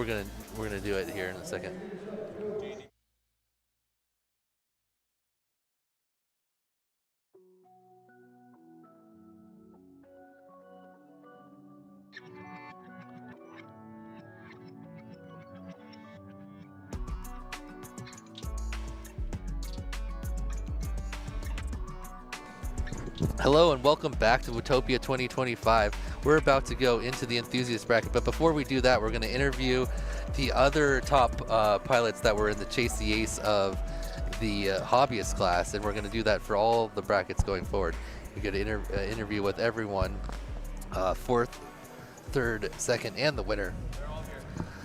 we're gonna do it here in a second. Hello and welcome back to Whooptopia 2025. We're about to go into the enthusiast bracket, but before we do that, we're going to interview the other top pilots that were in the Chase the Ace of the hobbyist class, and we're going to do that for all the brackets going forward. We get to interview with everyone, fourth, third, second, and the winner.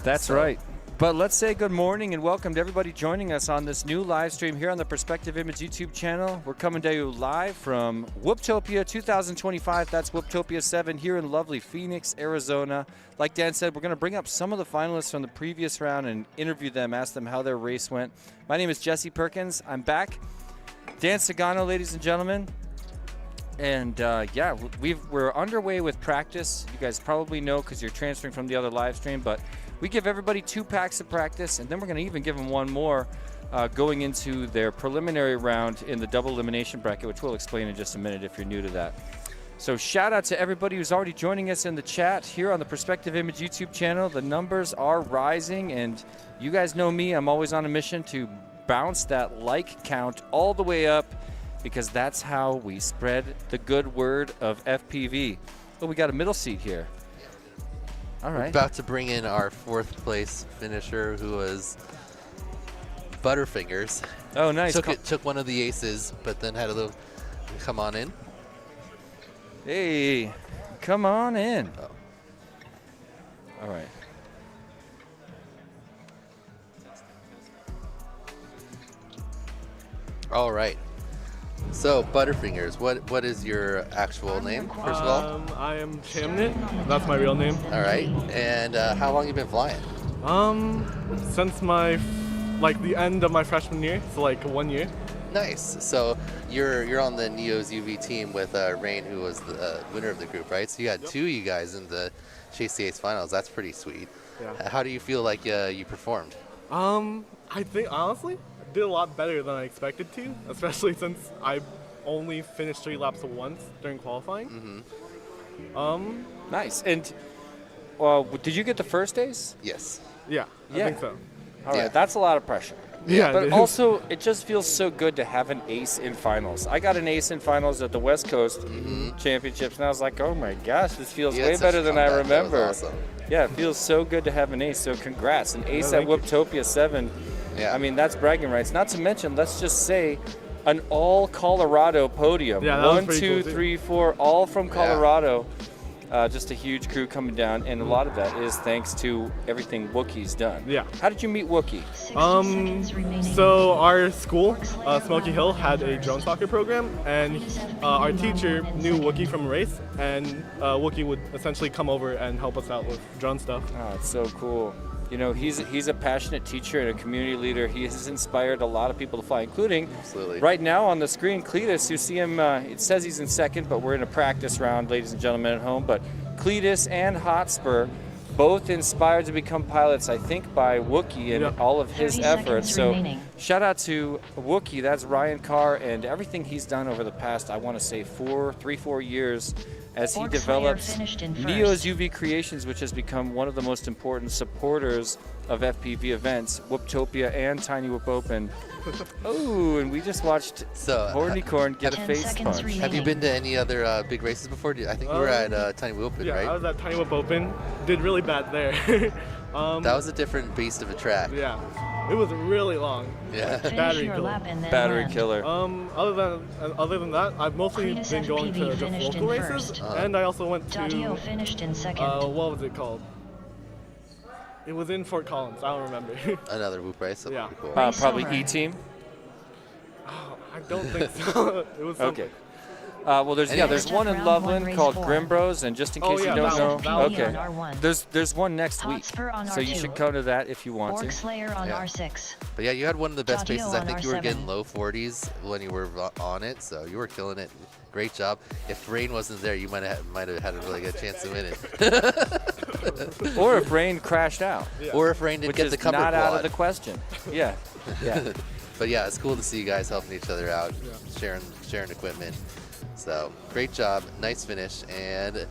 That's right. But let's say good morning and welcome to everybody joining us on this new live stream here on the Perspective Image YouTube channel. We're coming to you live from Whooptopia 2025. That's Whooptopia 7 here in lovely Phoenix, Arizona. Like Dan said, we're going to bring up some of the finalists from the previous round and interview them, ask them how their race went. My name is Jesse Perkins. I'm back. Dan Sagano, ladies and gentlemen. And yeah, we're underway with practice. You guys probably know because you're transferring from the other live stream, but we give everybody 2 packs of practice, and then we're going to even give them 1 more going into their preliminary round in the double elimination bracket, which we'll explain in just a minute if you're new to that. So shout out to everybody who's already joining us in the chat here on the Perspective Image YouTube channel. The numbers are rising, and you guys know me. I'm always on a mission to bounce that like count all the way up because that's how we spread the good word of FPV. Oh, we got a middle seat here. All right. We're about to bring in our 4th place finisher, who was Butterfingers. Oh, nice. Took one of the aces, but then had a little. Come on in. Hey, come on in. Oh. All right. All right. So, Butterfingers, what is your actual name, first of all? I am Chamnit. That's my real name. All right. And how long you been flying? Since the end of my freshman year, so like 1 year. Nice. So you're on the Neo's UV team with Rain, who was the winner of the group, right? So you had 2 of you guys in the Chase the Ace finals. That's pretty sweet. Yeah. How do you feel like you performed? I think honestly, I did a lot better than I expected to, especially since I only finished 3 laps once during qualifying. Mm-hmm. Nice. And did you get the first ace? Yes. Yeah, I think so. All right, that's a lot of pressure. Yeah, but also, it just feels so good to have an ace in finals. I got an ace in finals at the West Coast Championships, and I was like, oh my gosh, this feels way better than I remember. That was awesome. Yeah, it feels so good to have an ace, so congrats. An ace at Whooptopia 7. Yeah. I mean, that's bragging rights. Not to mention, let's just say, an all Colorado podium. Yeah, that was 1, pretty 2, cool 3, 4, all from Colorado. Just a huge crew coming down, and a lot of that is thanks to everything Wookie's done. Yeah. How did you meet Wookie? So our school, Smoky Hill, had a drone soccer program, and our teacher knew Wookie from a race, and Wookie would essentially come over and help us out with drone stuff. Oh, it's so cool. You know, he's a passionate teacher and a community leader. He has inspired a lot of people to fly, including right now on the screen, Cletus. You see him, it says he's in second, but we're in a practice round, ladies and gentlemen at home. But Cletus and Hotspur, both inspired to become pilots, I think, by Wookie and all of his efforts. So shout out to Wookie. That's Ryan Carr and everything he's done over the past, I want to say, 4 years as he develops Neo's UV Creations, which has become one of the most important supporters of FPV events, Whooptopia and Tiny Whoop Open. Oh, and we just watched Hornicorn get a face punch. Have you been to any other big races before? I think we were at Tiny Whoop Open, right? Yeah, I was at Tiny Whoop Open. Did really bad there. That was a different beast of a track. Yeah, it was really long. Yeah. Battery killer. Other than that, I've mostly been going to just local races, and I also went to what was it called? It was in Fort Collins. I don't remember. Another Whoop race. That's yeah. pretty cool. Probably E-Team. Oh, I don't think so. It was okay. Well, there's one in Loveland called Grimbros, and just in case you don't know, okay, there's one next week, so you should go to that if you want to. Yeah. But yeah, you had one of the best paces. I think you were getting low 40s when you were on it, so you were killing it. Great job. If Rain wasn't there, you might have had a really good chance to win it. Or if rain crashed out. Yeah. Or if rain didn't Which get is the cover not quad. out of the question. Yeah. Yeah. But yeah, it's cool to see you guys helping each other out, sharing equipment. So great job, nice finish, and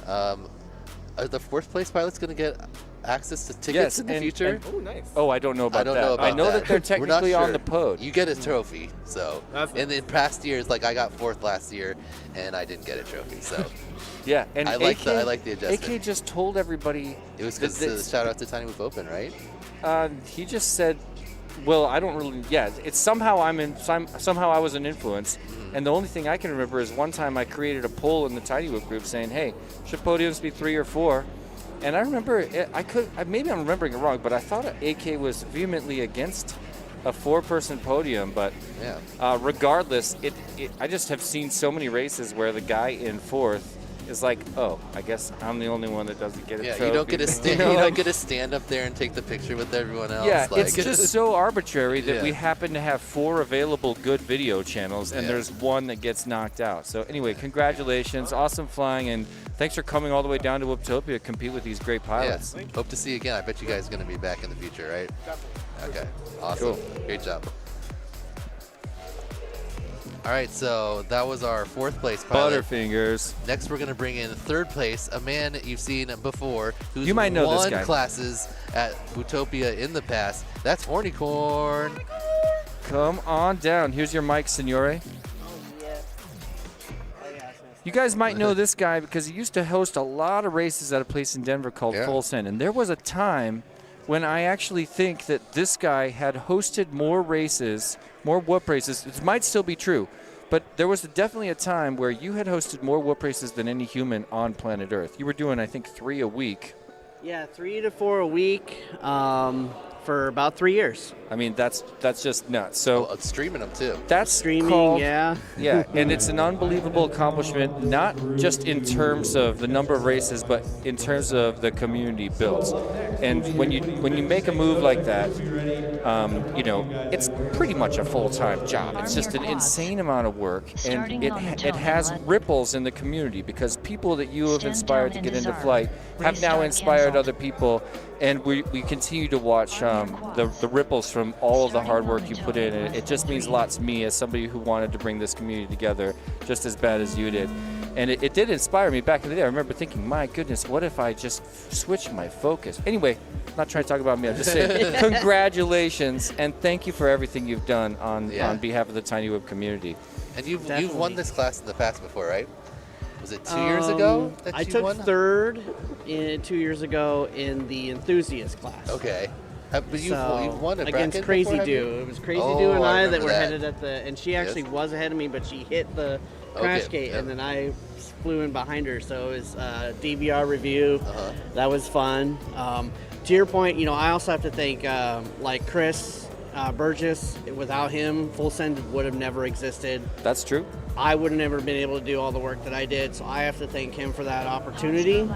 are the fourth place pilots going to get access to tickets in the future? Oh, nice. Oh, I don't know about I don't that. know about I know that they're We're not technically on sure. the pod. You get a trophy. So, That's and in past years, like I got fourth last year, and I didn't get a trophy. So Yeah, and I like the adjustment. AK just told everybody. It was because the shout out to Tiny Whip Open, right? He just said, "Well, I don't really." Yeah, it's somehow somehow I was an influence, and the only thing I can remember is one time I created a poll in the Tiny Whip group saying, "Hey, should podiums be 3 or 4?" And I remember maybe I'm remembering it wrong, but I thought AK was vehemently against a 4-person podium. But Yeah. regardless, I just have seen so many races where the guy in 4th is like, oh, I guess I'm the only one that doesn't get a Yeah, trophy. you don't get to stand. You know, You like- don't get to stand up there and take the picture with everyone else. Yeah, like, it's just so arbitrary that we Yeah. happen to have 4 available good video channels, and Yeah. there's one that gets knocked out. So anyway, congratulations, awesome flying, and thanks for coming all the way down to Whooptopia to compete with these great Yeah. pilots. Hope to see you again. I bet you guys are going to be back in the future, right? Definitely. Okay. Awesome. Cool. Great job. All right, so that was our 4th place pilot. Butterfingers. Next, we're going to bring in 3rd place, a man you've seen before who's You might know this won guy. classes at Whooptopia in the past. That's Hornycorn. Come on down. Here's your mic, Signore. You guys might know this guy because he used to host a lot of races at a place in Denver called Yeah. Full Send. And there was a time when I actually think that this guy had hosted more races, more whoop races. It might still be true, but there was definitely a time where you had hosted more whoop races than any human on planet Earth. You were doing, I think, 3 a week. Yeah, 3 to 4 a week for about 3 years. I mean, that's just nuts. So Oh, streaming them too. that's Streaming, called, yeah. Yeah, and it's an unbelievable accomplishment, not just in terms of the number of races, but in terms of the community built. And when you make a move like that, you know, it's pretty much a full-time job. It's just an insane amount of work, and it has ripples in the community because people that you have inspired to get into flight have now inspired other people, and we continue to watch the ripples from all of the hard work you put in. And it just means a lot to me as somebody who wanted to bring this community together just as bad as you did. And it did inspire me back in the day. I remember thinking, my goodness, what if I just switched my focus? Anyway, I'm not trying to talk about me. I'm just saying congratulations and thank you for everything you've done on behalf of the Tiny Whip community. And you've Definitely. won this class in the past before, right? Was it 2 years ago that I you took won? 3rd 2 years ago in the enthusiast class. Okay. But you've won a bracket against before, Crazy have you? Do. It was Crazy Oh, Do and I I that remember were that. headed at the, and she actually Yes. was ahead of me, but she hit the crash Okay, gate, yeah. and then I flew in behind her. So it was DVR review. Uh-huh. That was fun. To your point, you know, I also have to thank like Chris Burgess. Without him, Full Send would have never existed. That's true. I would have never been able to do all the work that I did, so I have to thank him for that opportunity,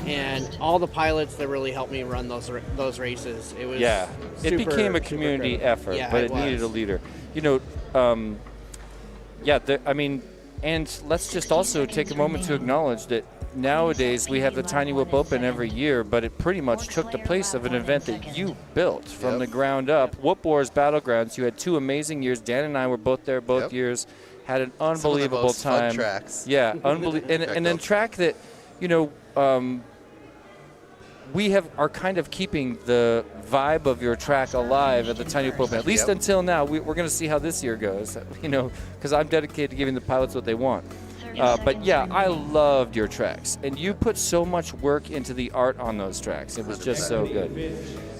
and all the pilots that really helped me run those races. It was Yeah, it super, became a super community critical. effort, Yeah, but it was. needed a leader. You know, I mean, and let's just also take a moment to acknowledge that nowadays we have the Tiny Whip Open every year, but it pretty much took the place of an event that you built from Yep. the ground up. Whoop Wars Battlegrounds, you had 2 amazing years. Dan and I were both there both Yep. years, had an Some of the unbelievable most fun time. tracks. Yeah, and then track that, you know, we are kind of keeping the vibe of your track alive at the Tiny Whip Open. At least Yep. until now. We're going to see how this year goes, you know, because I'm dedicated to giving the pilots what they want. But yeah, I loved your tracks, and you put so much work into the art on those tracks. It was just so good.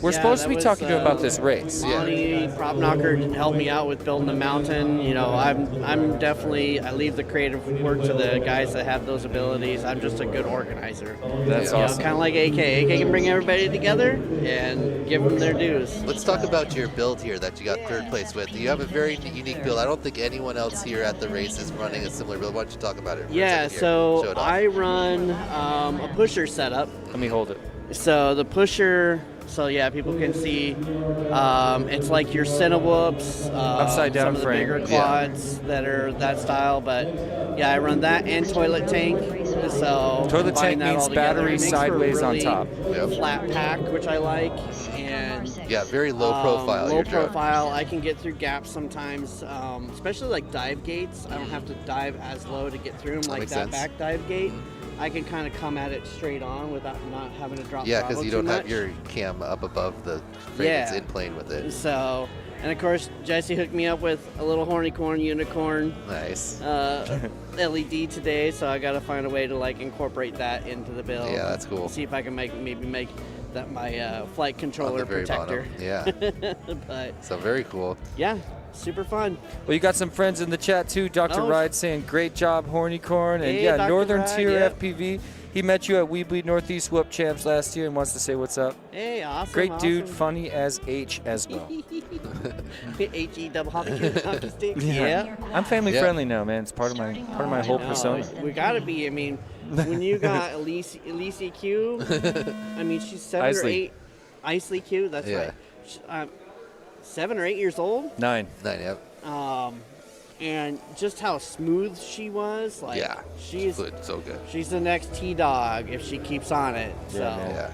We're Yeah, supposed to that be was, talking to him about this race. Lonnie, Prop Knocker, helped me out with building the mountain. You know, I'm definitely, I leave the creative work to the guys that have those abilities. I'm just a good organizer. That's awesome. Kind of like AK. AK can bring everybody together and give them their dues. Let's talk about your build here that you got 3rd place with. You have a very unique build. I don't think anyone else here at the race is running a similar build. Why don't you talk about it for a Yeah, second here? Show so it off. I run a pusher setup. Let me hold it. So the pusher, so yeah, people can see. It's like your Cinewhoops, Upside down some of the frame. bigger quads that are that style. But yeah, I run that and toilet tank. So Toilet tank combine that means all together. battery It makes for a sideways on really top. Flat pack, which I like, and Yeah, very low profile. Low your drone. profile. I can get through gaps sometimes, especially like dive gates. I don't have to dive as low to get through them like makes that sense. back dive gate. I can kind of come at it straight on without not having to drop Yeah, throttle because you too don't have much. your cam up above the frame. Yeah. It's in plane with it. So, and of course, Jesse hooked me up with a little hornicorn unicorn Nice. LED today, so I got to find a way to like incorporate that into the build. Yeah, that's cool. See if I can maybe make that my flight On controller the very protector. bottom. Yeah. But So very cool. yeah, super fun. Well, you got some friends in the chat too. Dr. Oh. Ride saying great job, Hornycorn, and Hey, yeah, Dr. Northern Ride, Tier yep. FPV. He met you at We Bleed Northeast Whoop Champs last year and wants to say what's up. Hey, awesome. Great dude, awesome. funny as H as well. HE double hockey stick. Yeah. Yeah. I'm family Yeah. friendly now, man. It's part of my whole No, persona. we gotta be. I mean, when you got Elise Q, I mean, she's 7 or Isley. 8. Isley Q, that's Yeah. right. 7 or 8 years old. 9. 9, yep. And just how smooth she was. Like, Yeah. she's Good. So good. she's the next T-Dog if she keeps on it. So Yeah, man. Yeah.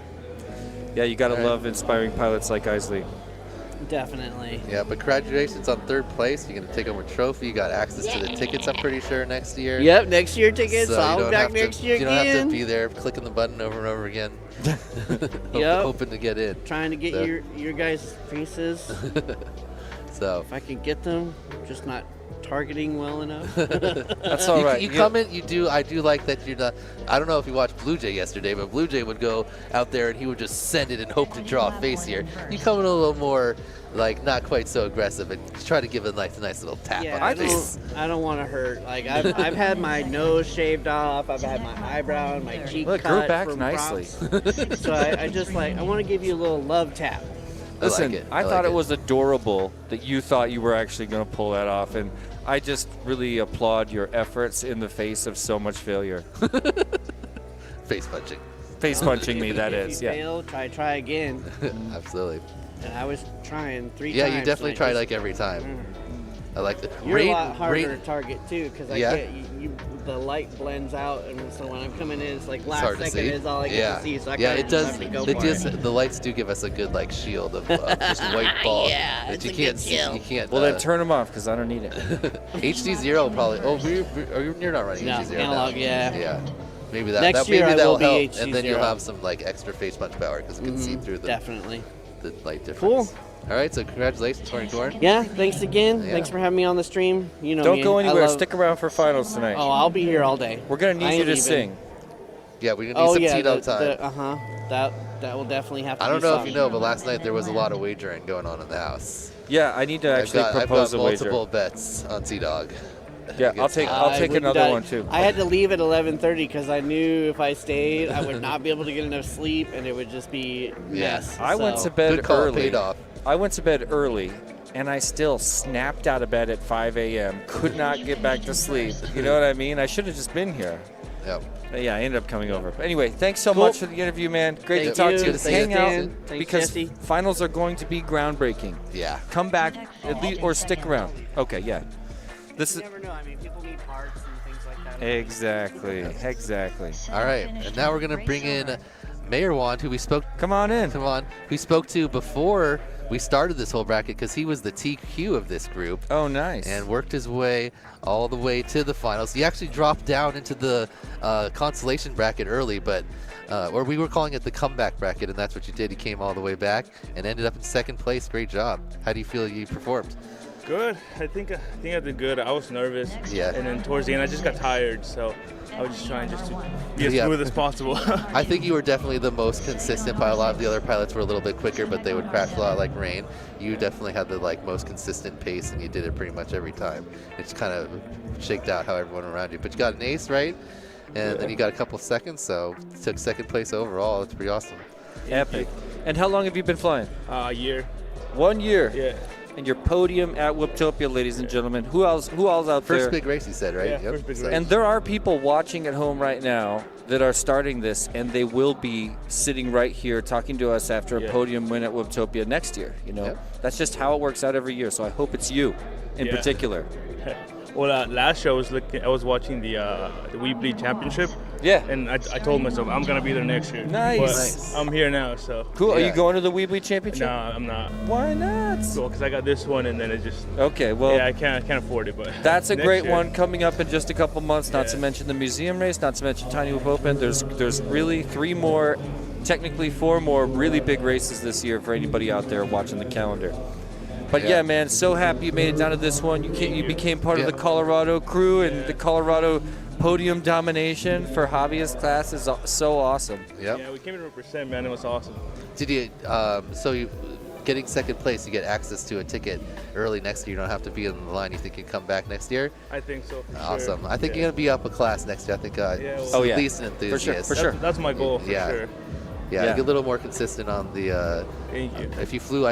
Yeah, you gotta All right. love inspiring pilots like Isley. definitely. Yeah, but congratulations on 3rd place. You're going to take home a trophy. You got access to the tickets, I'm pretty sure, next year. Yep, next year tickets. So I'll you be don't back have to, next year you don't have again. to be there clicking the button over and over again. Yep. Hoping to get in. Trying to get So- your guys' faces. So If I can get them, just not targeting well enough. That's all right. you come in, I do like that you're not, I don't know if you watched Blue Jay yesterday, but Blue Jay would go out there and he would just send it and hope to draw a face here. You come in a little more, like, not quite so aggressive and try to give it like a nice little tap Yeah, on I the face. don't want to hurt. Like I've had my nose shaved off. I've had my eyebrow and my cheek Look, cut grew back from nicely. props. So I just like I want to give you a little love tap. Listen, like it. I I thought like it it. was adorable that you thought you were actually going to pull that off, and I just really applaud your efforts in the face of so much failure. Face punching. Face punching me, that if is, you yeah. fail, try again. Absolutely. And I was trying 3 Yeah, times. you definitely and I try just- like every time. I like the You're rain, a lot harder rain- to target too, because I Yeah? get the light blends out, and so when I'm coming in, it's like It's last hard to second see. is all I get yeah. to see. So I yeah, kinda it just does. have to go It for just it. the lights do give us a good like shield of just white ball Yeah, that it's you a can't good see. shield. You can't. Well, then turn them off because I don't need it. HD0 probably. Oh, you're not running No, HD0 analog, now. yeah. Yeah. Maybe that. Next that year maybe I that'll will be help, and then you'll HD0. have some like extra face punch power because it can see through the Definitely. light difference. Cool. All right, so congratulations, Hornycorn. Yeah, thanks again. Yeah. Thanks for having me on the stream. You know Don't me. go I anywhere. love- Stick around for finals tonight. Oh, I'll be here all day. We're going to I need you ain't to leaving. sing. Yeah, we're gonna need Oh some yeah, Tito time. That will definitely have to. I don't be know if something. you know, but last night there was a lot of wagering going on in the house. Yeah, I need to actually I've propose got a wager. multiple bets on T-Dog. Yeah, I'll take I wouldn't another doubt- one too. I had to leave at 11:30 because I knew if I stayed, I would not be able to get enough sleep, and it would just be mess. I went to So- bed Good call, early. paid off. I went to bed early, and I still snapped out of bed at 5 a.m. Could not get back to sleep. You know what I mean? I should have just been here. Yep. But yeah, I ended up coming over. But anyway, thanks so Cool. much for the interview, man. Great Thank to talk you. to you. Good to see Hang you. out Dan. Thanks, because Jesse. finals are going to be groundbreaking. Yeah. Come back at least or stick around. Okay, yeah. This You is never know. I mean, people need parts and things like that. exactly. All right, and now we're gonna bring in Mayor Wand, who we spoke. Come on in. Come on, we spoke to before we started this whole bracket because he was the TQ of this group. Oh, nice. And worked his way all the way to the finals. He actually dropped down into the consolation bracket early, but or we were calling it the comeback bracket, and that's what you did. He came all the way back and ended up in 2nd place. Great job. How do you feel you performed? Good. I think I did good. I was nervous. Yeah. And then towards the end, I just got tired, so I was just trying just to be as Yeah. smooth as possible. I think you were definitely the most consistent pilot. A lot of the other pilots were a little bit quicker, but they would crash a lot like rain. You definitely had the most consistent pace, and you did it pretty much every time. It's kind of shaked out how everyone around you. But you got an ace, right? And then you got a couple seconds, so you took 2nd place overall. That's pretty awesome. Epic. And how long have you been flying? A year. 1 year. Yeah. and your podium at Whooptopia, ladies and gentlemen. Who else out there? First big race, you said, right? Yeah, first big race. And there are people watching at home right now that are starting this, and they will be sitting right here talking to us after a podium win at Whooptopia next year. You know, that's just how it works out every year. So I hope it's you in particular. Well, last year I was watching the Weebly Championship. Yeah. And I told myself I'm gonna be there next year. Nice. But I'm here now, so. Cool. Are Yeah. you going to the Weebly Championship? No, I'm not. Why not? Well, because I got this one, and then it just. Okay. Well. Yeah, I can't afford it, but. That's a next great year. one coming up in just a couple months. Not to mention the museum race. Not to mention Tiny Whoop Open. There's really 3 more, technically 4 more really big races this year for anybody out there watching the calendar. But yeah, man, so happy you made it down to this one. You became part of the Colorado crew, and the Colorado podium domination for hobbyist class is so awesome. Yep. Yeah, we came to represent, man. It was awesome. Did you? So you getting second place, you get access to a ticket early next year. You don't have to be in the line. You think you can come back next year? I think so. For Awesome. Sure. I think you're gonna be up a class next year. I think. well, At least an enthusiast. For sure. That's my goal. For sure. Yeah, get a little more consistent on the. Thank you. If you flew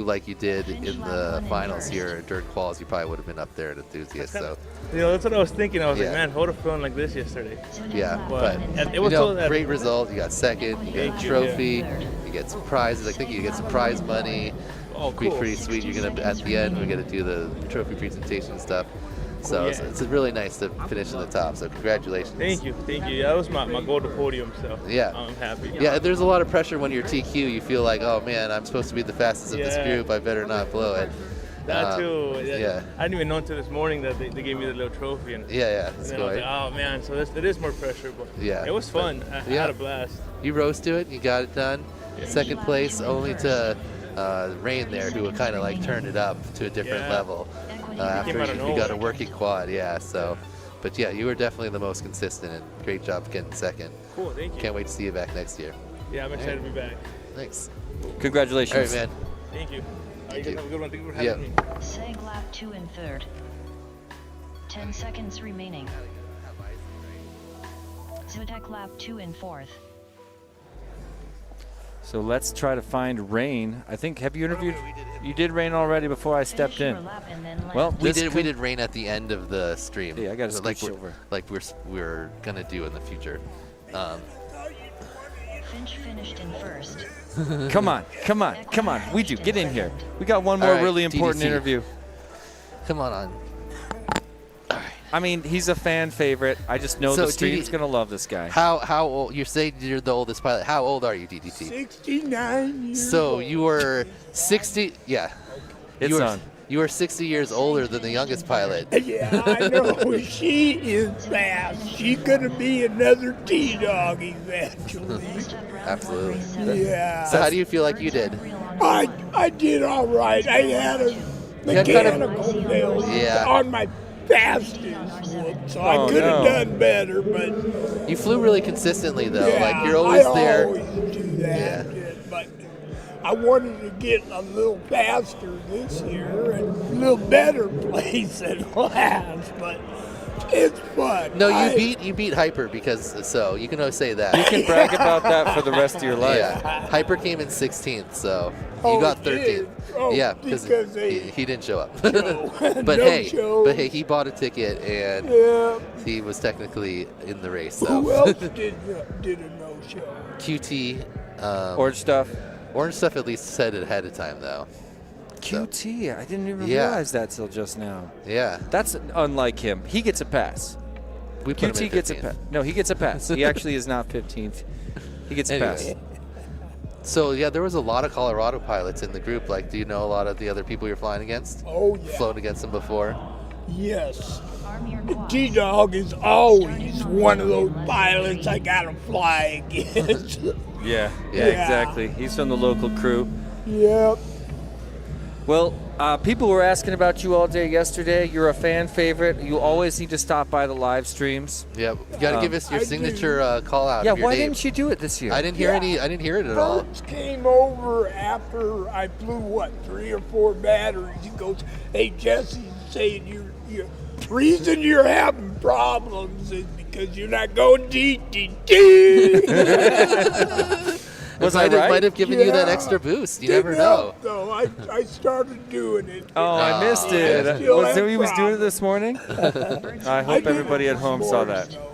like you did in the finals here during quals, you probably would have been up there at enthusiast. So. That's what I was thinking. I was like, man, hold a feeling like this yesterday. Yeah, But it was great result. You got second. You got a trophy. You get some prizes. I think you get some prize money. Oh, Be cool. pretty sweet. You're gonna at the end we're gonna do the trophy presentation stuff. So it's really nice to finish in the top. So congratulations. Thank you. Yeah, that was my goal to podium. So I'm happy. Yeah, there's a lot of pressure when you're TQ. You feel like, oh man, I'm supposed to be the fastest of this group. I better not blow it. That too. Yeah. I didn't even know until this morning that they gave me the little trophy. And That's then I was great. like, oh man, so it is more pressure, but Yeah. it was fun. I had a blast. You rose to it. You got it done. Second place, only to Rain there, who would kind of like turn it up to a different level after you got a working quad. Yeah. So, but yeah, you were definitely the most consistent, and great job getting second. Cool. Thank you. Can't wait to see you back next year. Yeah, I'm excited to be back. Thanks. Congratulations. All right, man. Thank you. Thank You you. guys have a good one. Thank you for having me. Seg lap 2 and third. 10 seconds remaining. Zodek lap 2 and fourth. So let's try to find Rain. I think, have you interviewed? You did Rain already before I stepped in. Well, We did Rain at the end of the stream. Yeah, I got to like scooch over. Like we're gonna do in the future. Finch finished in first. Come on. We do. Get in here. We got one more All right, really important DDC. interview. Come on. I mean, he's a fan favorite. I just know So, the stream's going to love this guy. How old? You say you're the oldest pilot. How old are you, DDT? 69 years So old. you were 60. Yeah. It's on. You were 60 years older than the youngest pilot. Yeah, I know. She is fast. She's going to be another T-Dog eventually. Absolutely. Yeah. So how do you feel like you did? I did all right. I had a had kind of- mechanical failure Yeah. on my fastest one, so I could have done better, but You flew really consistently though. yeah, Like you're always I there. always do that. But I wanted to get a little faster this year and a little better place than last, but it's fun. No, you beat Hyper because so you can always say that. You can brag about that for the rest of your life. Yeah, Hyper came in 16th, so Oh, you got he 13th. did? Oh, Yeah, because he didn't show up. No. but No hey, show. he bought a ticket and Yeah. he was technically in the race. So Who else did a no-show? QT, Orange stuff. Orange Stuff at least said it ahead of time though. So, QT. I didn't even Yeah. realize that till just now. yeah, That's unlike him. He gets a pass. we put him QT in gets a 15th. pass. No, he gets a pass. He actually is not 15th. He gets a pass. Anyway. So yeah, there was a lot of Colorado pilots in the group. Like, do you know a lot of the other people you're flying against? Oh, yeah. Flown against them before? Yes. Arm your The quads. T-Dog is always one of those pilots I gotta fly against. Yeah, Yeah. exactly. He's from the local crew. Yep. Well, people were asking about you all day yesterday. You're a fan favorite. You always need to stop by the live streams. Yep. You got to give us your I signature call out. Yeah, of your why name. didn't you do it this year? I didn't hear any. I didn't hear it at all. Burns came over after I flew, 3 or 4 batteries. He goes, hey, Jesse's saying you're reason you're having problems is because you're not going DTT. Was I It right? might have given you that Yeah. extra boost. You Didn't never know. help, though. I started doing it. Oh, I missed it. I still Was have he was doing it this morning? I hope did everybody it at this home saw morning, that. though.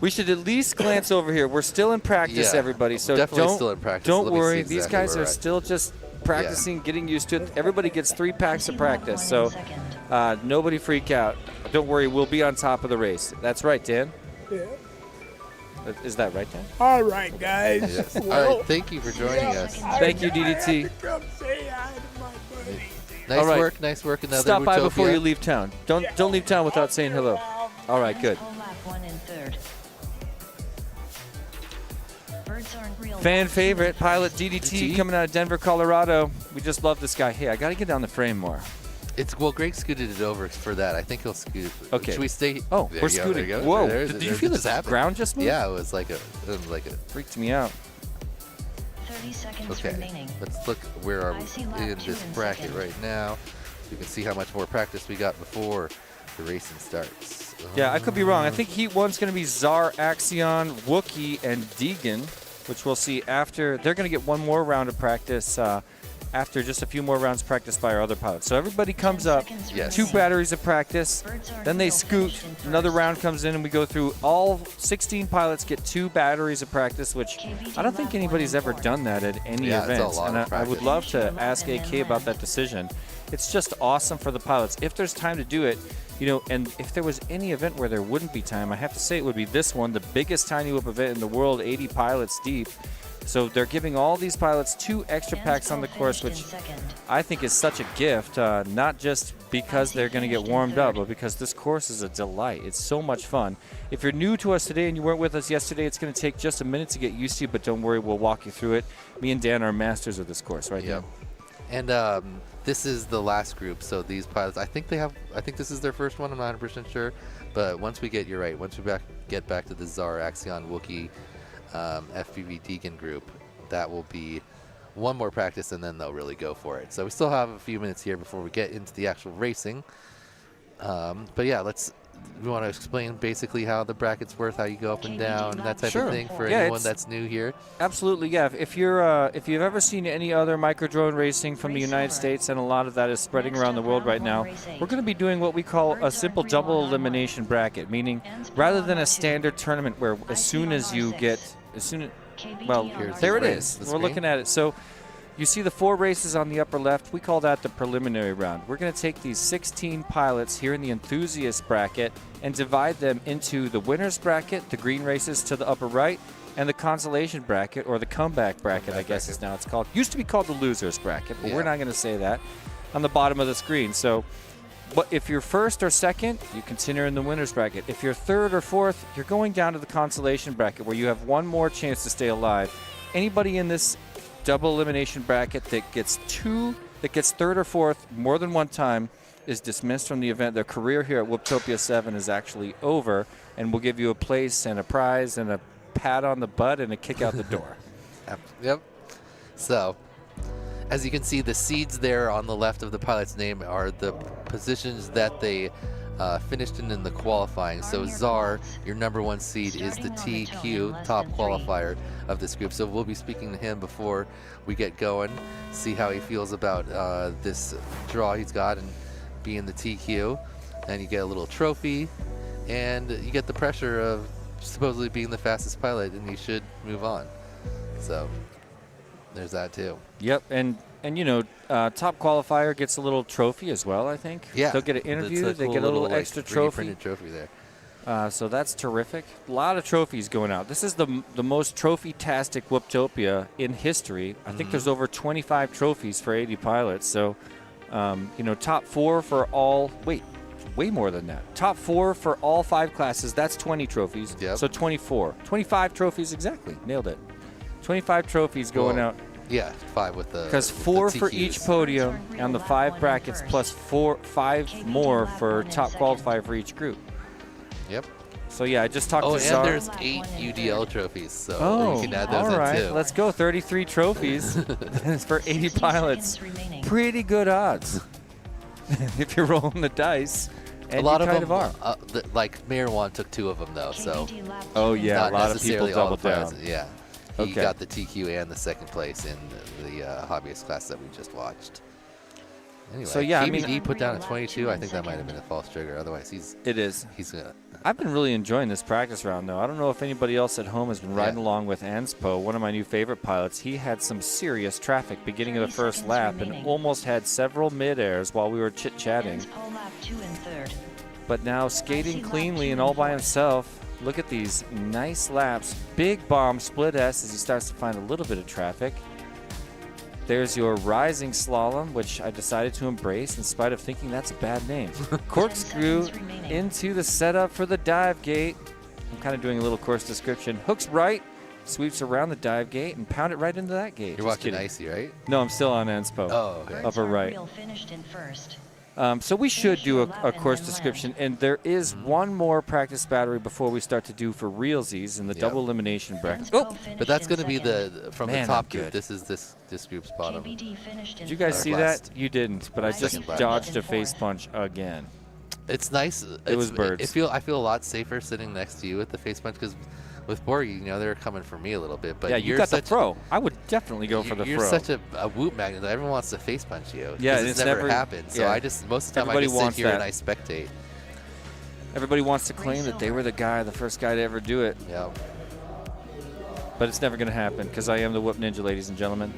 We should at least glance over here. We're still in practice, Yeah, everybody. So definitely don't still in practice. don't Let me see worry. These exactly guys where are we're at. still just practicing, getting used to it. Everybody gets 3 packs of practice, so nobody freak out. Don't worry. We'll be on top of the race. That's right, Dan. Yeah. Is that right, Dan? All right, guys. Yes. All Well, right. Thank you for joining us. Thank you, I DDT. had to come say hi to my buddies. Nice All right. work. Nice work. Another Stop by before Whooptopia. you leave town. Don't leave town without saying hello. All right, good. Home lap 1 and 3rd. Birds aren't real. Fan favorite, pilot DDT coming out of Denver, Colorado. We just love this guy. Hey, I got to get down the frame more. Well, Greg scooted it over for that. I think he'll scoot. Okay. Should we stay? Oh, There we're you go, scooting. there you go. Whoa. There- Did you there- feel just the happened. ground just move? Yeah, it was like a. Freaked me out. 30 seconds Okay. remaining. Let's look where are I see we lap in 2 this and bracket second. right now. So you can see how much more practice we got before the racing starts. Yeah, I could be wrong. I think Heat 1's going to be Czar, Axion, Wookie, and Deegan, which we'll see after. They're going to get one more round of practice after just a few more rounds practiced by our other pilots. So everybody comes up, Yes. 2 batteries of practice, then they scoot, another round comes in, and we go through all 16 pilots get 2 batteries of practice, which I don't think anybody's ever done that at any Yeah, it's a event. lot And of I would practice. love to ask AK about that decision. It's just awesome for the pilots. If there's time to do it, and if there was any event where there wouldn't be time, I have to say it would be this one, the biggest Tiny Whoop event in the world, 80 pilots deep. So they're giving all these pilots 2 extra packs on the course, which I think is such a gift, not just because they're going to get warmed up, but because this course is a delight. It's so much fun. If you're new to us today and you weren't with us yesterday, it's going to take just a minute to get used to, but don't worry, we'll walk you through it. Me and Dan are masters of this course, right? Yep. And this is the last group. So these pilots, I think this is their first one. I'm not 100% sure. But once we get get back to the Czar, Axion, Wookie, FPV Deegan group, that will be one more practice and then they'll really go for it. So we still have a few minutes here before we get into the actual racing. But yeah, we want to explain basically how the brackets work, how you go up and down, that type Sure. of thing for Yeah, anyone it's- that's new here. Absolutely, yeah. If you've ever seen any other micro drone racing from the United States, and a lot of that is spreading around the world right now, we're going to be doing what we call a simple double elimination bracket, meaning rather than a standard tournament where well, there it is. The We're screen. looking at it. So you see the 4 races on the upper left. We call that the preliminary round. We're going to take these 16 pilots here in the enthusiast bracket and divide them into the winners bracket, the green races to the upper right, and the consolation bracket, or the comeback bracket, I guess is now it's called. Used to be called the losers bracket, but we're Yeah. not going to say that, on the bottom of the screen. So but if you're first or second, you continue in the winners bracket. If you're third or fourth, you're going down to the consolation bracket where you have one more chance to stay alive. Anybody in this double elimination bracket that gets third or fourth more than one time is dismissed from the event. Their career here at Whooptopia 7 is actually over, and we'll give you a place and a prize and a pat on the butt and a kick out the door. Yep. So, as you can see, the seeds there on the left of the pilot's name are the positions that they finished in the qualifying. So Czar, your #1 seed, is the TQ top qualifier of this group. So we'll be speaking to him before we get going, see how he feels about this draw he's got and being the TQ. And you get a little trophy, and you get the pressure of supposedly being the fastest pilot, and you should move on. So there's that too. Yep, and top qualifier gets a little trophy as well, I think. Yeah, They'll get an interview. it's a They cool get a little like, extra 3D trophy. printed trophy there. So that's terrific. A lot of trophies going out. This is the most trophy-tastic Whooptopia in history. I think there's over 25 trophies for 80 pilots. So, top 4 for all. Wait, way more than that. Top 4 for all 5 classes. That's 20 trophies. Yep. So 24. 25 trophies exactly. Nailed it. 25 trophies going Well, out. Yeah, 5 with the. Because with 4 the for TQs. each podium and the 5 brackets plus 5 more for top qualifier for each group. Yep. So yeah, I just talked Oh, to and Czar. there's 8 UDL trophies, so Oh, you can add those all right. in too. Let's go. 33 trophies for 80 pilots. Pretty good odds if you're rolling the dice. And a lot you of kind them, are. like Mayor One took 2 of them though, so Oh yeah, not a lot of people necessarily all doubled the down. prizes, Yeah. He got the TQ and the second place in the hobbyist class that we just watched. Anyway, So, yeah, I mean- KBD put down a 22. I think that might have been a false trigger. Otherwise, It is. he's gonna. I've been really enjoying this practice round, though. I don't know if anybody else at home has been riding along with Anspo, one of my new favorite pilots. He had some serious traffic beginning of the first lap and almost had several mid-airs while we were chit-chatting. Anspo lap 2 and 3rd. But now skating cleanly and all by himself. Look at these nice laps. Big bomb split S as he starts to find a little bit of traffic. There's your rising slalom, which I decided to embrace in spite of thinking that's a bad name. Corkscrew into the setup for the dive gate. I'm kind of doing a little course description. Hooks right, sweeps around the dive gate, and pound it right into that gate. You're watching Icy, right? No, I'm still on Anspo. Oh, okay. Upper right. Finished in first. So we should do a course description, and there is one more practice battery before we start to do for realsies in the double elimination bracket. Oh, But that's going to be from Man, the top I'm group. good. This is this group's bottom. did you guys see Last. that? You didn't, but I just Second lap. dodged a face punch again. It's nice. It was birds. I feel a lot safer sitting next to you with the face punch because with Borgie, you know, they're coming for me a little bit. But Yeah, you you're got the such throw. I would definitely go for the You're throw. such a whoop magnet that everyone wants to face punch you. Yeah, 'cause and it's it's never never- happened. So yeah. I just most of the time Everybody I just sit wants here and that. I spectate. Everybody wants to claim that they were the first guy to ever do it, Yeah. but it's never going to happen because I am the Whoop Ninja, ladies and gentlemen.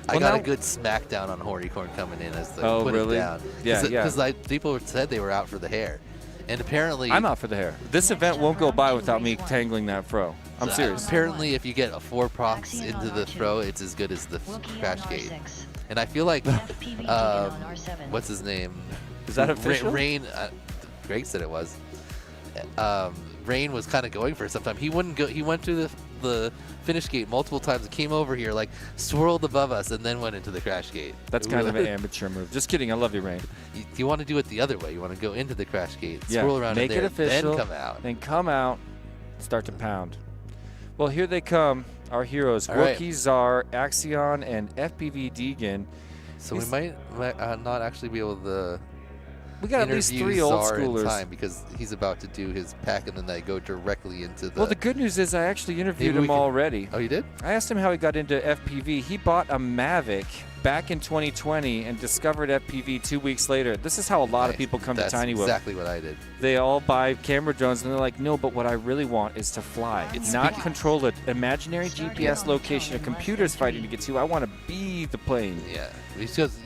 I Well, got now- a good smackdown on Horicorn coming in as the Oh, put really? it down. Yeah, yeah. Because people said they were out for the hair, and apparently I'm out for the hair. This event won't go by without me tangling that fro. I'm serious. Apparently, if you get a 4 procs into the throw, it's as good as the crash gate. And I feel like, what's his name? Is that official? Rain. Greg said it was. Rain was kind of going for it sometime. He wouldn't go. He went to the finish gate multiple times. Came over here, like swirled above us, and then went into the crash gate. That's kind of an amateur move. Just kidding. I love you, Rain. You want to do it the other way. You want to go into the crash gate, Yeah, swirl around make in there, it official, then come out. Then come out, start to pound. Well, here they come, our heroes. All right. Wookie, Czar, Axion, and FPV Deegan. So we might not actually be able to We got at least interview 3 old Czar in schoolers. time because he's about to do his pack and then they go directly into the. Well, the good news is I actually interviewed Maybe we him can- already. Oh, you did? I asked him how he got into FPV. He bought a Mavic back in 2020 and discovered FPV 2 weeks later. This is how a lot of Nice. people come That's to Tiny Whoop. exactly what I did. They all buy camera drones and they're like, no, but what I really want is to fly. It's not control an imaginary GPS location a computer's fighting to get to. I want to be the plane. Yeah, because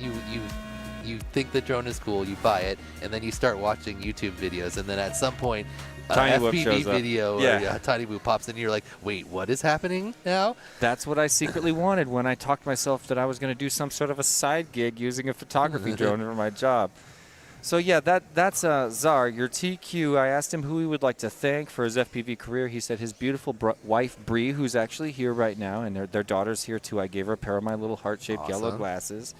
you think the drone is cool, you buy it, and then you start watching YouTube videos, and then at some point, Tiny Whoop FPV shows up. video Yeah. or Tiny Whoop pops in, and you're like, wait, what is happening now? That's what I secretly wanted when I talked myself that I was going to do some sort of a side gig using a photography drone for my job. So yeah, that's Czar, your TQ. I asked him who he would like to thank for his FPV career. He said his beautiful wife, Bree, who's actually here right now, and their daughter's here too. I gave her a pair of my little heart-shaped yellow Awesome. glasses.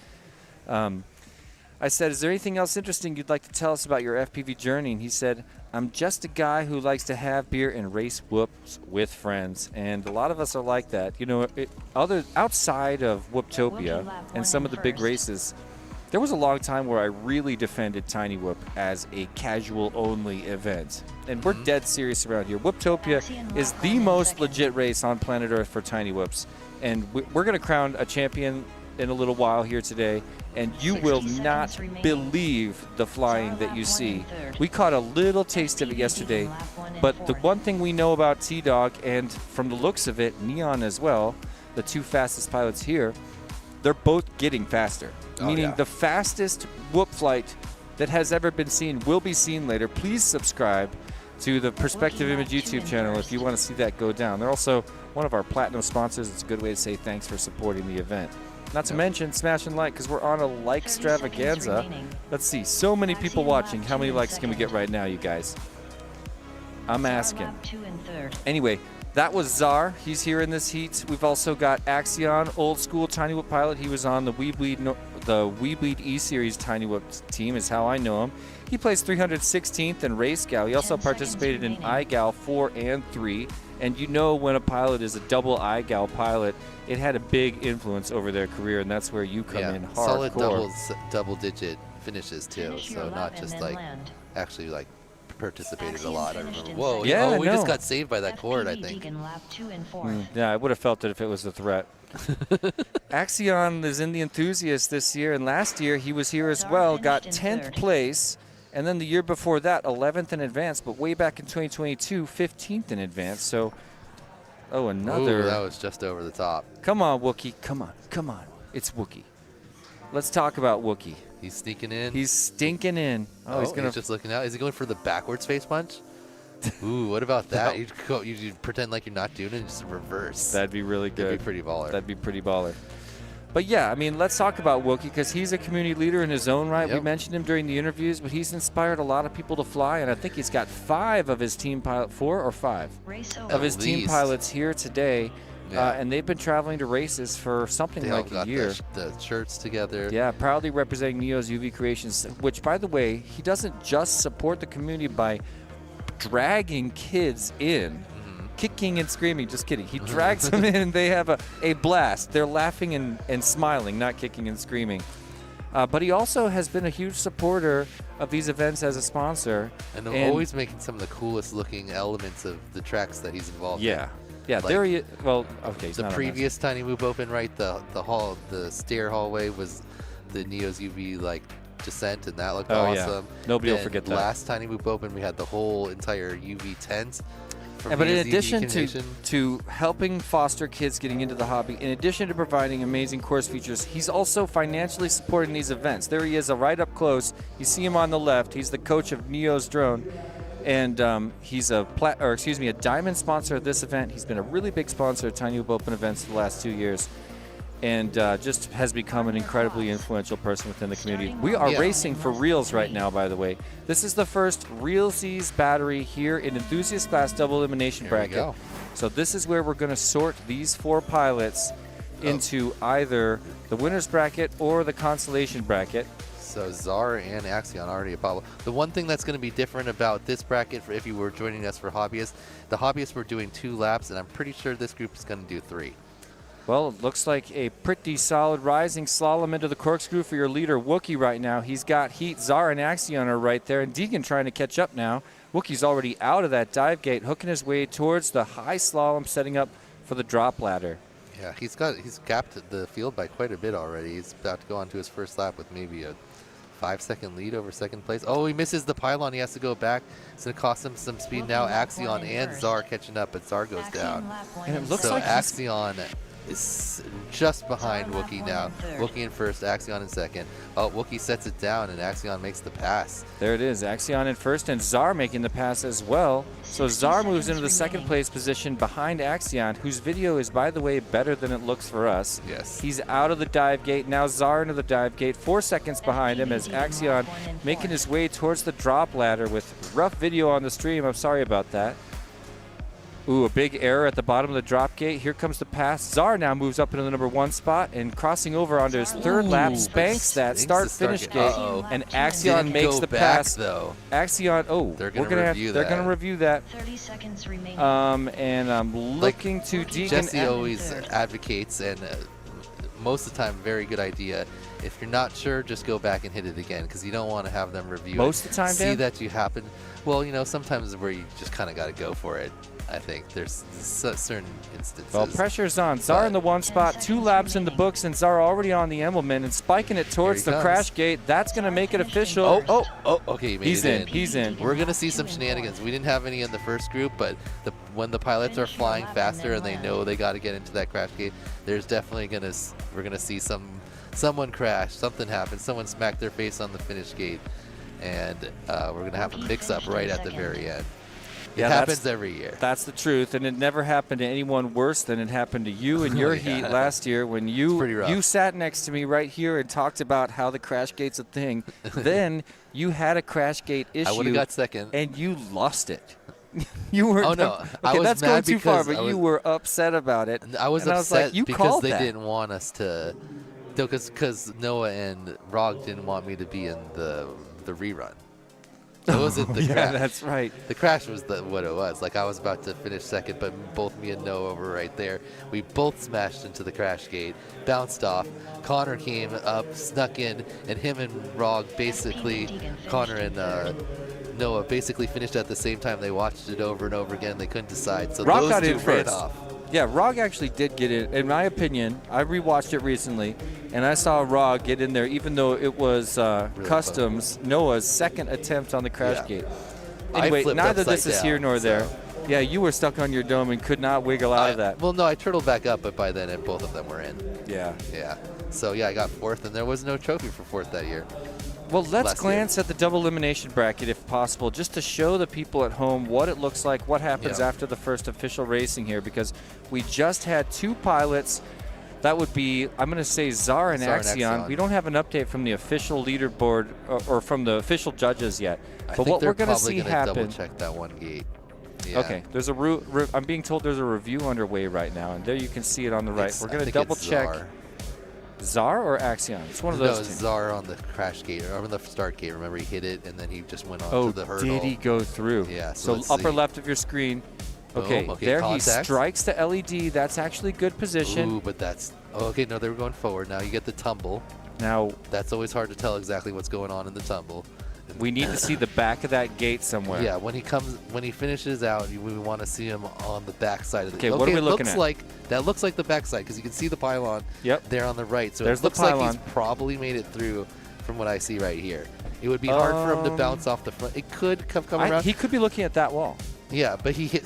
I said, is there anything else interesting you'd like to tell us about your FPV journey? And he said, I'm just a guy who likes to have beer and race whoops with friends. And a lot of us are like that. You know, outside of Whooptopia and some of the big races, there was a long time where I really defended Tiny Whoop as a casual-only event. And we're dead serious around here. Whooptopia is the most legit race on planet Earth for Tiny Whoops. And we're going to crown a champion in a little while here today, and you will not believe the flying that you see. We caught a little taste of it yesterday, but the one thing we know about T-Dog, and from the looks of it, Neon as well, the 2 fastest pilots here, they're both getting faster. Meaning the fastest whoop flight that has ever been seen will be seen later. Please subscribe to the Perspective Image YouTube channel if you want to see that go down. They're also one of our platinum sponsors. It's a good way to say thanks for supporting the event. Not to mention, smash and like, because we're on a like extravaganza. Let's see, so many people watching. How many likes can we get right now, you guys? I'm asking. Anyway, that was Czar. He's here in this heat. We've also got Axion, old school Tiny Whoop pilot. He was on the Weebleed E-Series Tiny Whoop team is how I know him. He plays 316th in Race Gal. He also participated in iGal 4 and 3. And you know when a pilot is a double iGal pilot, it had a big influence over their career, and that's where you come in hardcore. Solid double-digit finishes too. So not just like actually like participated a lot. I remember. Whoa, Yeah, we just no. got saved by that cord, I think. Deegan lap 2 and 4. Yeah, I would have felt it if it was a threat. Axion is in the Enthusiast this year, and last year he was here as Czar well, got finished in 10th third. place, and then the year before that, 11th in advance, but way back in 2022, 15th in advance. So, another. Ooh, that was just over the top. Come on, Wookie. Come on. It's Wookie. Let's talk about Wookie. He's sneaking in. He's stinking in. Oh, he's gonna. just looking out. Is he going for the backwards face punch? Ooh, what about that? You pretend like you're not doing it and just reverse. That'd be really good. That'd be pretty baller. That'd be pretty baller. But yeah, I mean, let's talk about Wookie because he's a community leader in his own right. We Yep. mentioned him during the interviews, but he's inspired a lot of people to fly, and I think he's got 4 or 5 Race of over. his team least. pilots here today, Yeah. and they've been traveling to races for something They all like a got year. the shirts together. Yeah, proudly representing Neo's UV Creations, which, by the way, he doesn't just support the community by dragging kids in, kicking and screaming. Just kidding. He drags them in, and they have a blast. They're laughing and smiling, not kicking and screaming. But he also has been a huge supporter of these events as a sponsor. And always making some of the coolest looking elements of the tracks that he's involved in. Yeah. Yeah, Like, there he. Well, okay. He's The not on previous Tiny Whoop Open, right? The stair hallway was the Neo's UV descent, and that looked Oh, yeah. awesome. Nobody will Then forget that. Last Tiny Whoop Open, we had the whole entire UV tent. that. But in Neo's UV addition Convention. to helping foster kids getting into the hobby, in addition to providing amazing course features, he's also financially supporting these events. There he is, right up close. You see him on the left. He's the coach of Neo's drone. And he's a diamond sponsor of this event. He's been a really big sponsor of Tiny Whoop Open events for the last 2 years, and just has become an incredibly influential person within the community. We are Yeah. racing for reels right now, by the way. This is the first Realsies battery here in Enthusiast Class Double Elimination There we bracket. go. So this is where we're going to sort these 4 pilots into either the winner's bracket or the consolation bracket. So Czar and Axion already Apollo. The one thing that's going to be different about this bracket, if you were joining us for hobbyists, the hobbyists were doing 2 laps, and I'm pretty sure this group is going to do 3. Well, it looks like a pretty solid rising slalom into the corkscrew for your leader, Wookie, right now. He's got heat. Czar and Axion are right there, and Deegan trying to catch up now. Wookie's already out of that dive gate, hooking his way towards the high slalom, setting up for the drop ladder. Yeah, he's gapped the field by quite a bit already. He's about to go on to his first lap with maybe a 5-second lead over second place. Oh, he misses the pylon. He has to go back. It's going to cost him some speed now. Axion and Czar catching up, but Czar goes down. And it looks So like he's- Axion is just behind Wookie now. Wookie in first, Axion in second. Oh, Wookie sets it down, and Axion makes the pass. There it is. Axion in first, and Czar making the pass as well. So Czar moves into the second place position behind Axion, whose video is, by the way, better than it looks for us. Yes. He's out of the dive gate. Now Czar into the dive gate. 4 seconds behind him as Axion making his way towards the drop ladder with rough video on the stream. I'm sorry about that. Ooh, a big error at the bottom of the drop gate. Here comes the pass. Czar now moves up into the number 1 spot and crossing over onto his third lap, spanks that start-finish gate, and Axion Didn't makes go the back, pass. though. Axion, They're we're gonna gonna review they're that. gonna review that. 30 seconds remaining. And I'm looking to Deegan. Jesse always advocates, and most of the time, very good idea. If you're not sure, just go back and hit it again, because you don't want to have them review Most it. of the time, See Dan? that you happen. Well, sometimes where you just kind of got to go for it. I think there's certain instances. Well, pressure's on. Czar in the 1 spot, 2 laps in the books, and Czar already on the Embleman and spiking it towards the Here he crash comes. gate. That's going to make it official. Okay, he made He's it in. He's in. We're gonna see some shenanigans. We didn't have any in the first group, but when the pilots are flying faster and they know they got to get into that crash gate, there's definitely we're gonna see someone crash, something happen, someone smack their face on the finish gate, and we're gonna have a mix-up right at the very end. It Yeah, happens every year. That's the truth, and it never happened to anyone worse than it happened to you in your heat last year when pretty rough. you sat next to me right here and talked about how the crash gate's a thing. Then you had a crash gate issue. I would have got second. And you lost it. You were. Oh, no. Okay, I was that's going mad too far, because but you were upset about it. I was and upset I was like, you because called they that. didn't want us to, because Noah and Rog didn't want me to be in the rerun. It wasn't the yeah, crash. that's right. The crash was what it was. Like, I was about to finish second, but both me and Noah were right there. We both smashed into the crash gate, bounced off. Connor came up, snuck in, and him and Rog basically, Connor and Noah basically finished at the same time. They watched it over and over again. They couldn't decide. So Rog those got two in ran first. off. Yeah, Rog actually did get in. In my opinion, I rewatched it recently, and I saw Rog get in there, even though it was Customs, Noah's second attempt on the crash Yeah. gate. I Anyway, flipped neither upside this is down, here nor there. so- Yeah, you were stuck on your dome and could not wiggle out of that. Well, no, I turtled back up, but by then both of them were in. Yeah. Yeah. So, yeah, I got fourth, and there was no trophy for fourth that year. Well, let's last glance at the double elimination bracket if possible, just to show the people at home what it looks like, what happens Yeah. after the first official racing here, because we just had two pilots. That would be, I'm going to say Zar and Zar and Axion. Axion. We don't have an update from the official leaderboard or from the official judges yet. I But think what they're we're going to probably see gonna happen. double check that one gate. Yeah. Okay, there's a I'm being told there's a review underway right now, and there you can see it on the right. It's- We're I going to think double it's check. Zar. Zar or Axion? It's one of No, those it's two. Zar on the crash gate, or on the start gate. Remember, he hit it, and then he just went on Oh, to the hurdle. did he go through? Yeah, So, so let's upper see. left of your screen. Okay, Boom, okay, there he contact. strikes the LED. That's actually good position. Ooh, but that's... Oh, okay, no, they were going forward. Now you get the tumble. Now, That's always hard to tell exactly what's going on in the tumble. we need to see the back of that gate somewhere. Yeah, when he finishes out, we want to see him on the back side of the. Okay, what are we it looking looks at? like that looks like the back side because you can see the pylon. Yep. There on the right. So There's it the looks like pylon. he's probably made it through, from what I see right here. It would be hard for him to bounce off the front. It could come around. He could be looking at that wall. Yeah, but he hit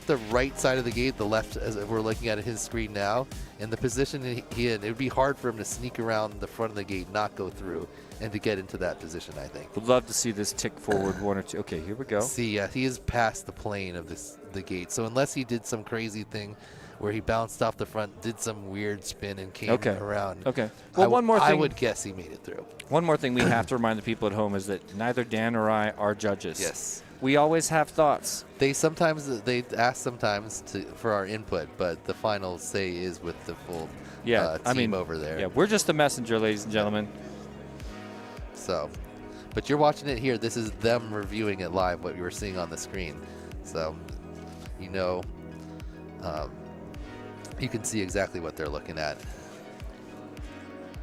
the right side of the gate, the left, as we're looking at his screen now, and the position he in. It would be hard for him to sneak around the front of the gate, not go through, and to get into that position, I think. Would love to see this tick forward one or two. Okay, here we go. See, yeah, he is past the plane of the gate. So unless he did some crazy thing where he bounced off the front, did some weird spin, and came around. Okay. Well, one more thing. I would guess he made it through. One more thing we have to remind the people at home is that neither Dan or I are judges. Yes. We always have thoughts. They ask sometimes for our input, but the final say is with the full team over there. Yeah, we're just the messenger, ladies and gentlemen. So, but you're watching it here. This is them reviewing it live, what you were seeing on the screen. So, you can see exactly what they're looking at.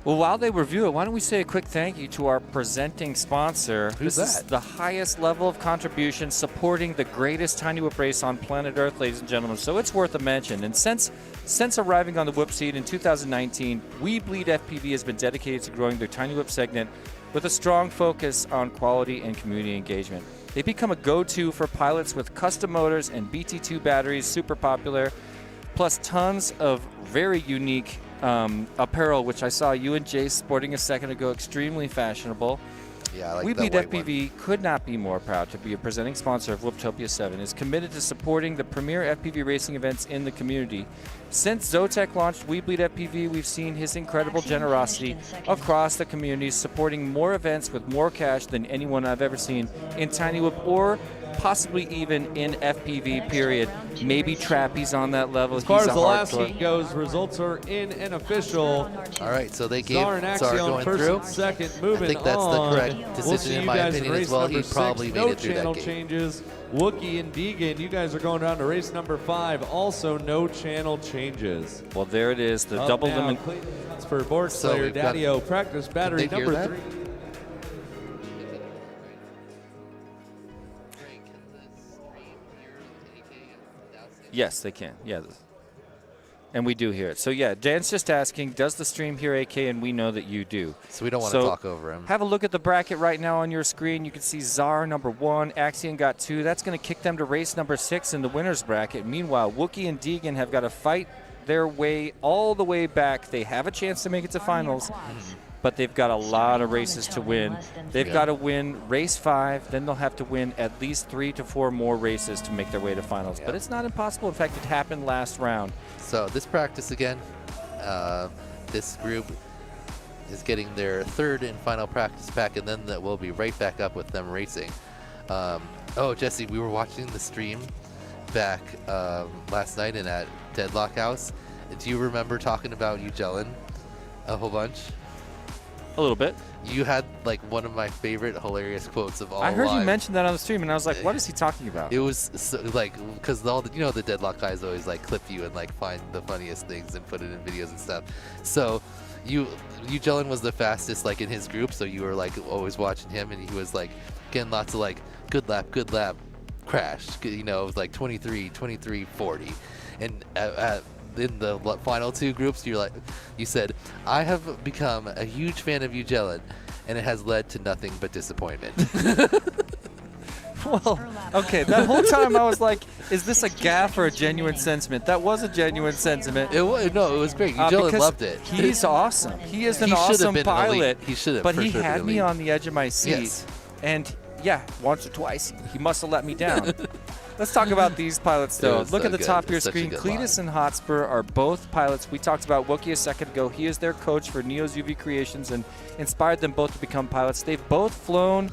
Well, while they review it, why don't we say a quick thank you to our presenting sponsor. Who's This is that? the highest level of contribution supporting the greatest tiny whip race on planet Earth, ladies and gentlemen. So it's worth a mention. And since arriving on the whip seat in 2019, We Bleed FPV has been dedicated to growing their tiny whip segment with a strong focus on quality and community engagement. They become a go-to for pilots with custom motors and BT2 batteries, super popular, plus tons of very unique apparel, which I saw you and Jace sporting a second ago, extremely fashionable. Yeah, I like We that Bleed white one. FPV could not be more proud to be a presenting sponsor of Whooptopia 7, is committed to supporting the premier FPV racing events in the community. Since Zotek launched We Bleed FPV, we've seen his incredible generosity across the community, supporting more events with more cash than anyone I've ever seen in Tiny Whip or possibly even in FPV, period. Maybe Trappy's on that level. As far He's as a the last hardcore. heat goes, results are in and official. All right, so they gave Zar and Zar Axion going first through. and second, moving I think that's on. the correct We'll decision see in you my guys in opinion race as well. number He probably 6. made No it through channel that gate. changes. Wookie and Deegan, you guys are going down to race number 5. Also, no channel changes. Well, there it is, the Up double now, limit. clean runs for board So player we've got- Daddy-O. Practice battery Did they hear number that? 3. Yes, they can. Yeah. And we do hear it. So, yeah, Dan's just asking, does the stream hear AK? And we know that you do. So we don't want to So, talk over him. Have a look at the bracket right now on your screen. You can see Zar number 1, Axion got 2. That's going to kick them to race number 6 in the winner's bracket. Meanwhile, Wookie and Deegan have got to fight their way all the way back. They have a chance to make it to finals, but they've got a lot of races to win. They've got to win race 5, then they'll have to win at least 3 to 4 more races to make their way to finals. But it's not impossible. In fact, it happened last round. So this practice again, this group is getting their third and final practice pack, and then we'll be right back up with them racing. Oh, Jesse, we were watching the stream back last night and at Deadlock House. Do you remember talking about you gelling a whole bunch? A little bit. You had like one of my favorite hilarious quotes of all. I heard you time. mention that on the stream, and I was like, what is he talking about? It was so, like, because all the, the Deadlock guys always like clip you and like find the funniest things and put it in videos and stuff. So Jelen was the fastest like in his group, so you were like always watching him, and he was like getting lots of like good lap, crash. It was like 23, 40, and in the final two groups, you said, I have become a huge fan of Jelen, and it has led to nothing but disappointment. Well, okay, that whole time I was like, is this a gaffe or a genuine sentiment? That was a genuine sentiment. It was great. Jelen loved it. He's awesome. He is an He should have awesome been pilot. elite. He should have, but for he sure had been me elite. on the edge of my seat. Yes. And yeah, once or twice, he must have let me down. Let's talk about these pilots, though. was Look so at the good. top of your It's such a screen. good Cletus line. and Hotspur are both pilots. We talked about Wookie a second ago. He is their coach for Neo's UV Creations and inspired them both to become pilots. They've both flown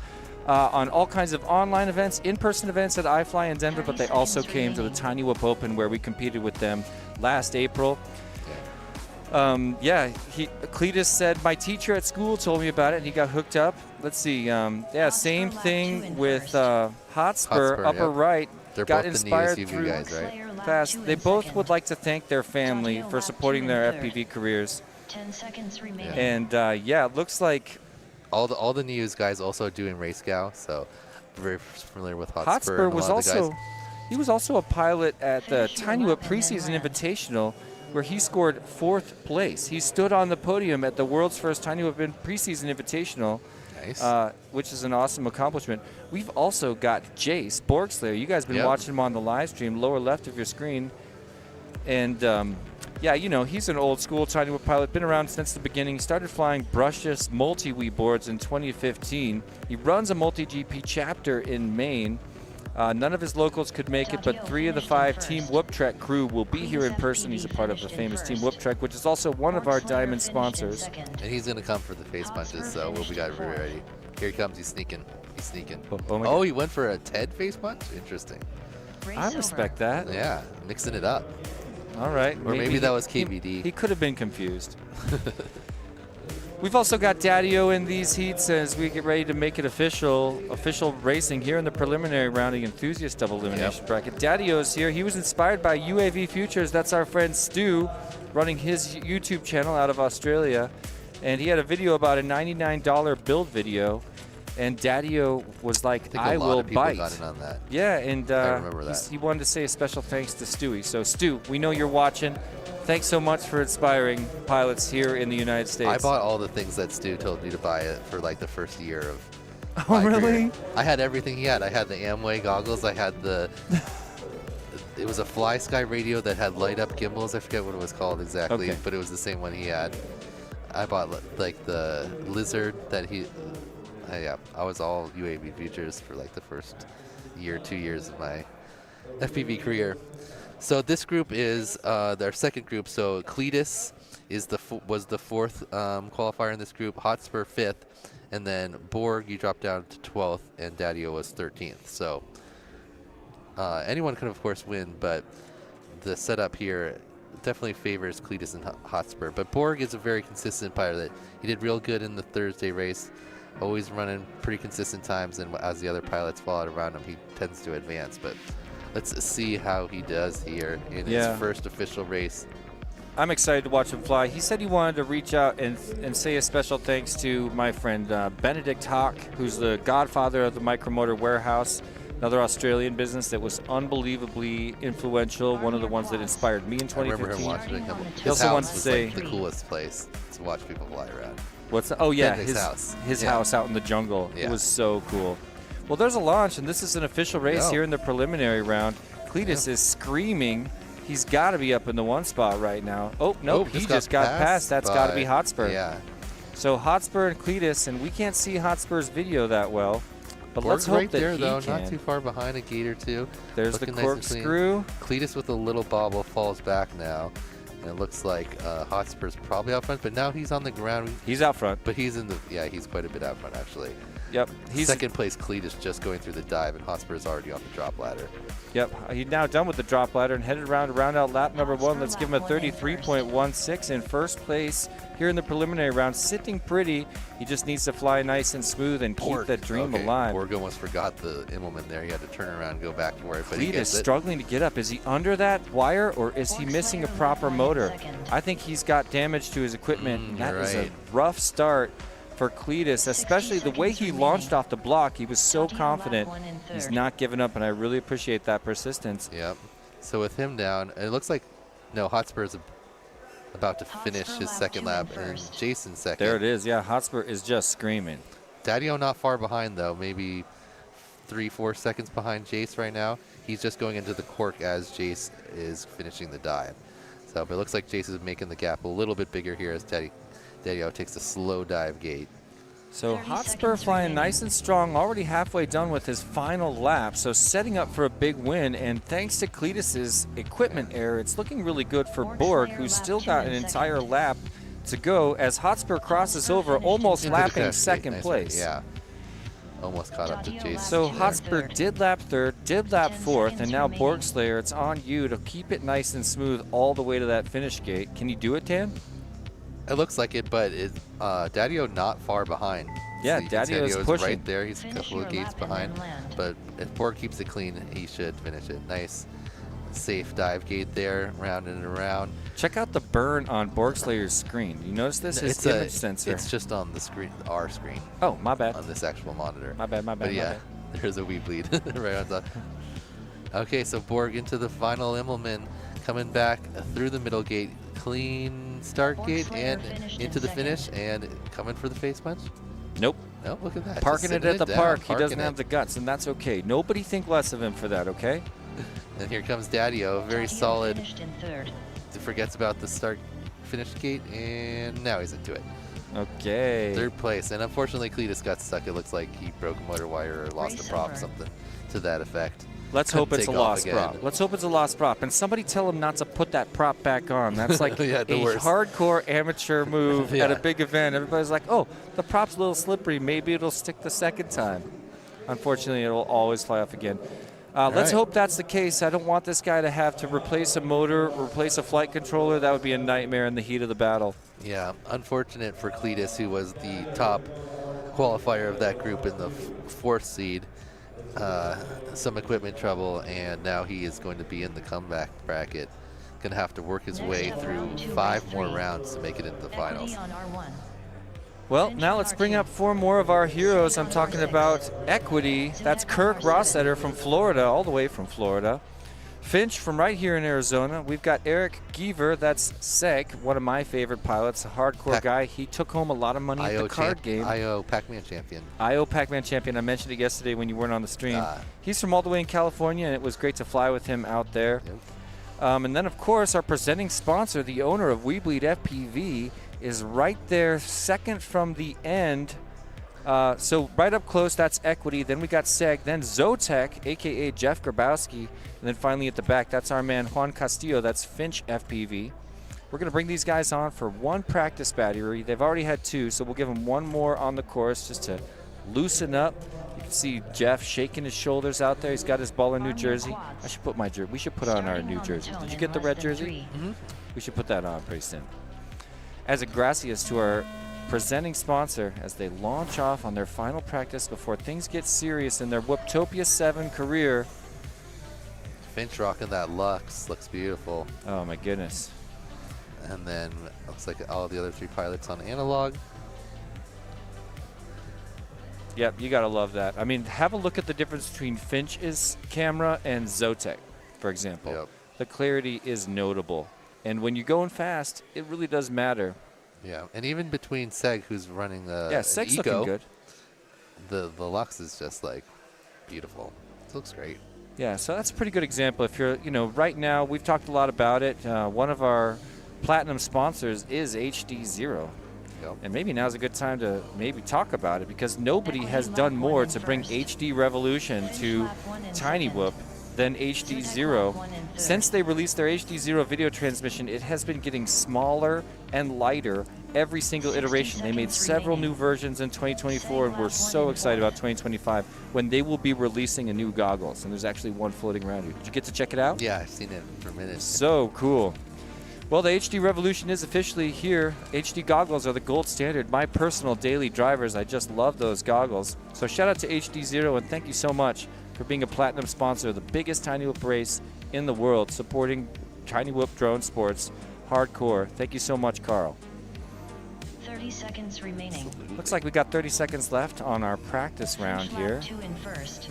on all kinds of online events, in-person events at iFly in Denver, but they also came to the Tiny Whoop Open where we competed with them last April. Cletus said, my teacher at school told me about it, and he got hooked up. Let's see. Same thing with Hotspur, upper right. They're got both inspired the NEOS UV through guys, right? fast. They both would like to thank their family for supporting their FPV careers. 10 seconds remaining. And it looks like All the news guys also doing race gal, so very familiar with Hotspur. Hotspur and a was lot of the guys. also he was also a pilot at the Tiny Whoop preseason invitational, where he scored 4th place. He stood on the podium at the world's first Tiny Whoop preseason invitational, Nice. which is an awesome accomplishment. We've also got Jace Borgslayer. You guys have been Yep. watching him on the live stream, lower left of your screen, and he's an old school Tiny Whoop pilot, been around since the beginning. He started flying brushless multi-wee boards in 2015. He runs a multi-GP chapter in Maine. None of his locals could make it, but 3 of the 5 Team Whoop Trek crew will be here in person. He's a part of the famous Team Whoop Trek, which is also one of our diamond sponsors. And he's going to come for the face punches, so we got ready. Here he comes. He's sneaking. Oh, he went for a Ted face punch? Interesting. I respect that. Yeah, mixing it up. All right. Or maybe that was KVD. He could have been confused. We've also got Daddy-O in these heats as we get ready to make it official racing here in the preliminary round of the enthusiast double elimination bracket. Daddy-O is here. He was inspired by UAV Futures. That's our friend Stu running his YouTube channel out of Australia. And he had a video about a $99 build video. And Daddy-O was like, I will bite. Got in on that. Yeah, and I remember that. he wanted to say a special thanks to Stewie. So, Stu, we know you're watching. Thanks so much for inspiring pilots here in the United States. I bought all the things that Stu told me to buy it for like the first year of Oh, my really? career. I had everything he had. I had the Amway goggles. I had it was a Fly Sky radio that had light up gimbals. I forget what it was called exactly, Okay. but it was the same one he had. I bought like the Lizard that he. I was all UAV Futures for like the first 2 years of my FPV career. So this group is their second group. So Cletus was the 4th qualifier in this group, Hotspur 5th, and then Borg you dropped down to 12th, and Daddy-O was 13th. So anyone can of course win, but the setup here definitely favors Cletus and Hotspur. But Borg is a very consistent pilot. He did real good in the Thursday race, always running pretty consistent times, and as the other pilots fall out around him, he tends to advance. But let's see how he does here in his first official race. I'm excited to watch him fly. He said he wanted to reach out and say a special thanks to my friend Benedict Hawk, who's the godfather of the Micromotor Warehouse, another Australian business that was unbelievably influential, one of the ones that inspired me in 2015. I remember him watching it come. He His also wanted house to was say, like the coolest place to watch people fly around. what's that? Oh yeah, Benedict's house. His Yeah. house out in the jungle. Yeah. It was so cool. Well, there's a launch, and this is an official race here in the preliminary round. Cletus is screaming. He's got to be up in the 1 spot right now. Oh, nope, he just got past. That's got to be Hotspur. Yeah. So Hotspur and Cletus, and we can't see Hotspur's video that well, but Borg's let's hope right that there, he though, can. not too far behind, a gate or two. There's Looking the nice and clean. corkscrew. Cletus with a little bobble falls back now. And it looks like Hotspur's probably out front, but now he's on the ground. He's out front. But he's in the, he's quite a bit out front, actually. Yep. He's Second place Cletus just going through the dive, and Hotspur is already on the drop ladder. Yep, he's now done with the drop ladder and headed around to round out lap number 1. Let's give him a 33.16 in first place here in the preliminary round. Sitting pretty. He just needs to fly nice and smooth and keep that dream alive. Borg almost forgot the Immelman there. He had to turn around and go back to where he Cletus gets it. struggling to get up. Is he under that wire or is he missing a proper motor? I think he's got damage to his equipment. And that is a rough start for Cletus, especially the way he launched off the block. He was so confident. He's not giving up, and I really appreciate that persistence. Yep. So with him down, it looks like, no, Hotspur is about to finish his second lap, and Jason's second. There it is. Yeah, Hotspur is just screaming. Daddy-O not far behind, though. Maybe 3-4 seconds behind Jace right now. He's just going into the cork as Jace is finishing the dive. So, but it looks like Jace is making the gap a little bit bigger here as Daddy-O takes a slow dive gate. So Hotspur flying nice and strong, already halfway done with his final lap, so setting up for a big win. And thanks to Cletus's equipment error, it's looking really good for Borg, who's still got an entire lap to go as Hotspur crosses over, almost lapping second place. Yeah, almost caught up to Jason. So Hotspur did lap third, did lap fourth, and now Borg Slayer, it's on you to keep it nice and smooth all the way to that finish gate. Can you do it, Dan? It looks like it, but Daddy-O not far behind. Yeah, Daddy-O's pushing. Right there. He's a couple of gates behind. But if Borg keeps it clean, he should finish it. Nice, safe dive gate there, round and around. Check out the burn on Borg Slayer's screen. You notice this? His image sensor. It's just on the screen, our screen. Oh, my bad. On this actual monitor. My bad. But yeah, there's a wee bleed right on top. Okay, so Borg into the final Immelman, coming back through the middle gate, clean start gate, and into the finish, and coming for the face punch. Nope. No, look at that. Parking it at the park. He doesn't have the guts, and that's okay. Nobody think less of him for that, okay? And here comes Daddy-O, very solid. Forgets about the start finish gate, and now he's into it. Okay. Third place, and unfortunately Cletus got stuck. It looks like he broke a motor wire or lost a prop, something to that effect. Let's hope it's a lost prop. Let's hope it's a lost prop. And somebody tell him not to put that prop back on. That's like a hardcore amateur move at a big event. Everybody's like, oh, the prop's a little slippery. Maybe it'll stick the second time. Unfortunately, it'll always fly off again. Let's hope that's the case. I don't want this guy to have to replace a motor, replace a flight controller. That would be a nightmare in the heat of the battle. Yeah, unfortunate for Cletus, who was the top qualifier of that group in the fourth seed. Some equipment trouble, and now he is going to be in the comeback bracket. Going to have to work his way through 5 more rounds to make it into the finals. Well, now let's bring up 4 more of our heroes. I'm talking about Equity. That's Kirk Rossetter from Florida, all the way from Florida. Finch from right here in Arizona. We've got Eric Giever. That's Seg, one of my favorite pilots, a hardcore guy. He took home a lot of money at the card game. IO Pac-Man champion. IO Pac-Man champion. I mentioned it yesterday when you weren't on the stream. He's from all the way in California, and it was great to fly with him out there. Yep. And then, of course, our presenting sponsor, the owner of We Bleed FPV, is right there, second from the end. So right up close, that's Equity. Then we got Seg. Then Zotek, a.k.a. Jeff Grabowski. And then finally at the back, that's our man Juan Castillo. That's Finch FPV. We're going to bring these guys on for 1 practice battery. They've already had 2, so we'll give them 1 more on the course just to loosen up. You can see Jeff shaking his shoulders out there. He's got his ball in New Jersey. I should put my jersey. We should put on our new jersey. Did you get the red jersey? We should put that on pretty soon. As a gracias to our presenting sponsor as they launch off on their final practice before things get serious in their Whooptopia 7 career. Finch rocking that Lux, looks beautiful. Oh my goodness. And then looks like all the other 3 pilots on analog. Yep, you gotta love that. I mean, have a look at the difference between Finch's camera and Zotek, for example. Yep. The clarity is notable. And when you're going fast, it really does matter. Yeah, and even between Seg, who's running the Seg's Eco, looking good. The Lux is just like beautiful. It looks great. Yeah, so that's a pretty good example. If you're, right now we've talked a lot about it. One of our platinum sponsors is HD Zero. Yep. And maybe now's a good time to maybe talk about it because nobody has done more to bring HD Revolution to Tiny Whoop than HD Zero. Since they released their HD Zero video transmission, it has been getting smaller and lighter every single iteration. They made several new versions in 2024, and we're so excited about 2025 when they will be releasing a new goggles. And there's actually one floating around here. Did you get to check it out? Yeah, I've seen it for minutes. So cool. Well, the HD revolution is officially here. HD goggles are the gold standard. My personal daily drivers, I just love those goggles. So shout out to HD Zero, and thank you so much for being a platinum sponsor of the biggest Tiny Whoop race in the world, supporting Tiny Whoop Drone Sports hardcore. Thank you so much, Carl. 30 seconds remaining. Looks like we got 30 seconds left on our practice round Finch here. lap 2 in first.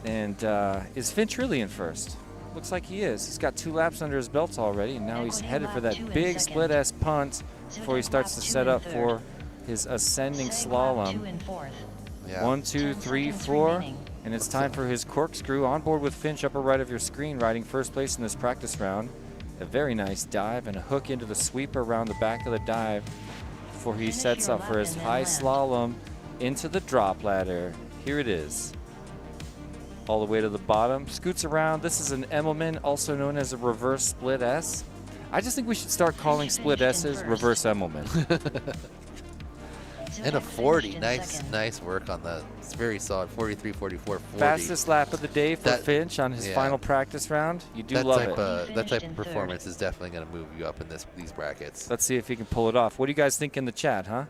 And is Finch really in first? Looks like he is. He's got 2 laps under his belt already, and now he's Equity headed lap for that 2 in big second. split S punt before he starts to Lap 2 set in up third. for his ascending Seg lap 2 slalom. in fourth. Yeah. 1, 2, 10 3, seconds 4, remaining. and it's time for his corkscrew. On board with Finch, upper right of your screen, riding first place in this practice round. A very nice dive and a hook into the sweeper around the back of the dive before he Finish sets your up for lap his and then high land. slalom into the drop ladder. Here it is. All the way to the bottom. Scoots around. This is an Emmelman, also known as a reverse split S. I just think we should start calling split finished in S's first. reverse Emmelman. And a Zodiac 40. finished in Nice, second. nice work on the. It's very solid. 43, 44, 40. Fastest lap of the day for That- Finch on his yeah. final practice round. You do That love type it. of that type Finished of in third. performance is definitely going to move you up in these brackets. Let's see if he can pull it off. What do you guys think in the chat, huh?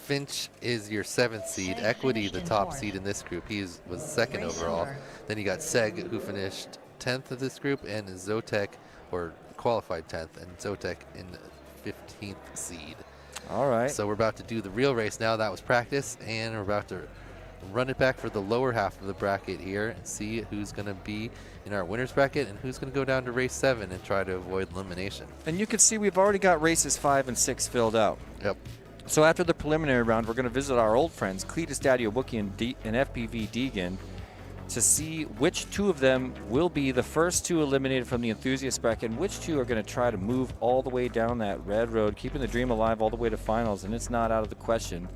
Finch is your 7th seed. Seg Equity, finished the in top fourth. seed in this group. He was 2nd Race overall. over. Then you got Seg, who finished 10th of this group, and Zotek, or qualified 10th, and Zotek in 15th seed. All right. So we're about to do the real race now. That was practice, and we're about to run it back for the lower half of the bracket here and see who's going to be in our winner's bracket and who's going to go down to race 7 and try to avoid elimination. And you can see we've already got races 5 and 6 filled out. Yep. So after the preliminary round, we're going to visit our old friends, Cletus Daddy Wookie and FPV Deegan, to see which 2 of them will be the first 2 eliminated from the enthusiast bracket and which 2 are going to try to move all the way down that red road, keeping the dream alive all the way to finals. And it's not out of the question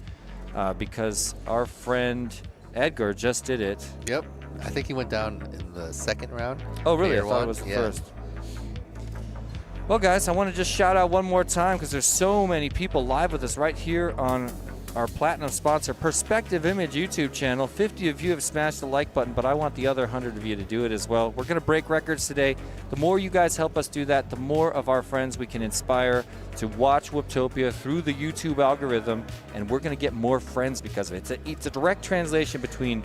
because our friend Edgar just did it. Yep. I think he went down in the 2nd round. Oh, really? I Player thought it one. was the Yeah. first. Well, guys, I want to just shout out one more time because there's so many people live with us right here on our platinum sponsor, Perspective Image YouTube channel. 50 of you have smashed the like button, but I want the other 100 of you to do it as well. We're going to break records today. The more you guys help us do that, the more of our friends we can inspire to watch Whooptopia through the YouTube algorithm, and we're going to get more friends because of it. It's a direct translation between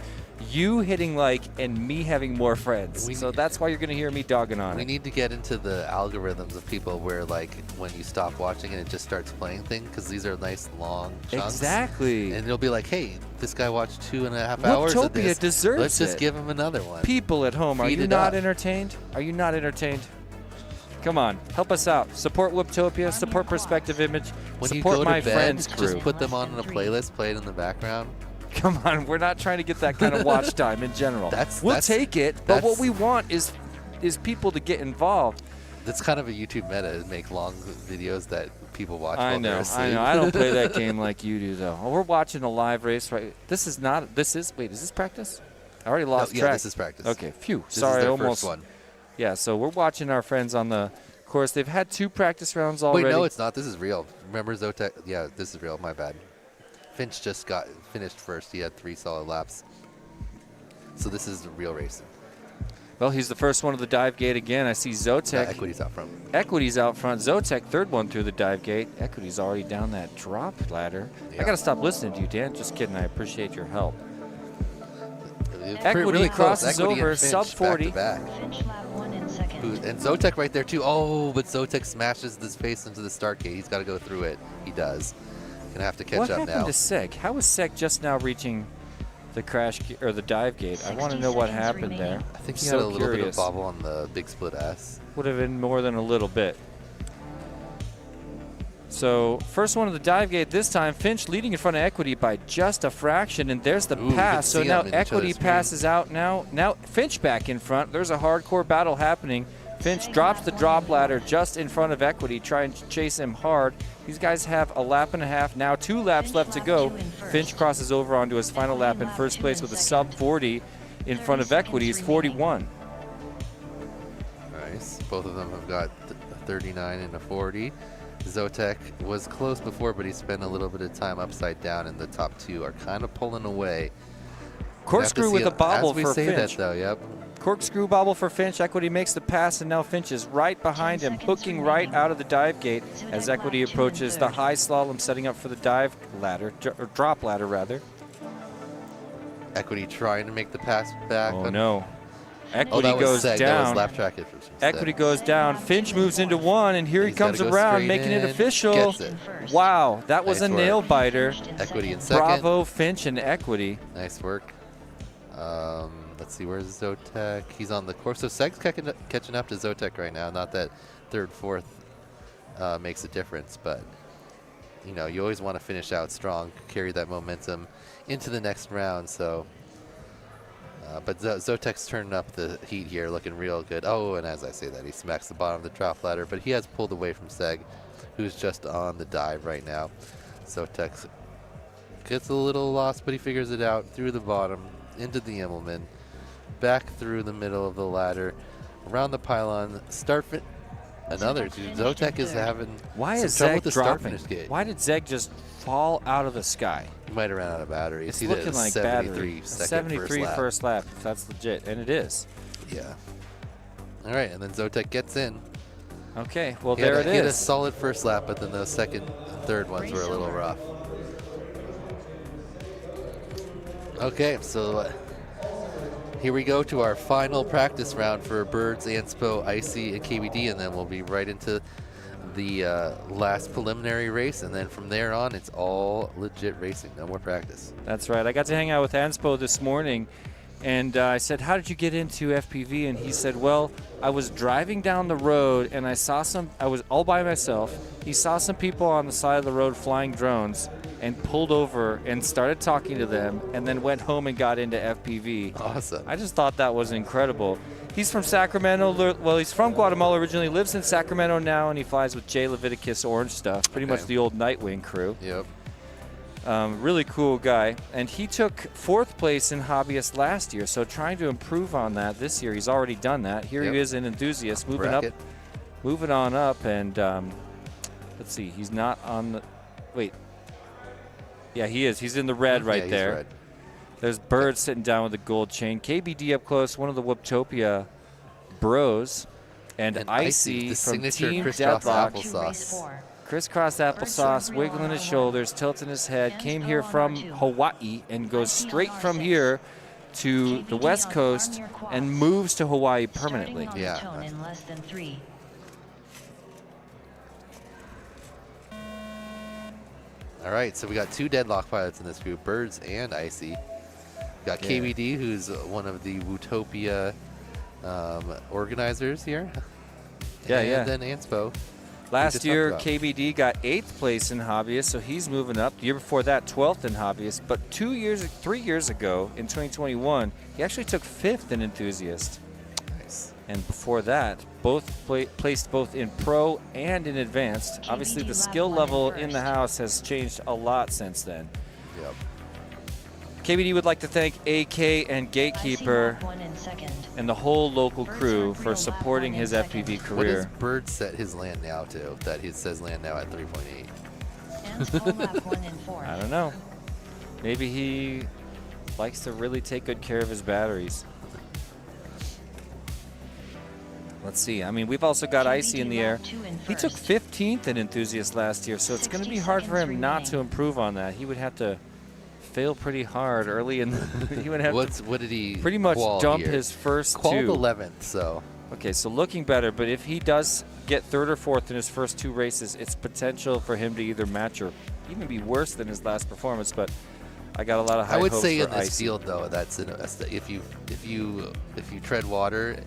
you hitting like and me having more friends. So that's why you're going to hear me dogging on We it. need to get into the algorithms of people where, like, when you stop watching and it just starts playing things, because these are nice long chunks. Exactly. And it'll be like, hey, this guy watched 2.5 hours of Whooptopia this. deserves Let's just it. give him another one. People at home, are Feed you it not up. entertained? Are you not entertained? Come on, help us out. Support Whooptopia, support Perspective Image, When you support go to my bed, friends crew. just put them on a playlist, play it in the background. Come on, we're not trying to get that kind of watch time in general. We'll take it, but what we want is people to get involved. That's kind of a YouTube meta, is make long videos that people watch I while they're know, asleep. I know. I don't play that game like you do, though. Oh, we're watching a live race, right? Wait, is this practice? I already lost yeah, track. this is practice. Okay, phew. This Sorry, is their almost. first one. Yeah, so we're watching our friends on the course. They've had 2 practice rounds already. Wait, no, it's not. This is real. Remember Zotek? Yeah, this is real. My bad. Finch just got finished first. He had 3 solid laps. So this is the real racing. Well, he's the first one of the dive gate again. I see Zotek. Yeah, Equity's out front. Equity's out front. Zotek, third one through the dive gate. Equity's already down that drop ladder. Yeah. I got to stop listening to you, Dan. Just kidding. I appreciate your help. Pretty- really close. crosses Equity and over, Finch sub 40. back to back. Finch lap 1 in second. And Zotek right there too. Oh, but Zotek smashes this face into the start gate. He's got to go through it. He does. Gonna have to catch What up happened now. to Seg? How is Seg just now reaching the or the dive gate? I want to 60 know what seconds happened remaining. there. I think he So had a little bit of curious. bobble on the big split S. Would have been more than a little bit. So first one of the dive gate this time. Finch leading in front of Equity by just a fraction, and there's the Ooh, you pass. can So see now them in each Equity other's passes out. Now Finch back in front. There's a hardcore battle happening. Finch drops the drop ladder just in front of Equity, trying to chase him hard. These guys have a lap and a half, now 2 laps left to go. Finch crosses over onto his final lap in first place with a sub 40 in front of Equity's 41. Nice. Both of them have got 39 and a 40. Zotek was close before, but he spent a little bit of time upside down, and the top two are kind of pulling away. Corkscrew with a bobble as we for say Finch. that, though, yep. Corkscrew bobble for Finch. Equity makes the pass, and now Finch is right behind him, hooking right out of the dive gate as Equity approaches the high slalom, setting up for the dive ladder, or drop ladder, rather. Equity trying to make the pass back. Oh, no. Equity that was goes Seg. down. That was lap track. Equity goes down. Finch moves into one, and here he He's gotta comes go around, straight making it in. official. Gets it. Wow, that was Nice a work. nail biter. Equity in second. Bravo, Finch and Equity. Nice work. Let's see, where's Zotek? He's on the course. So Seg's catching up to Zotek right now. Not that third, fourth makes a difference, but you know, you always want to finish out strong, carry that momentum into the next round. So, but Zotek's turning up the heat here, looking real good. Oh, and as I say that, he smacks the bottom of the drop ladder, but he has pulled away from Seg, who's just on the dive right now. Zotek gets a little lost, but he figures it out through the bottom, into the Immelman, back through the middle of the ladder, around the pylon, another dude. Zotek is having Why some is trouble Zeg with the start dropping? finish gate. Why did Zeg just fall out of the sky? He might have ran out of battery. It's He did looking a like 73 battery. second 73 first lap. first lap, if that's legit, and it is. Yeah. All right, and then Zotek gets in. Okay, well, He had there a- it He had a is. solid first lap, but then those second and third ones were a little rough. Okay, so here we go to our final practice round for Birds, Anspo, Icy, and KBD, and then we'll be right into the last preliminary race, and then from there on, it's all legit racing. No more practice. That's right. I got to hang out with Anspo this morning, and I said, how did you get into FPV? And he said, well, I was driving down the road, and I was all by myself. He saw some people on the side of the road flying drones and pulled over and started talking to them, and then went home and got into FPV. Awesome. I just thought that was incredible. He's from Sacramento. Well, he's from Guatemala originally, lives in Sacramento now, and he flies with Jay Leviticus Orange Stuff, pretty much the old Nightwing crew. Yep. Really cool guy. And he took 4th place in Hobbyist last year, so trying to improve on that this year. He's already done that. Here he is in Enthusiast, moving on up, and let's see, he's not on the, wait. Yeah, he is. He's in the red right he's there. red. There's Bird sitting down with the gold chain. KBD up close, one of the Whooptopia bros. And Icy the from signature Team crisscross Deadlock. applesauce. Crisscross applesauce, wiggling his shoulders, tilting his head. Came here from Hawaii and goes straight from here to the West Coast and moves to Hawaii permanently. Yeah. In less than 3. All right, so we got 2 Deadlock pilots in this group, Birds and Icy. We got KBD, who's one of the Whooptopia organizers here. And then Anspo. Last year, KBD got 8th place in Hobbyist, so he's moving up. The year before that, 12th in Hobbyist. But 3 years ago, in 2021, he actually took 5th in Enthusiast. Nice. And before that, placed both in Pro and in Advanced. Obviously, the skill level in the house has changed a lot since then. Yep. KBD would like to thank AK and Gatekeeper and the whole local crew for supporting his FPV What career. does Bird set his land now to? That he says land now at 3.8. I don't know. Maybe he likes to really take good care of his batteries. Let's see. I mean, we've also got Icy in the air. He took 15th in Enthusiast last year, so it's going to be hard for him not to improve on that. He would have to fail pretty hard early in the he would have what did he pretty much dump here? his first Qualled 2. 11th, so. Okay, so looking better, but if he does get 3rd or 4th in his first 2 races, it's potential for him to either match or even be worse than his last performance, but I got a lot of high hopes for Icy. I would say in this field, though, that's if you tread water,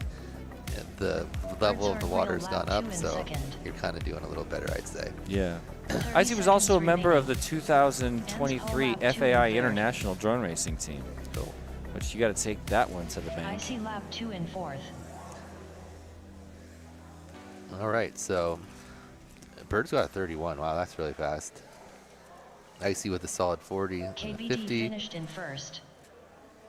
the level of the water has gone up, so you're kind of doing a little better, I'd say. Yeah. Icy was also a member of the 2023 FAI International Drone Racing Team, which you got to take that one to the bank. Icy lap 2 and 4th. All right, so Bird's got a 31. Wow, that's really fast. Icy with a solid 40 and a KBD 50. finished in 1st.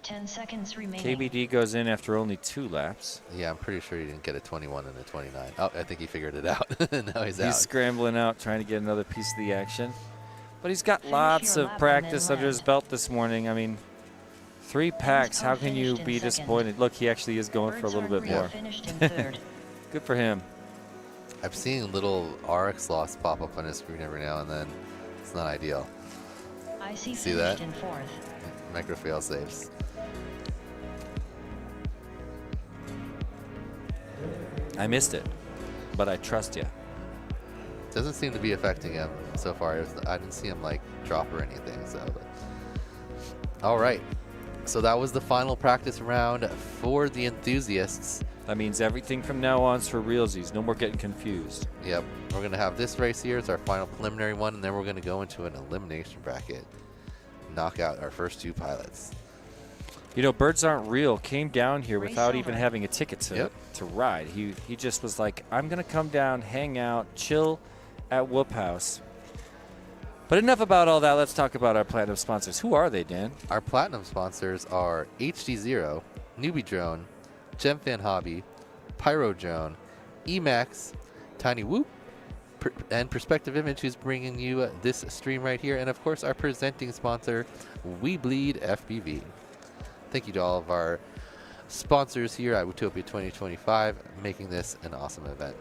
10 seconds remaining. KBD goes in after only 2 laps. Yeah, I'm pretty sure he didn't get a 21 and a 29. Oh, I think he figured it out. Now he's out. He's scrambling out, trying to get another piece of the action. But he's got Finish lots your of lap and practice then under his land. belt this morning. I mean, 3 packs. car How can you finished in be second. disappointed? Look, he actually is going for a Birds little bit Aren't Real more. finished in third. Good for him. I've seen little RX loss pop up on his screen every now and then. It's not ideal. IC See finished that? in fourth. Micro fail saves. I missed it, but I trust you. Doesn't seem to be affecting him so far. I didn't see him like drop or anything. So, but. All right. So that was the final practice round for the enthusiasts. That means everything from now on is for realsies. No more getting confused. Yep. We're gonna have this race here as our final preliminary one, and then we're gonna go into an elimination bracket, knock out our first 2 pilots. You know, Birds Aren't Real came down here Race without even over. having a ticket to Yep. to ride. He just was like, I'm gonna come down, hang out, chill at Whoop House. But enough about all that. Let's talk about our platinum sponsors. Who are they, Dan? Our platinum sponsors are HD0, Newbie Drone, GemFan Hobby, Pyro Drone, Emax, Tiny Whoop, and Perspective Image, who's bringing you this stream right here, and of course our presenting sponsor, We Bleed FPV. Thank you to all of our sponsors here at Whooptopia 2025, making this an awesome event.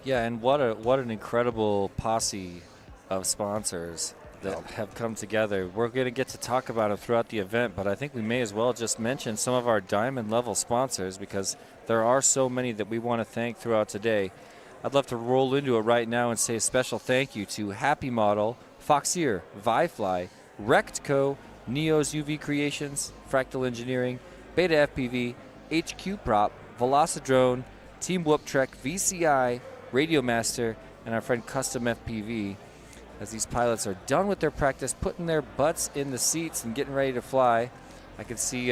Yeah, and what an incredible posse of sponsors that have come together. We're going to get to talk about them throughout the event, but I think we may as well just mention some of our diamond level sponsors because there are so many that we want to thank throughout today. I'd love to roll into it right now and say a special thank you to Happy Model, Foxier, Vifly, Rectco, Neo's UV Creations, Fractal Engineering, Beta FPV, HQ Prop, Velocidrone, Team Whoop Trek, VCI, Radio Master, and our friend Custom FPV. As these pilots are done with their practice, putting their butts in the seats and getting ready to fly. I can see,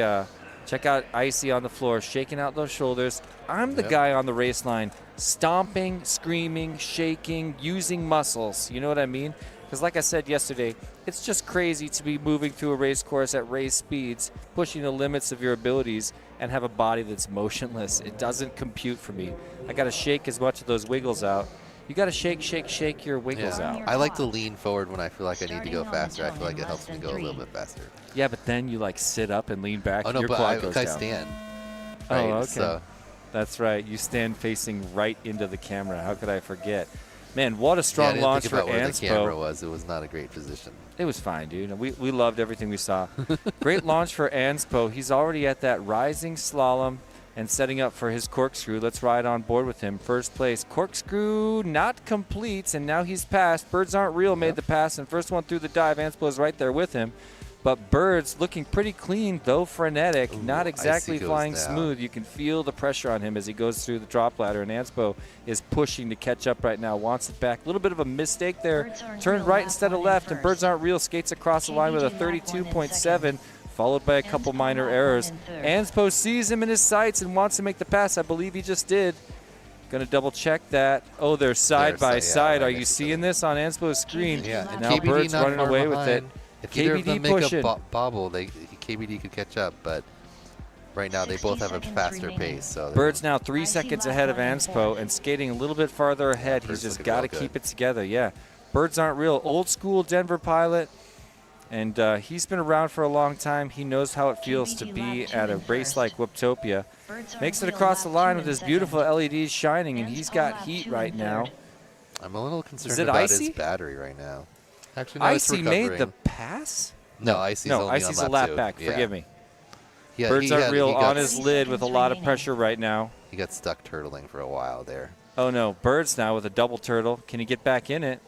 check out Icy on the floor, shaking out those shoulders. I'm the guy on the race line, stomping, screaming, shaking, using muscles. You know what I mean? Because like I said yesterday, it's just crazy to be moving through a race course at race speeds, pushing the limits of your abilities, and have a body that's motionless. It doesn't compute for me. I got to shake as much of those wiggles out. You got to shake, shake, shake your wiggles out. I like to lean forward when I feel like I need to go faster. I feel like it helps me go a Starting little bit faster. Yeah, but then you like sit up and lean back. Oh no, your but quad goes I down. stand. Oh, Right, okay. So That's right. You stand facing right into the camera. How could I forget? Man, what a strong I launch didn't for think about where the camera Anspo. was. It was not a great position. It was fine, dude. We loved everything we saw. Great launch for Anspo. He's already at that rising slalom and setting up for his corkscrew. Let's ride on board with him. First place. Corkscrew not complete, and now he's passed. Birds Aren't Real made the pass, and first one through the dive. Anspo is right there with him. But Birds looking pretty clean, though frenetic. Not exactly Icy goes flying down. smooth. You can feel the pressure on him as he goes through the drop ladder, and Anspo is pushing to catch up right now. Wants it back. A little bit of a mistake there. Birds Aren't Turned Real right lap instead of one in left, and first. Birds Aren't Real skates across the line with a KBD lap one in 32.7, second. followed by a couple Anspo minor lap one errors. in third. Anspo sees him in his sights and wants to make the pass. I believe he just did. Going to double check that. Oh, they're side by side. Are right you next to seeing each this on Anspo's screen? Yeah, and Now KBD Bird's not running far away with it. behind. If either of KBD them make pushing. a bobble, KBD could catch up, but right now they both have a 60 faster seconds pace. So Bird's now 3 I see seconds lap ahead of one in Anspo fourth. and skating a little bit farther ahead. Bird's He's just looking got to real good. keep it together. Yeah, Birds Aren't Real. Old school Denver pilot. And he's been around for a long time. He knows how it feels to KBD be lap two at a in race first. like Whooptopia. Birds Makes it Aren't across the Real lap line two with in his second. beautiful LEDs shining, and he's Anspo got lap heat two right in now. third. I'm a little concerned it about Icy? his battery right now. Actually, no, it's Icy made the recovering. pass? No, Icy's No, only Icy's on a lap two. back. Yeah. Forgive me. Yeah, Birds he Aren't had- Real he got- on his lid with a lot of remaining. pressure right now. He got stuck turtling for a while there. Oh no, Birds now with a double turtle. Can he get back in it?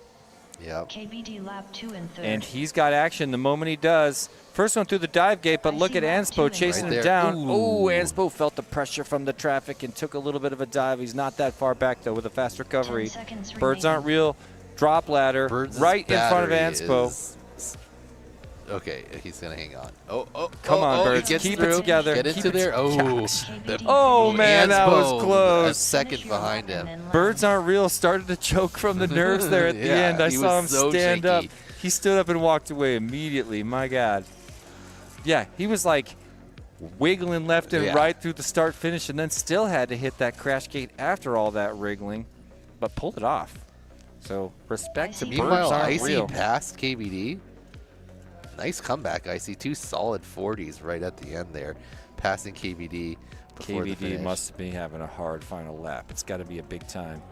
Yep. KBD lap 2 in third. And he's got action the moment he does. First one through the dive gate, but look at Icy lap Anspo two in chasing Right him there. down. Ooh. Oh, Anspo felt the pressure from the traffic and took a little bit of a dive. He's not that far back, though, with a fast 10 recovery. seconds Birds remaining. Aren't Real. Drop ladder Birds' right in front of battery Anspo. is- Okay, he's gonna hang on. Oh, Come on, he Birds. gets Keep it through. together. Get Keep into it there. Oh, KBD Oh, man, that was Anspo, close. A second Finish your behind lap him. and then Birds land. Aren't Real started to choke from the nerves there at the Yeah, end. I he saw him was so stand up. shaky. He stood up and walked away immediately. My God. Yeah, he was like wiggling left and Yeah. right through the start finish, and then still had to hit that crash gate after all that wriggling, but pulled it off. So respect to birds Meanwhile, aren't Icy real. passed KBD. Nice comeback, Icy. 2 solid 40s right at the end there, passing KBD before the KBD finish. must be having a hard final lap. It's got to be a big time,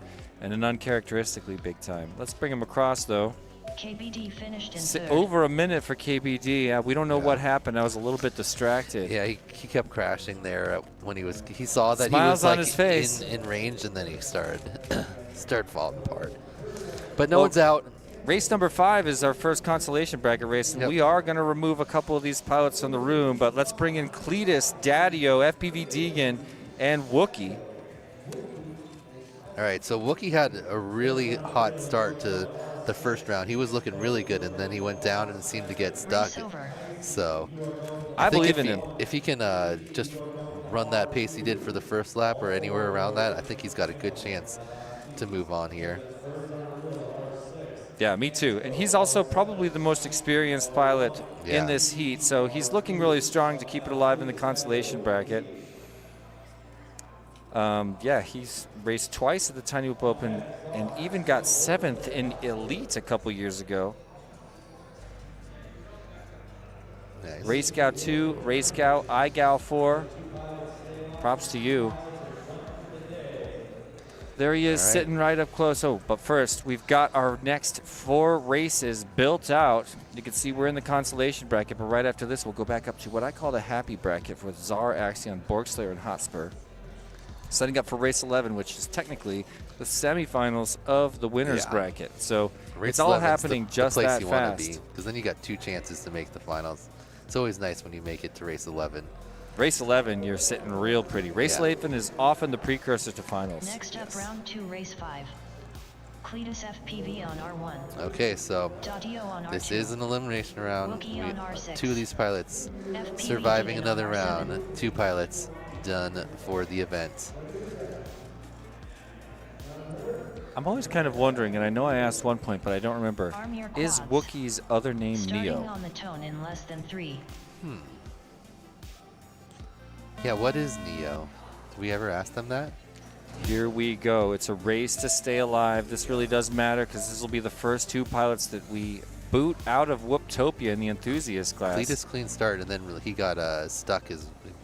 and an uncharacteristically big time. Let's bring him across, though. KBD finished in third. Over a minute for KBD. We don't know what happened. I was a little bit distracted. Yeah, he kept crashing there when he saw that Smiles he was on his face. in range, and then he started falling apart. But no one's out. Race number 5 is our first consolation bracket race, and we are going to remove a couple of these pilots from the room, but let's bring in Cletus, Daddio, FPV Deegan, and Wookie. All right, so Wookie had a really hot start to the first round. He was looking really good, and then he went down and seemed to get stuck. So I think believe in him. If he can just run that pace he did for the first lap or anywhere around that, I think he's got a good chance to move on here. Yeah, me too. And he's also probably the most experienced pilot in this heat, so he's looking really strong to keep it alive in the consolation bracket. Yeah, he's raced twice at the Tiny Whoop Open and even got 7th in Elite a couple years ago. Nice. Race Scout 2, Race Scout, iGal 4. Props to you. There he is, sitting right up close. Oh, but first, we've got our next 4 races built out. You can see we're in the consolation bracket, but right after this, we'll go back up to what I call the happy bracket with Czar, Axion, Borgslayer, and Hotspur. Setting up for race 11, which is technically the semifinals of the winners bracket. So it's all happening just that fast. Because then you got 2 chances to make the finals. It's always nice when you make it to race 11. Race 11, you're sitting real pretty. Race 11 is often the precursor to finals. Next up, round 2, race 5. Cletus FPV on R1. Okay, so Daddio on this R2. is an elimination round. Wookie on R6. 2 of these pilots FPV surviving on another R7. round. 2 pilots done for the event. I'm always kind of wondering, and I know I asked one point, but I don't remember. Arm your Is quads. Wookie's other name Starting Neo? on the tone in less than 3. Yeah, what is Neo? Did we ever ask them that? Here we go. It's a race to stay alive. This really does matter because this will be the first 2 pilots that we boot out of Whooptopia in the enthusiast class. Cletus clean start, and then he got stuck. He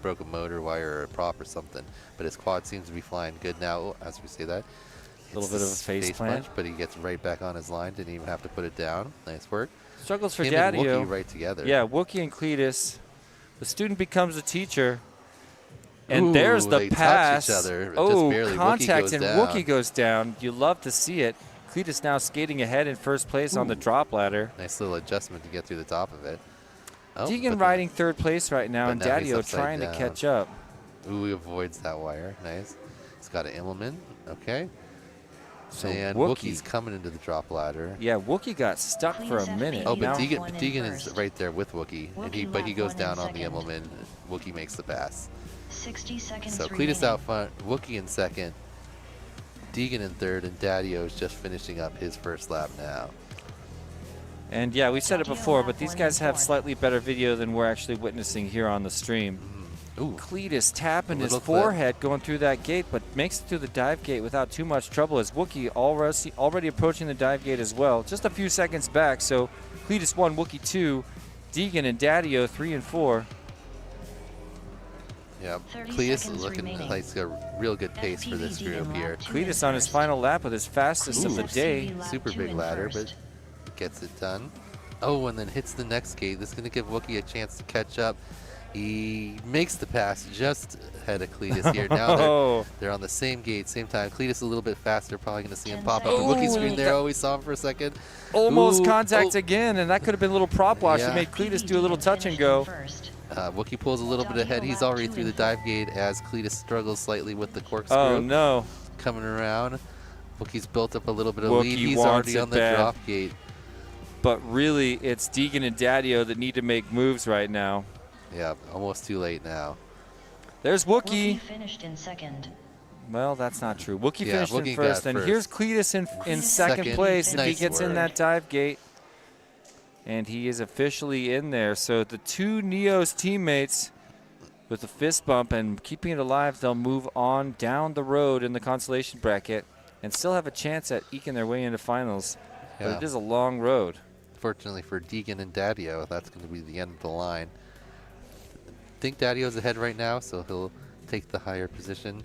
broke a motor wire or a prop or something. But his quad seems to be flying good now. As we say that, A little bit of a face plant, but he gets right back on his line. Didn't even have to put it down. Nice work. Struggles for Him and Daddio. Wookie right together. Yeah, Wookie and Cletus. The student becomes a teacher. And Ooh, there's the they touch pass. each other, just Oh, barely. Wookie contact goes and down. Wookie goes down. You love to see it. Cletus now skating ahead in first place on the drop ladder. Nice little adjustment to get through the top of it. Oh, Deegan but riding 3rd place right now, but and now he's Daddio upside trying down. to catch up. Ooh, he avoids that wire. Nice. He's got an Immelman. Okay. So And Wookie. Wookie's coming into the drop ladder. Yeah, Wookie got stuck for a minute. Oh, but Now- Deegan is right there with Wookie, and Wookie but he lap goes 1 down in on the second. Immelman. Wookie makes the pass. 60 seconds So remaining. Cletus out front, Wookie in second, Deegan in third, and Daddio is just finishing up his first lap now. And yeah, we said it Daddio before, lap but these 1 guys and have 4. slightly better video than we're actually witnessing here on the stream. Ooh, Cletus tapping his little clip. forehead going through that gate, but makes it through the dive gate without too much trouble as Wookie already approaching the dive gate as well. Just a few seconds back, so Cletus 1, Wookie 2, Deegan and Daddio 3 and 4. yeah. 30 Cletus is seconds looking remaining. like he's got real good pace for this FPV group Deegan here. lap 2 Cletus in on his first. final lap with his fastest of the Cletus day. FPV lap Super 2 big in ladder, first. but gets it done. Oh, and then hits the next gate. This is going to give Wookie a chance to catch up. He makes the pass just ahead of Cletus here. Now Oh. they're on the same gate, same time. Cletus a little bit faster, probably going to see him 10 pop up. The seconds. Wookie screen remaining. there. Oh, we saw him for a second. Almost Ooh, contact oh. again, and that could have been a little prop wash Yeah. that made Cletus FPV do a little Deegan touch and finished go. in first. Wookie pulls a little bit ahead. He's already through the dive gate as Cletus struggles slightly with the corkscrew. Oh no. Coming around. Wookie's built up a little bit of Wookie lead. He's wants already it on the bad. drop gate. But really, it's Deegan and Daddio that need to make moves right now. Yeah, almost too late now. There's Wookie Wookie. finished in second. Well, that's not true. Wookie Yeah, finished Wookie in got first, and first. here's Cletus in second Second. place if he Nice gets in work. that dive gate. And he is officially in there. So the 2 Neo's teammates with a fist bump and keeping it alive, they'll move on down the road in the consolation bracket and still have a chance at eking their way into finals. Yeah. But it is a long road. Fortunately for Deegan and Daddio, that's going to be the end of the line. I think Daddio's ahead right now, so he'll take the higher position.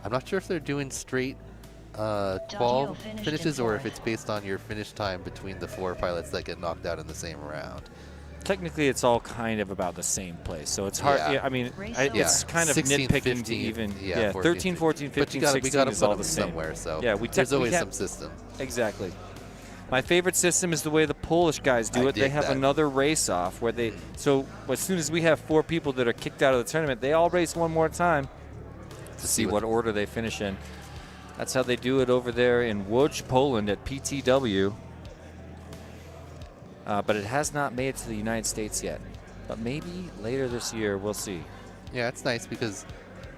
I'm not sure if they're doing straight qual finishes or if it's based on your finish time between the 4 pilots that get knocked out in the same round. Technically, it's all kind of about the same place, so it's hard. Yeah. Yeah, I mean, it's kind of 16, nitpicking 15, to even. yeah, 13, 14, 15, but 16 we gotta is put all them the same. somewhere, so yeah, there's always we some system. Exactly. My favorite system is the way the Polish guys do I it. They dig have that. another race off where they. So as soon as we have 4 people that are kicked out of the tournament, they all race one more time to see what order they finish in. That's how they do it over there in Łódź, Poland at PTW. But it has not made it to the United States yet. But maybe later this year, we'll see. Yeah, it's nice because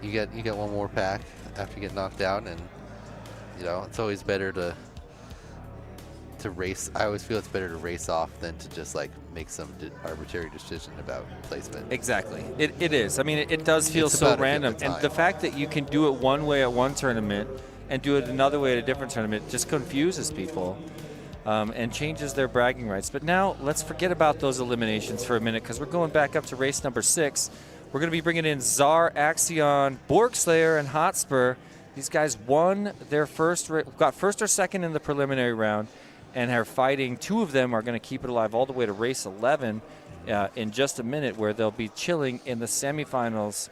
you get one more pack after you get knocked out, and you know it's always better to race. I always feel it's better to race off than to just like make some arbitrary decision about placement. Exactly. It is. I mean, it does feel It's so about a random. different And the time. fact that you can do it one way at one tournament and do it another way at a different tournament just confuses people and changes their bragging rights. But now let's forget about those eliminations for a minute because we're going back up to race number 6. We're going to be bringing in Tsar, Axion, Borgslayer, and Hotspur. These guys won their got first or second in the preliminary round and are fighting. 2 of them are going to keep it alive all the way to race 11 in just a minute, where they'll be chilling in the semifinals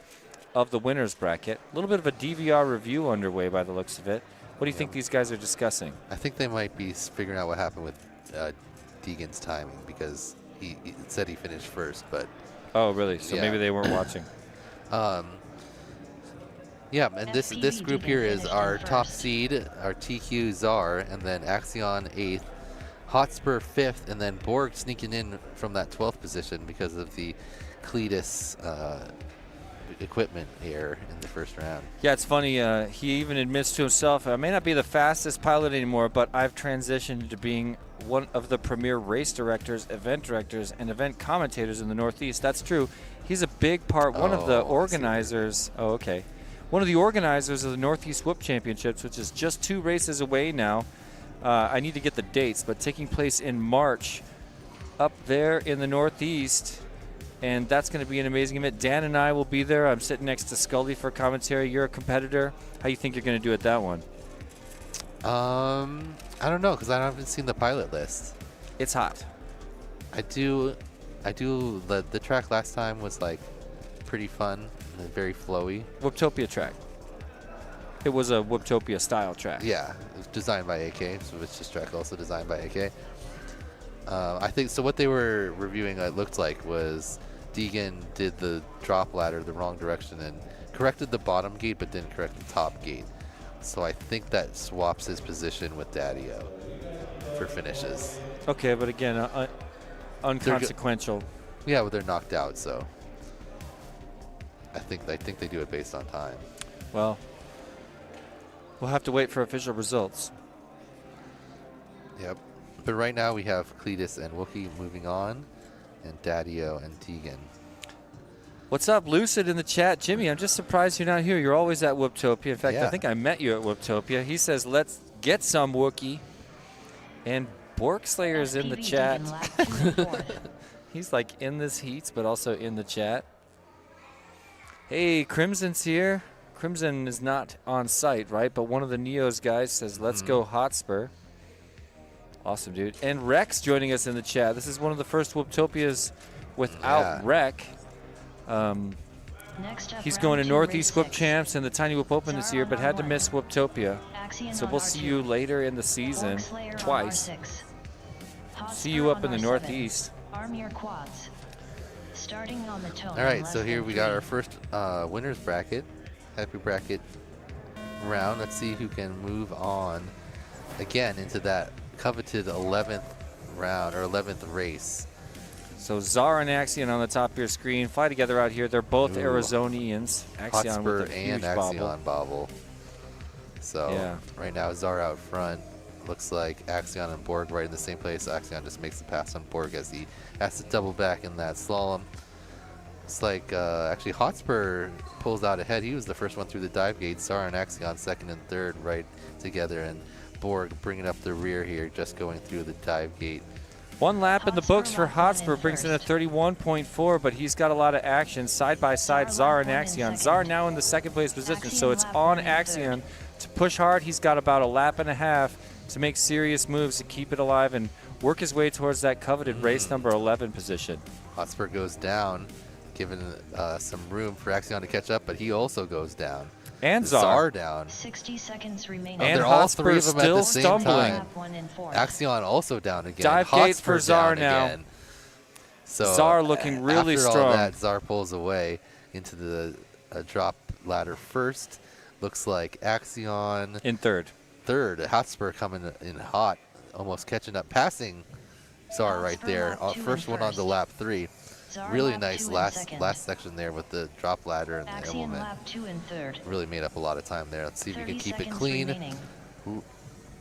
of the winners bracket. A little bit of a DVR review underway by the looks of it. What do you think these guys are discussing? I think they might be figuring out what happened with Deegan's timing because he said he finished first, but Oh, really? So Yeah. maybe they weren't watching. yeah, and this group here is our top seed, our TQ Tsar, and then Axion 8th, Hotspur 5th, and then Borg sneaking in from that 12th position because of the Cletus equipment error in the first round. Yeah, it's funny. He even admits to himself, I may not be the fastest pilot anymore, but I've transitioned to being one of the premier race directors, and event commentators in the Northeast. That's true. He's a big part, one of the organizers. Oh, okay. One of the organizers of the Northeast Whoop Championships, which is just 2 races away now. I need to get the dates, but taking place in March up there in the Northeast. And that's going to be an amazing event. Dan and I will be there. I'm sitting next to Scully for commentary. You're a competitor. How do you think you're going to do at that one? I don't know because I haven't seen the pilot list. It's hot. I do. The track last time was like pretty fun and very flowy. Whooptopia track. It was a Whooptopia style track. Yeah, it was designed by AK, so it's this track also designed by AK. I think so. What they were reviewing, it looked like, was Deegan did the drop ladder the wrong direction and corrected the bottom gate, but didn't correct the top gate. So I think that swaps his position with Daddio for finishes. Okay, but again, unconsequential. Yeah, but they're knocked out, so I think they do it based on time. Well, we'll have to wait for official results. Yep. But right now we have Cletus and Wookie moving on, and Daddio and Deegan. What's up, Lucid in the chat? Jimmy, I'm just surprised you're not here. You're always at Whooptopia. In fact, Yeah. I think I met you at Whooptopia. He says, let's get some Wookie. And Borgslayer's in the FPV chat. Deegan lapped 24th. He's like in this heats, but also in the chat. Hey, Crimson's here. Crimson is not on site, right? But one of the Neos guys says, let's go Hotspur. Awesome, dude. And Rex joining us in the chat. This is one of the first Whooptopias without Rec. Next up, He's round going to 2, Northeast race Whoop 6. Champs and the Tiny Whoop Open this year, but had to miss Whooptopia. Axion So on we'll see R2. you later in the season, Borgslayer on twice. R6. See you up Hotspur in the on R7. Northeast. Arm your quads. Starting on the toe. All right, so here we got our first winners bracket, happy bracket round. Let's see who can move on again into that coveted 11th round or 11th race. So Zara and Axion on the top of your screen. Fly together out here. They're both Ooh. Arizonians. Axion Hotspur with a and huge bobble. Axion bobble. So Yeah. right now Zara out front. Looks like Axion and Borg right in the same place. Axion just makes the pass on Borg as he has to double back in that slalom. It's like actually Hotspur pulls out ahead. He was the first one through the dive gate. Czar and Axion second and third right together, and Borg bringing up the rear here, just going through the dive gate. 1 lap in the books for Hotspur, brings in a 31.4, but he's got a lot of action side by side. Czar and Axion. Czar now in the second place position, so it's on Axion to push hard. He's got about a lap and a half to make serious moves to keep it alive and work his way towards that coveted race number 11 position. Hotspur goes down, giving some room for Axion to catch up, but he also goes down. And Czar down. 60 seconds remaining. And they're all Hotspur three of them at still the same stumbling. time. 1 and 4. Axion also down again. Dive gate Hotspur for Czar down now. again. So Czar looking really after strong. all that, Czar pulls away into the drop ladder first. Looks like Axion in third. Hotspur coming in hot, almost catching up, passing Czar right there. First one on the lap 3. Czar Really lap nice 2 and last section there with the drop ladder and the Axion implement. lap 2 and third. Really made up a lot of time there. Let's see if we can 30 keep it seconds clean. remaining. Ooh,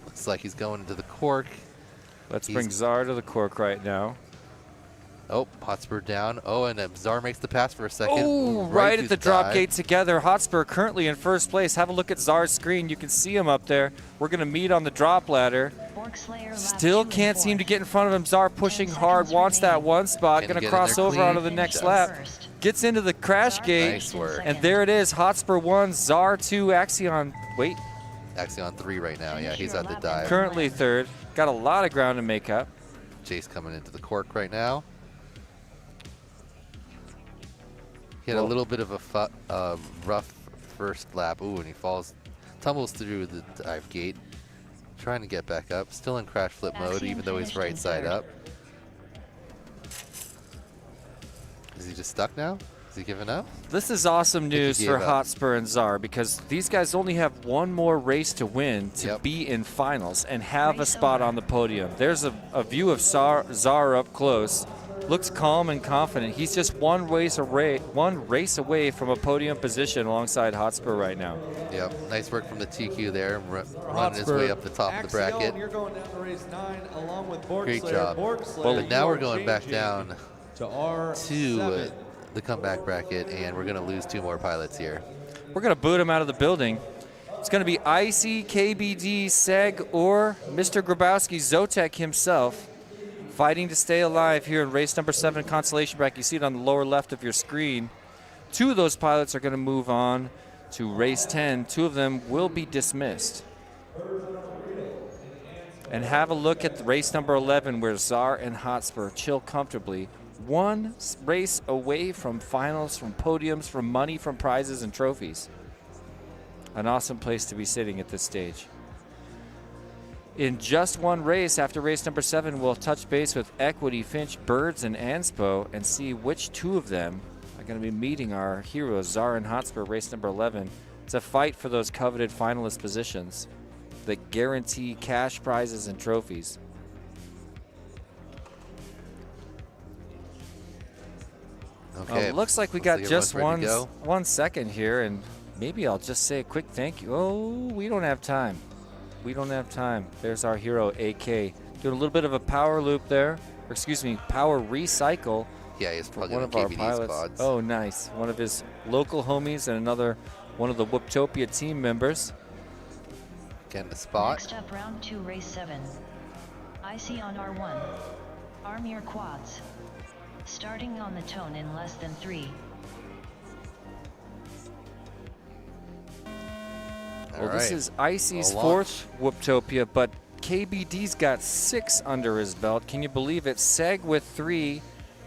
looks like he's going into the cork. Let's bring Czar to the cork right now. Oh, Hotspur down. Oh, and Czar makes the pass for a second. Oh, right through at the drop dive. gate together. Hotspur currently in first place. Have a look at Czar's screen. You can see him up there. We're going to meet on the drop ladder. Still can't seem to get in front of him. Czar pushing hard, wants that one spot. Can he Going to get in cross there over clean? onto the next Yes. lap. Gets into the crash gate. Nice work. And there it is. Hotspur 1, Czar 2, Axion. Wait, Axion 3 right now. Yeah, he's at the dive. currently third. Got a lot of ground to make up. Jace coming into the cork right now. He had a little bit of a rough first lap. Ooh, and he tumbles through the dive gate. Trying to get back up. Still in crash flip mode, even though he's right side up. Is he just stuck now? Is he giving up? This is awesome news he for gave up. Hotspur and Czar because these guys only have one more race to win to be in finals and have a spot on the podium. There's a view of Czar up close. Looks calm and confident. He's just one race away from a podium position alongside Hotspur right now. Yep, nice work from the TQ there, running his way up the top of the bracket. You're going down to race 9 along with Borg Great Slayer. job. Borg Slayer, But now you we're are going back changing down to R7. to the comeback bracket, and we're going to lose 2 more pilots here. We're going to boot him out of the building. It's going to be Icy, KBD, Seg, or Mr. Grabowski, Zotek himself, fighting to stay alive here in race number 7 consolation bracket. You see it on the lower left of your screen. 2 of those pilots are going to move on to race 10. 2 of them will be dismissed. And have a look at race number 11 where Czar and Hotspur chill comfortably. 1 race away from finals, from podiums, from money, from prizes and trophies. An awesome place to be sitting at this stage. In just 1 race, after race number 7, we'll touch base with Equity, Finch, Birds, and Anspo and see which 2 of them are going to be meeting our heroes, Czar and Hotspur, race number 11. It's a fight for those coveted finalist positions that guarantee cash prizes and trophies. Okay. Looks like we got just 1 second here, and maybe I'll just say a quick thank you. Oh, we don't have time. We don't have time. There's our hero, AK. Doing a little bit of a power loop there. Or excuse me, power recycle. Yeah, he's for plugging one in of our KBD pilots. squads. Oh, nice. One of his local homies and another one of the Whooptopia team members. Getting the spot. Next up, round 2, race 7. IC on R1. Arm your quads. Starting on the tone in less than 3. Well, this is Icy's 4th Whooptopia, but KBD's got 6 under his belt. Can you believe it? Seg with 3,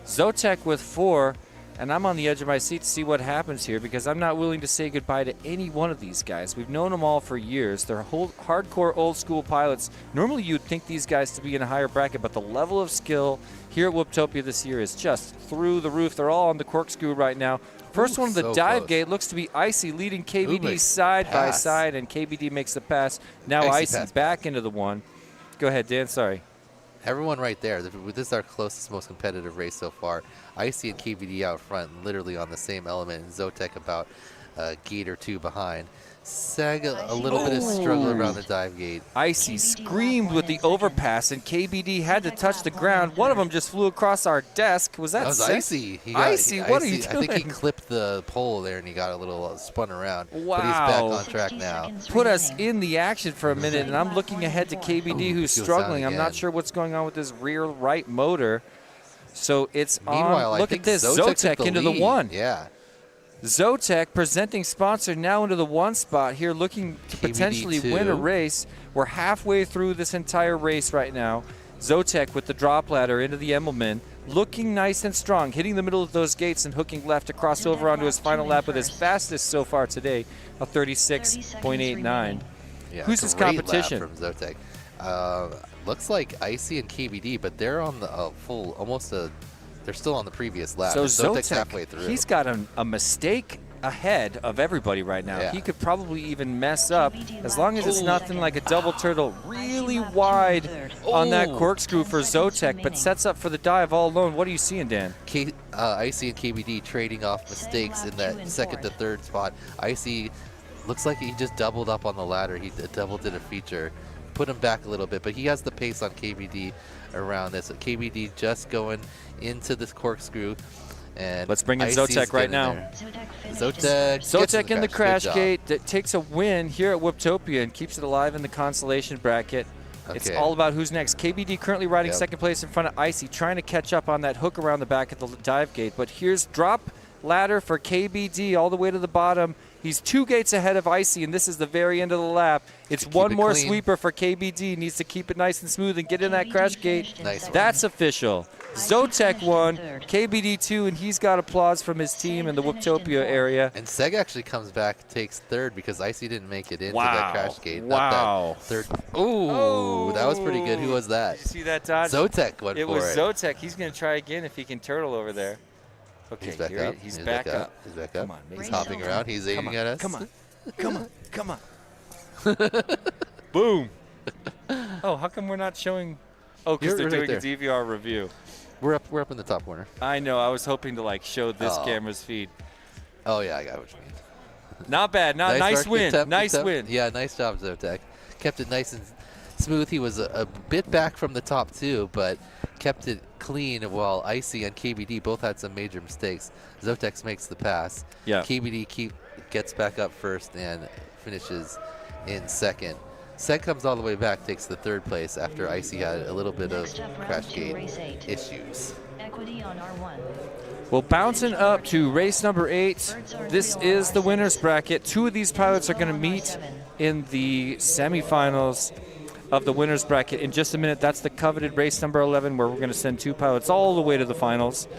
Zotek with 4, and I'm on the edge of my seat to see what happens here because I'm not willing to say goodbye to any one of these guys. We've known them all for years. They're hardcore old school pilots. Normally you'd think these guys to be in a higher bracket, but the level of skill here at Whooptopia this year is just through the roof. They're all on the corkscrew right now. First one of the dive gate looks to be Icy leading KBD side by side, and KBD makes the pass. Now Icy back into the one. Go ahead, Dan, sorry. Everyone right there. This is our closest, most competitive race so far. Icy and KBD out front, literally on the same element, and Zotek about a gate or 2 behind. Seg a little bit of struggle around the dive gate. Icy screamed with the overpass, and KBD had to touch the ground. One of them just flew across our desk. Was that That was Seg? Icy. Icy, what are you doing? I think he clipped the pole there and he got a little spun around. Wow. But he's back on track now. Put us in the action for a minute, and I'm looking ahead to KBD, who's goes struggling. down I'm not again. sure what's going on with his rear right motor. So it's Meanwhile, on. I Look think at this. Zotek took Zotek into the lead. one. Yeah. Zotek, presenting sponsor, now into the one spot here, looking to KBD potentially two. win a race. We're halfway through this entire race right now. Zotek with the drop ladder into the Emmelman, looking nice and strong, hitting the middle of those gates and hooking left to cross over onto his final lap with his fastest so far today, a 36.89. Yeah, Who's his great lap competition? from Zotek. Looks like Icy and KBD, but they're on the full, they're still on the previous lap. So Zotek's halfway through. He's got a mistake ahead of everybody right now. Yeah. He could probably even mess up as long as it's nothing like a double turtle really wide on that corkscrew for Zotek, but sets up for the dive all alone. What are you seeing, Dan? Icy and KBD trading off mistakes in that second to third spot. Icy looks like he just doubled up on the ladder. He double did a feature, put him back a little bit, but he has the pace on KBD around this. KBD just going into this corkscrew. And Let's bring in Icy's Zotek right getting now. there. Zotek in the crash Good job. gate that takes a win here at Whooptopia and keeps it alive in the consolation bracket. It's Okay. all about who's next. KBD currently riding Yep. second place in front of Icy, trying to catch up on that hook around the back of the dive gate. But here's drop ladder for KBD all the way to the bottom. He's 2 gates ahead of Icy, and this is the very end of the lap. It's Keep one it more clean. sweeper for KBD. Needs to keep it nice and smooth and get in that crash gate. Nice one. That's official. Zotek won, KBD 2, and he's got applause from his team in the Whooptopia area. And Seg actually comes back, takes third because Icy didn't make it into Wow. that crash gate. Wow. Not that third. Ooh, that was pretty good. Who was that? Did you see that dodge? Zotek went It for was it. Zotek. He's going to try again if he can turtle over there. Okay, He's back here up. he's back up. He's back up. Come on, He's Mason. hopping around. He's Come aiming on, at us. Come on. Come on. Come on. Boom. Oh, how come we're not showing? Oh, because You're they're right doing a there. DVR review. We're up in the top corner. I know. I was hoping to like show this Oh. camera's feed. Oh yeah, I got what you mean. Not bad. Nice work, good win. attempt, Nice good attempt. win. Yeah, nice job, Zotek. Kept it nice and smooth. He was a bit back from the top too, but kept it clean while Icy and KBD both had some major mistakes. Zotex makes the pass. Yeah. KBD gets back up first and finishes in second. Seg comes all the way back, takes the third place after Icy had a little bit of Next up, round crash 2, gate race 8. issues. Equity on R1. Well, bouncing up to race number 8. This is the winner's bracket. 2 of these pilots are going to meet in the semifinals of the winner's bracket in just a minute. That's the coveted race number 11, where we're going to send 2 pilots all the way to the finals.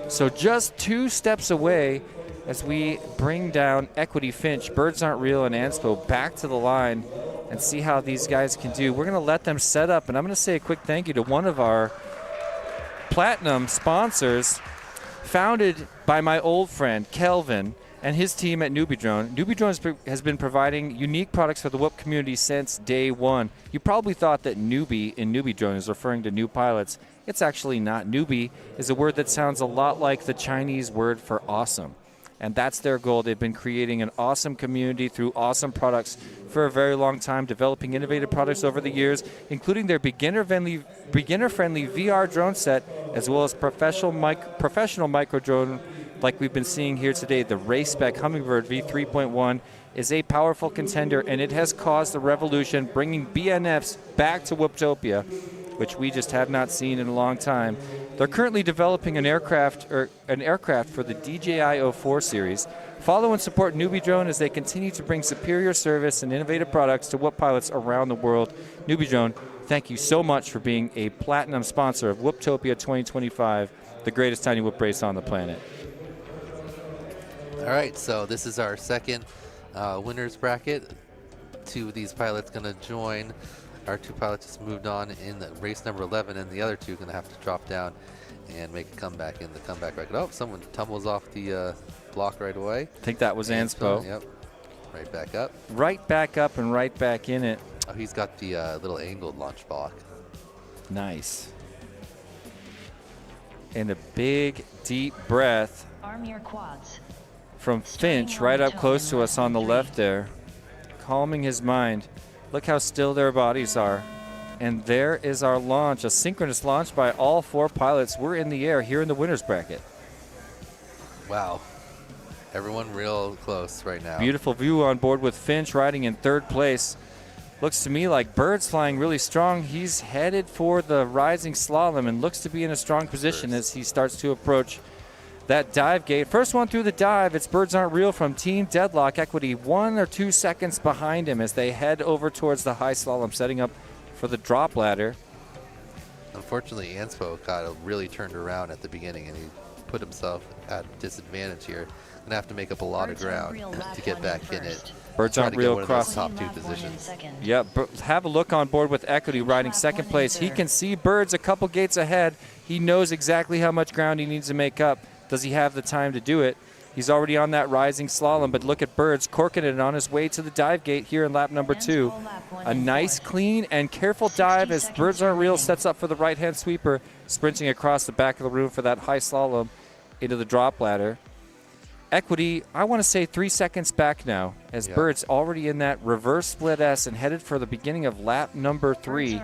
So just 2 steps away as we bring down Equity Finch, Birds Aren't Real, and Anspo back to the line and see how these guys can do. We're going to let them set up, and I'm going to say a quick thank you to one of our platinum sponsors, founded by my old friend Kelvin and his team at Newbie Drone. Newbie Drone has been providing unique products for the Whoop community since day one. You probably thought that newbie in Newbie Drone is referring to new pilots. It's actually not. Newbie is a word that sounds a lot like the Chinese word for awesome. And that's their goal. They've been creating an awesome community through awesome products for a very long time, developing innovative products over the years, including their beginner-friendly VR drone set, as well as professional micro drone like we've been seeing here today. The Race-Spec Hummingbird V3.1 is a powerful contender, and it has caused a revolution, bringing BNFs back to Whooptopia, which we just have not seen in a long time. They're currently developing an aircraft for the DJI-04 series. Follow and support Newbie Drone as they continue to bring superior service and innovative products to Whoop pilots around the world. Newbie Drone, thank you so much for being a platinum sponsor of Whooptopia 2025, the greatest tiny whoop race on the planet. All right, so this is our second winner's bracket. 2 of these pilots going to join. Our 2 pilots just moved on in the race number 11, and the other 2 going to have to drop down and make a comeback in the comeback bracket. Oh, someone tumbles off the block right away. I think that was Anspo. Yep, right back up. Right back up and right back in it. Oh, he's got the little angled launch block. Nice. And a big, deep breath Arm your quads. from Finch right up close to us on the left there. calming his mind. Look how still their bodies are. And there is our launch, a synchronous launch by all 4 pilots. We're in the air here in the winner's bracket. Wow. Everyone real close right now. Beautiful view on board with Finch riding in 3rd place. Looks to me like Bird's flying really strong. He's headed for the rising slalom and looks to be in a strong position as he starts to approach that dive gate. First one through the dive, it's Birds Aren't Real from Team Deadlock Equity, 1 or 2 seconds behind him as they head over towards the high slalom, setting up for the drop ladder. Unfortunately, Anspo got really turned around at the beginning, and he put himself at disadvantage here. Gonna have to make up a lot of ground to get back in it. Birds Aren't Real across top 2 positions. Yep, have a look on board with Equity riding 2nd place. He can see Birds a couple gates ahead. He knows exactly how much ground he needs to make up. Does he have the time to do it? He's already on that rising slalom, but look at Birds corking it on his way to the dive gate here in lap number 2. A nice, clean, and careful dive as Birds Aren't Real sets up for the right-hand sweeper, sprinting across the back of the room for that high slalom into the drop ladder. Equity, I want to say 3 seconds back now, as Bird's already in that reverse split S and headed for the beginning of lap number 3.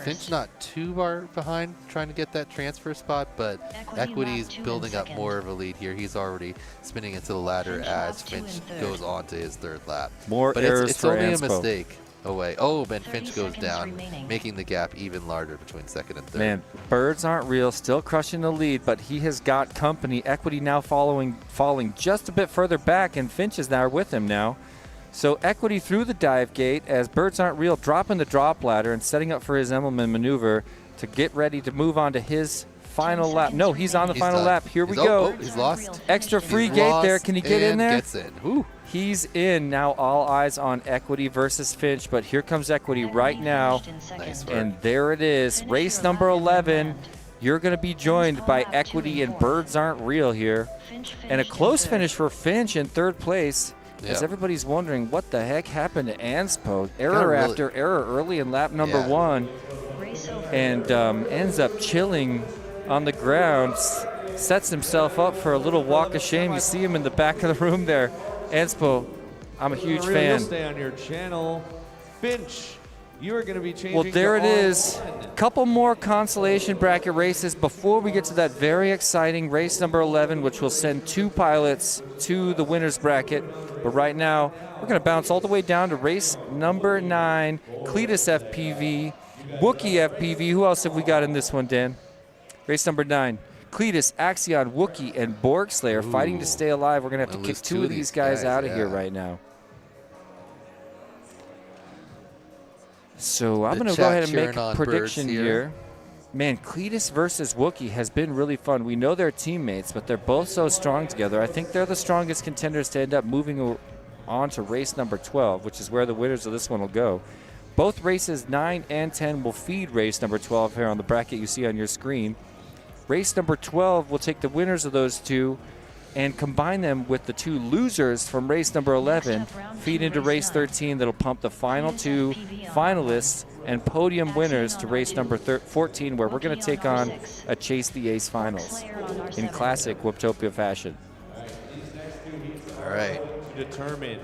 Finch not too far behind trying to get that transfer spot, but Equity's building up more of a lead here. He's already spinning into the ladder as Finch goes on to his 3rd lap. More but errors it's for only Anspo. a mistake away. Oh, Ben Finch goes down, making the gap even larger between 2nd and 3rd. Man, Birds Aren't Real, still crushing the lead, but he has got company. Equity now falling just a bit further back, and Finch is there with him now. So Equity through the dive gate as Birds Aren't Real dropping the drop ladder and setting up for his Emmelman maneuver to get ready to move on to his final lap. No, he's on the final lap. Here we go. Oh, he's lost. Extra free gate there. Can he get in there? Gets in. Woo. He's in. Now all eyes on Equity versus Finch, but here comes Equity right now. Nice work. And there it is. Race number 11. You're going to be joined by Equity and Birds Aren't Real here. And a close finish for Finch in 3rd place. As everybody's wondering what the heck happened to Anspo. Error after error early in lap number 1. And ends up chilling on the ground. Sets himself up for a little walk of shame. You see him in the back of the room there. Anspo, I'm a huge fan. Stay on your channel. Finch, you are going to be changing. Well, there it is. Couple more consolation bracket races before we get to that very exciting race number 11, which will send 2 pilots to the winner's bracket. But right now, we're going to bounce all the way down to race number 9, Cletus FPV, Wookie FPV. Who else have we got in this one, Dan? Race number 9. Cletus, Axion, Wookie, and Borg Slayer fighting to stay alive. We're going to have to kick 2 of these guys out of here right now. So I'm going to go ahead and make a prediction here. Man, Cletus versus Wookie has been really fun. We know they're teammates, but they're both so strong together. I think they're the strongest contenders to end up moving on to race number 12, which is where the winners of this one will go. Both races 9 and 10 will feed race number 12 here on the bracket you see on your screen. Race number 12 will take the winners of those 2 and combine them with the 2 losers from race number 11, feed into race 13 that'll pump the final 2 finalists and podium winners to race number 14, where we're going to take on a Chase the Ace finals in classic Whooptopia fashion. All right. Determine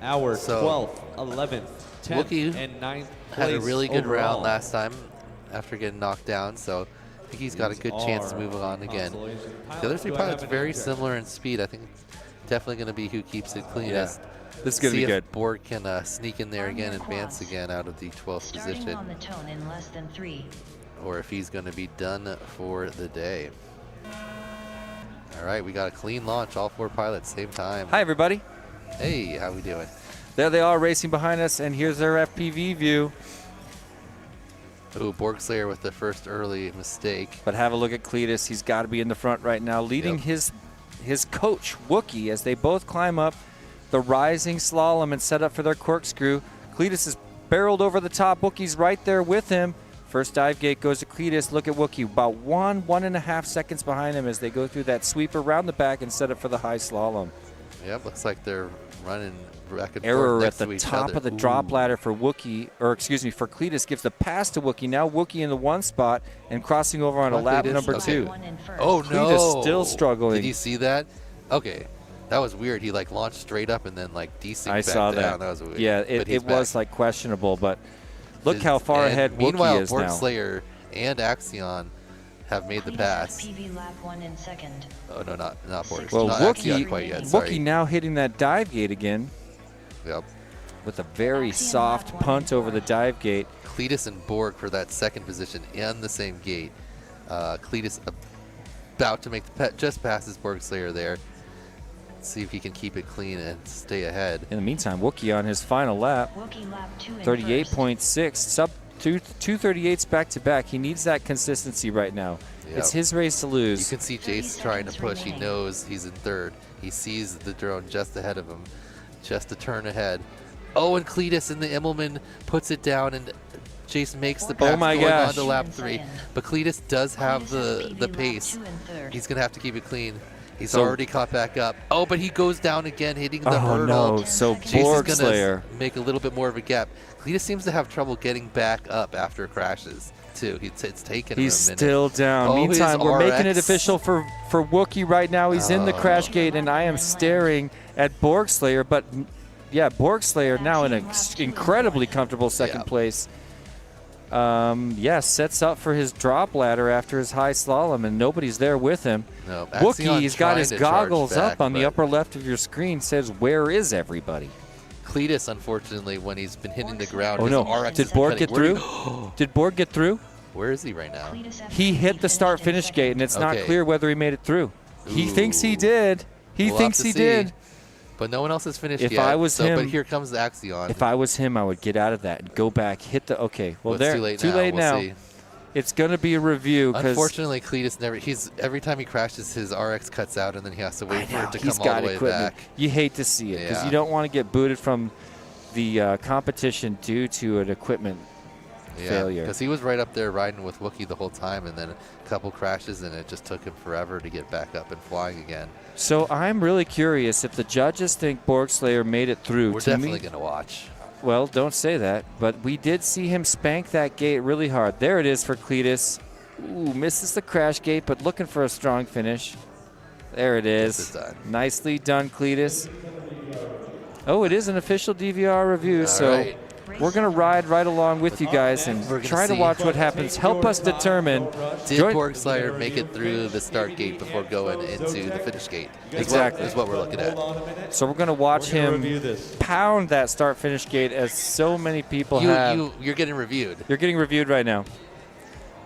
our 12th, 11th, 10th, Wookie and 9th had a really good overall. round last time after getting knocked down, so I think he's got a good chance to move on again. The other 3 pilots very similar in speed. I think it's definitely going to be who keeps it clean. Yeah. This is going to be good. Borg can sneak in there again, advance again out of the 12th position. On the tone in less than 3. Or if he's going to be done for the day. All right, we got a clean launch, all 4 pilots, same time. Hi, everybody. Hey, how we doing? There they are racing behind us, and here's their FPV view. Ooh, Borg Slayer with the first early mistake. But have a look at Cletus. He's got to be in the front right now, leading his coach, Wookie, as they both climb up the rising slalom and set up for their corkscrew. Cletus is barreled over the top. Wookie's right there with him. First dive gate goes to Cletus. Look at Wookie, about 1.5 seconds behind him as they go through that sweep around the back and set up for the high slalom. Yep, looks like they're running back and Error forth at the next to each top other. of the drop ladder for Wookie, or excuse me, for Cletus, gives the pass to Wookie. Now Wookie in the 1 spot and crossing over on a lap number 2. Oh, no. Cletus still struggling. Did you see that? Okay. That was weird. He like launched straight up and then like desynced back saw down. that. That was weird. Yeah, But he's it was back. like questionable, but look how far And ahead meanwhile, Wookiee is Borg now. Slayer and Axion have made the Cletus pass. FPV lap 1 in second. Oh no, not Borg. Well, not Wookiee, Axion quite yet. Sorry. Wookiee now hitting that dive gate again Yep. with a very Axion soft lap 1 punt in over the fourth. dive gate. Cletus and Borg for that second position in the same gate. Cletus about to make the just passes Borg Slayer there. See if he can keep it clean and stay ahead. In the meantime, Wookiee on his final lap, Wookiee lap 2 in 38.6, sub 238s back to back. He needs that consistency right now. Yep. It's his race to You lose. can see 30 Jace trying to seconds push. He remaining. knows he's in third. He sees the drone just ahead of him, just a turn ahead. Oh, and Cletus in the Immelman puts it down, and Jace makes the pass Oh my going gosh. on to lap 3. But Cletus does have Cletus the FPV lap pace. 2 in third. He's going to have to keep it clean. He's So- already caught back up. Oh, but he goes down again, hitting the Oh hurdle. no, so Jace is Jace Borg is going Slayer. to make a little bit more of a gap. Cletus seems to have trouble getting back up after crashes, too. It's taken him He's a minute. still down. Oh, his Meantime, we're making it RX. official for Wookiee right now. He's in the crash gate, and I am staring at Borg Slayer. But yeah, Borg Slayer now in an incredibly comfortable second Yeah. place. Yeah, sets up for his drop ladder after his high slalom, and nobody's there with him. No, Wookiee's Axion's got trying his to charge goggles back, up on the but upper left of your screen. Says, "Where is everybody?" Cletus, unfortunately, when he's been hitting the ground, Oh his no! RX Did is Borg cutting. get through? Did Borg get through? Where is he right now? Cletus He FPV hit the start-finish finished in gate, second. and it's not Okay. clear whether he made it through. He thinks he Ooh. did. He We'll thinks have to he see. did. But no one else has finished If yet. I was But him- here comes the Axion. If I was him, I would get out of that and go back, hit the. Okay, well, Well, there. it's too late now. We'll see. It's going to be a review because Unfortunately, Cletus never. Every time he crashes, his RX cuts out, and then he has to wait for it to he's come all got the way equipment. back. You hate to see it because Yeah. you don't want to get booted from the competition due to an equipment failure. Because he was right up there riding with Wookiee the whole time, and then a couple crashes, and it just took him forever to get back up and flying again. So I'm really curious if the judges think Borg Slayer made it through. We're To definitely me, going to watch. well, don't say that, but we did see him spank that gate really hard. There it is for Cletus. Ooh, misses the crash gate, but looking for a strong finish. There it is. Gets it done. Nicely done, Cletus. Oh, it is an official DVR review, so right. we're going to ride right along with you guys and We're gonna try to see. watch what happens. Help us determine. Did Join- Borg Slayer make it through the start gate before going into the finish gate? Exactly. Is what we're looking at. So we're going to watch We're gonna him review this. pound that start-finish gate as so many people have. You're getting reviewed. You're getting reviewed right now.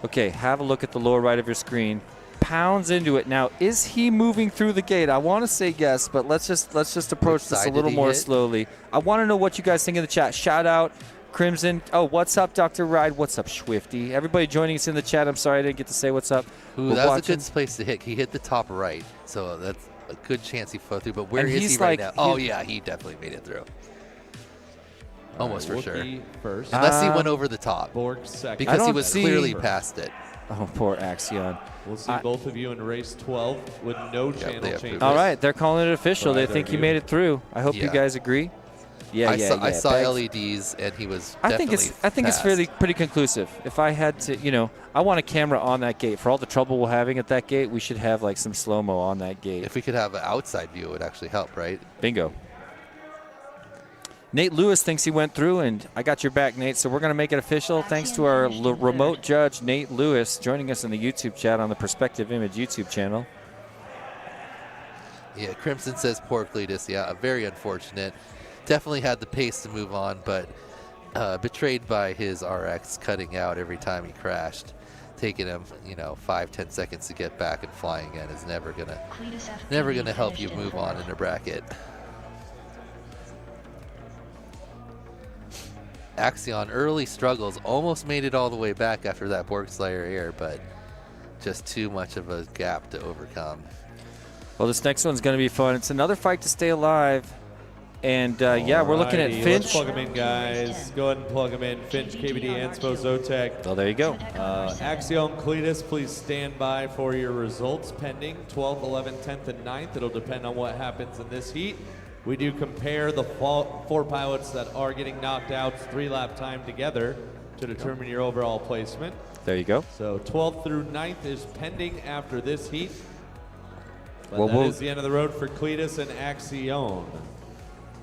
Okay, have a look at the lower right of your screen. Pounds into it. Now, is he moving through the gate? I want to say yes, but let's just approach Which this a side little did he more hit? slowly. I want to know what you guys think in the chat. Shout out Crimson. Oh, what's up, Dr. Ride? What's up, Swifty? Everybody joining us in the chat. I'm sorry I didn't get to say what's up. Ooh, We're that was watching. a good place to hit. He hit the top right, so that's a good chance he flew through. But where And is he's he right like- now? Oh yeah, he definitely made it through. Almost for sure. Wookiee first. Unless he went over the top, Borg second. because he don't was see- clearly past it. Oh, poor Axion. We'll see I- both of you in race 12 with no channel they have changes. to- All right, they're calling it official. They Right, think he review. made it through. I hope you Yeah. guys agree. Yeah, I saw Bags- LEDs, and he was. I think it's passed. pretty conclusive. If I had to, I want a camera on that gate. For all the trouble we're having at that gate, we should have like some slow-mo on that gate. If we could have an outside view, it would actually help, right? Bingo. Nate Lewis thinks he went through, and I got your back, Nate. So we're going to make it official. Thanks to our remote judge, Nate Lewis, joining us in the YouTube chat on the Perspective Image YouTube channel. Yeah, Crimson says poor Cletus. Yeah, very unfortunate. Definitely had the pace to move on, but betrayed by his RX cutting out every time he crashed. Taking him, 5-10 seconds to get back and flying again is never gonna help you move on in a bracket. Axion early struggles, almost made it all the way back after that Borg Slayer air, but just too much of a gap to overcome. Well, this next one's going to be fun. It's another fight to stay alive. And, yeah, we're looking at Alrighty, Finch. Let's plug them in, guys. Go ahead and plug them in. Finch, KBD, Anspo, Zotek. Oh, there you go. Axion, Cletus, please stand by for your results pending 12th, 11th, 10th, and 9th. It'll depend on what happens in this heat. We do compare the 4 pilots that are getting knocked out 3-lap time together to determine your overall placement. There you go. So 12th through 9th is pending after this heat. But that is the end of the road for Cletus and Axion.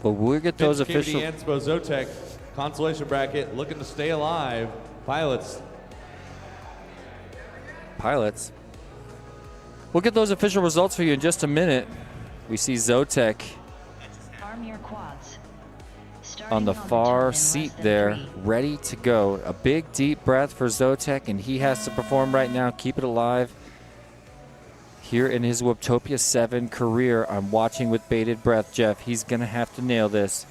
Well, we'll get those official. Anspo, Zotek, consolation bracket, looking to stay alive. Pilots. We'll get those official results for you in just a minute. We see Zotek Arm your quads. on the far seat there, ready to go. A big, deep breath for Zotek, and he has to perform right now, keep it alive. Here in his Whooptopia 7 career, I'm watching with bated breath, Jeff. He's going to have to nail this.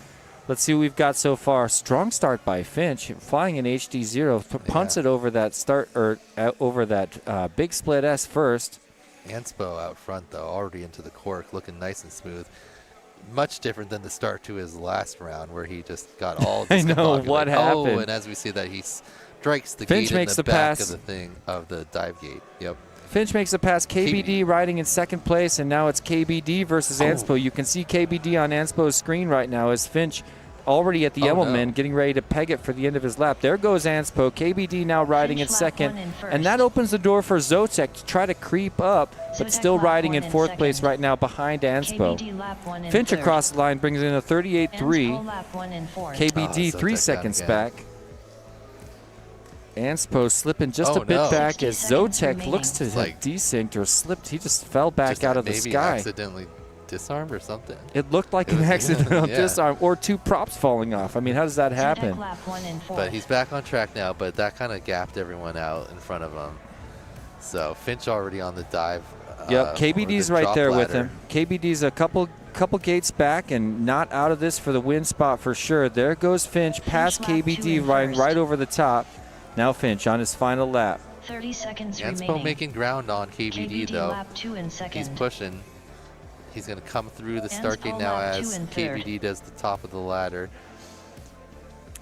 Let's see what we've got so far. Strong start by Finch, flying in HD0, punts it over that over that big split S first. Anspo out front, though, already into the cork, looking nice and smooth. Much different than the start to his last round, where he just got all I know what happened. Oh, and as we see that, he strikes the Finch gate makes in the the back pass. of the dive gate. Yep. Finch makes the pass. KBD riding in second place, and now it's KBD versus Anspo. You can see KBD on Anspo's screen right now as Finch already at the Emmelman, getting ready to peg it for the end of his lap. There goes Anspo. KBD now riding in second, and that opens the door for Zotek to try to creep up, but still riding in fourth place right now behind Anspo. Finch across the line brings in a 38.3. KBD 3 seconds back. Anspo slipping just a bit back as Zotek looks to have desynced or slipped. He just fell back out of the sky. Accidentally disarmed or something. It looked like an accidental disarm or two props falling off. I mean, how does that happen? But he's back on track now, but that kind of gapped everyone out in front of him. So Finch already on the dive. Yep, KBD's right there with him. KBD's a couple gates back and not out of this for the win spot for sure. There goes Finch past KBD, riding right over the top. Now Finch on his final lap. 30 seconds Anspo remaining. making ground on KBD though. lap 2 in second. He's pushing. He's going to come through the start Anspo gate now lap 2 as in third. KBD does the top of the ladder.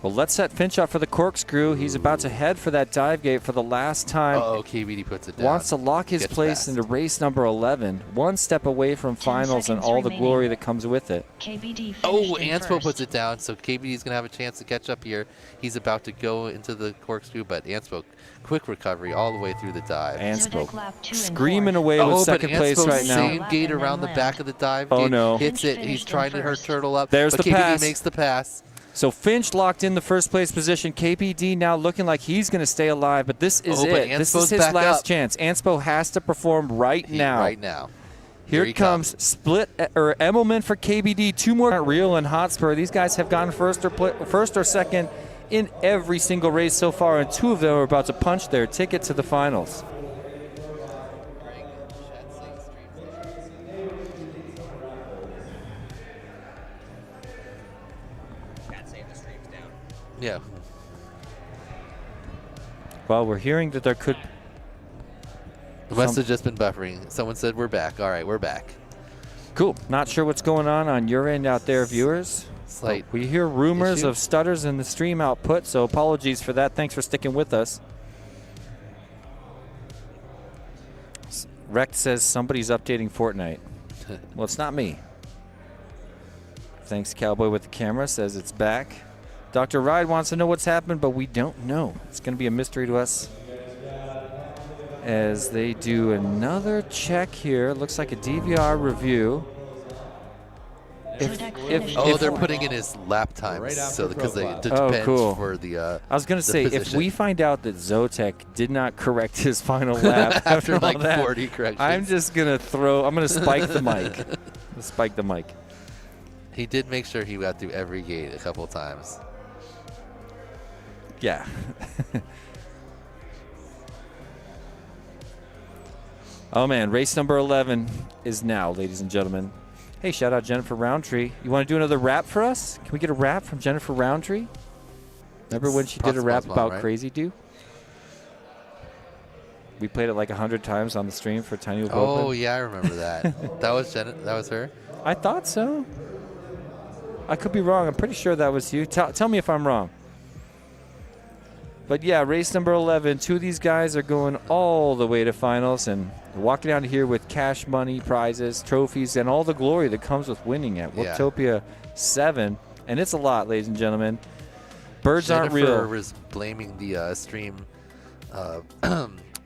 Well, let's set Finch up for the corkscrew. He's about to head for that dive gate for the last time. KBD puts it down. Wants to lock his place into race number 11. One step away from finals and all the glory that comes with it. KBD Anspo puts it down, so KBD's going to have a chance to catch up here. He's about to go into the corkscrew, but Anspo, quick recovery all the way through the dive. Anspo screaming away with second place right now. Same gate around the back of the dive gate. Oh, no. Hits it. He's trying to turtle up. There's but the KBD pass. makes the pass. So Finch locked in the first place position. KBD now looking like he's going to stay alive, but this is it. This is his last chance. Anspo has to perform right now. Right now. Here it comes. Split or Emmelman for KBD. Two more. Real and Hotspur. These guys have gone first or second in every single race so far, and two of them are about to punch their ticket to the finals. Yeah. Well, we're hearing that there could. It must have just been buffering. Someone said we're back. All right, we're back. Cool. Not sure what's going on your end out there, viewers. Slight we hear rumors issue. of stutters in the stream output, so apologies for that. Thanks for sticking with us. Rex says somebody's updating Fortnite. Well, it's not me. Thanks, Cowboy with the camera says it's back. Dr. Ride wants to know what's happened, but we don't know. It's going to be a mystery to us as they do another check here. Looks like a DVR review. They're putting in his lap times, so because they depend cool. for the. I was going to say, position. if we find out that Zotek did not correct his final lap after all like that, 40 corrections, I'm just going to spike the mic. Spike the mic. He did make sure he got through every gate a couple times. Yeah. Oh man, race number 11 is now, ladies and gentlemen. Hey, shout out Jennifer Roundtree. You want to do another rap for us? Can we get a rap from Jennifer Roundtree? Remember when she did a rap about Crazy Do? We played it like 100 times on the stream for Tiny Open. Oh yeah, I remember that. That was her? I thought so. I could be wrong. I'm pretty sure that was you. Tell me if I'm wrong. But yeah, race number 11. Two of these guys are going all the way to finals and walking out of here with cash money, prizes, trophies, and all the glory that comes with winning at Whooptopia 7. And it's a lot, ladies and gentlemen. Birds aren't real. Jennifer was blaming the stream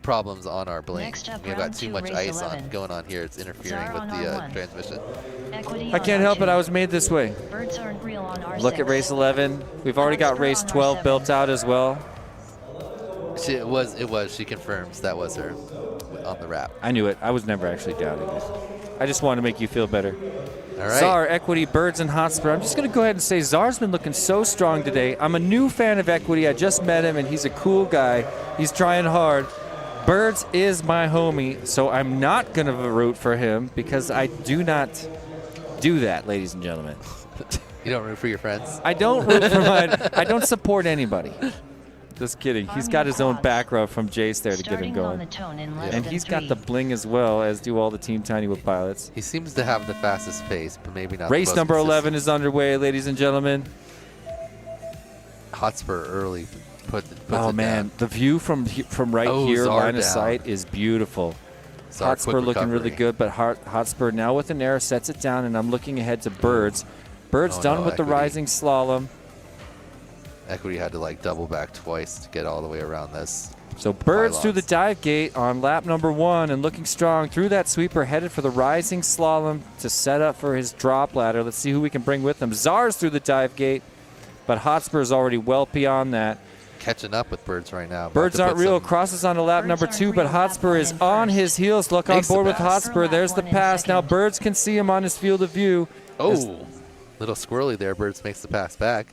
problems on our blink. Next up, We've got round too two, much race ice 11. going on here. It's interfering Czar with on the R1. transmission. Equity I on can't help it. R2. I was made this way. Birds aren't real on R6. Look at race 11. We've already got race 12 built out as well. It was. She confirms that was her on the wrap. I knew it. I was never actually doubting it. I just wanted to make you feel better. All right. Czar, Equity, Birds, and Hotspur. I'm just going to go ahead and say Czar's been looking so strong today. I'm a new fan of Equity. I just met him, and he's a cool guy. He's trying hard. Birds is my homie, so I'm not going to root for him because I do not do that, ladies and gentlemen. You don't root for your friends? I don't root for I don't support anybody. Just kidding. He's got his own back rub from Jace there to get him Starting on going. the tone in less And than he's 3. got the bling as well, as do all the Team Tiny Whip pilots. He seems to have the fastest pace, but maybe not. Race the most number 11 consistent. is underway, ladies and gentlemen. Hotspur early puts Oh it man, down. the view from right Oh, here, Czar line of down. sight, is beautiful. Czar, Hotspur quick looking really recovery. good, but Hotspur now with an error sets it down, and I'm looking ahead to Birds. Birds Oh, done no, with the Equity. rising slalom. Equity had to like double back twice to get all the way around this. So Birds through the Pylons. dive gate on lap number 1 and looking strong through that sweeper, headed for the rising slalom to set up for his drop ladder. Let's see who we can bring with him. Czar's through the dive gate, but Hotspur is already well beyond that. Catching up with Birds right now. About Birds to aren't put real. some- Crosses onto lap Birds number aren't 2, but real. Hotspur Lap is one in on first. his heels. Look on Makes the board with pass. Hotspur. Lap There's the one in pass. Now second. Birds can see him on his field of view. As Oh, little squirrely there. Birds makes the pass back.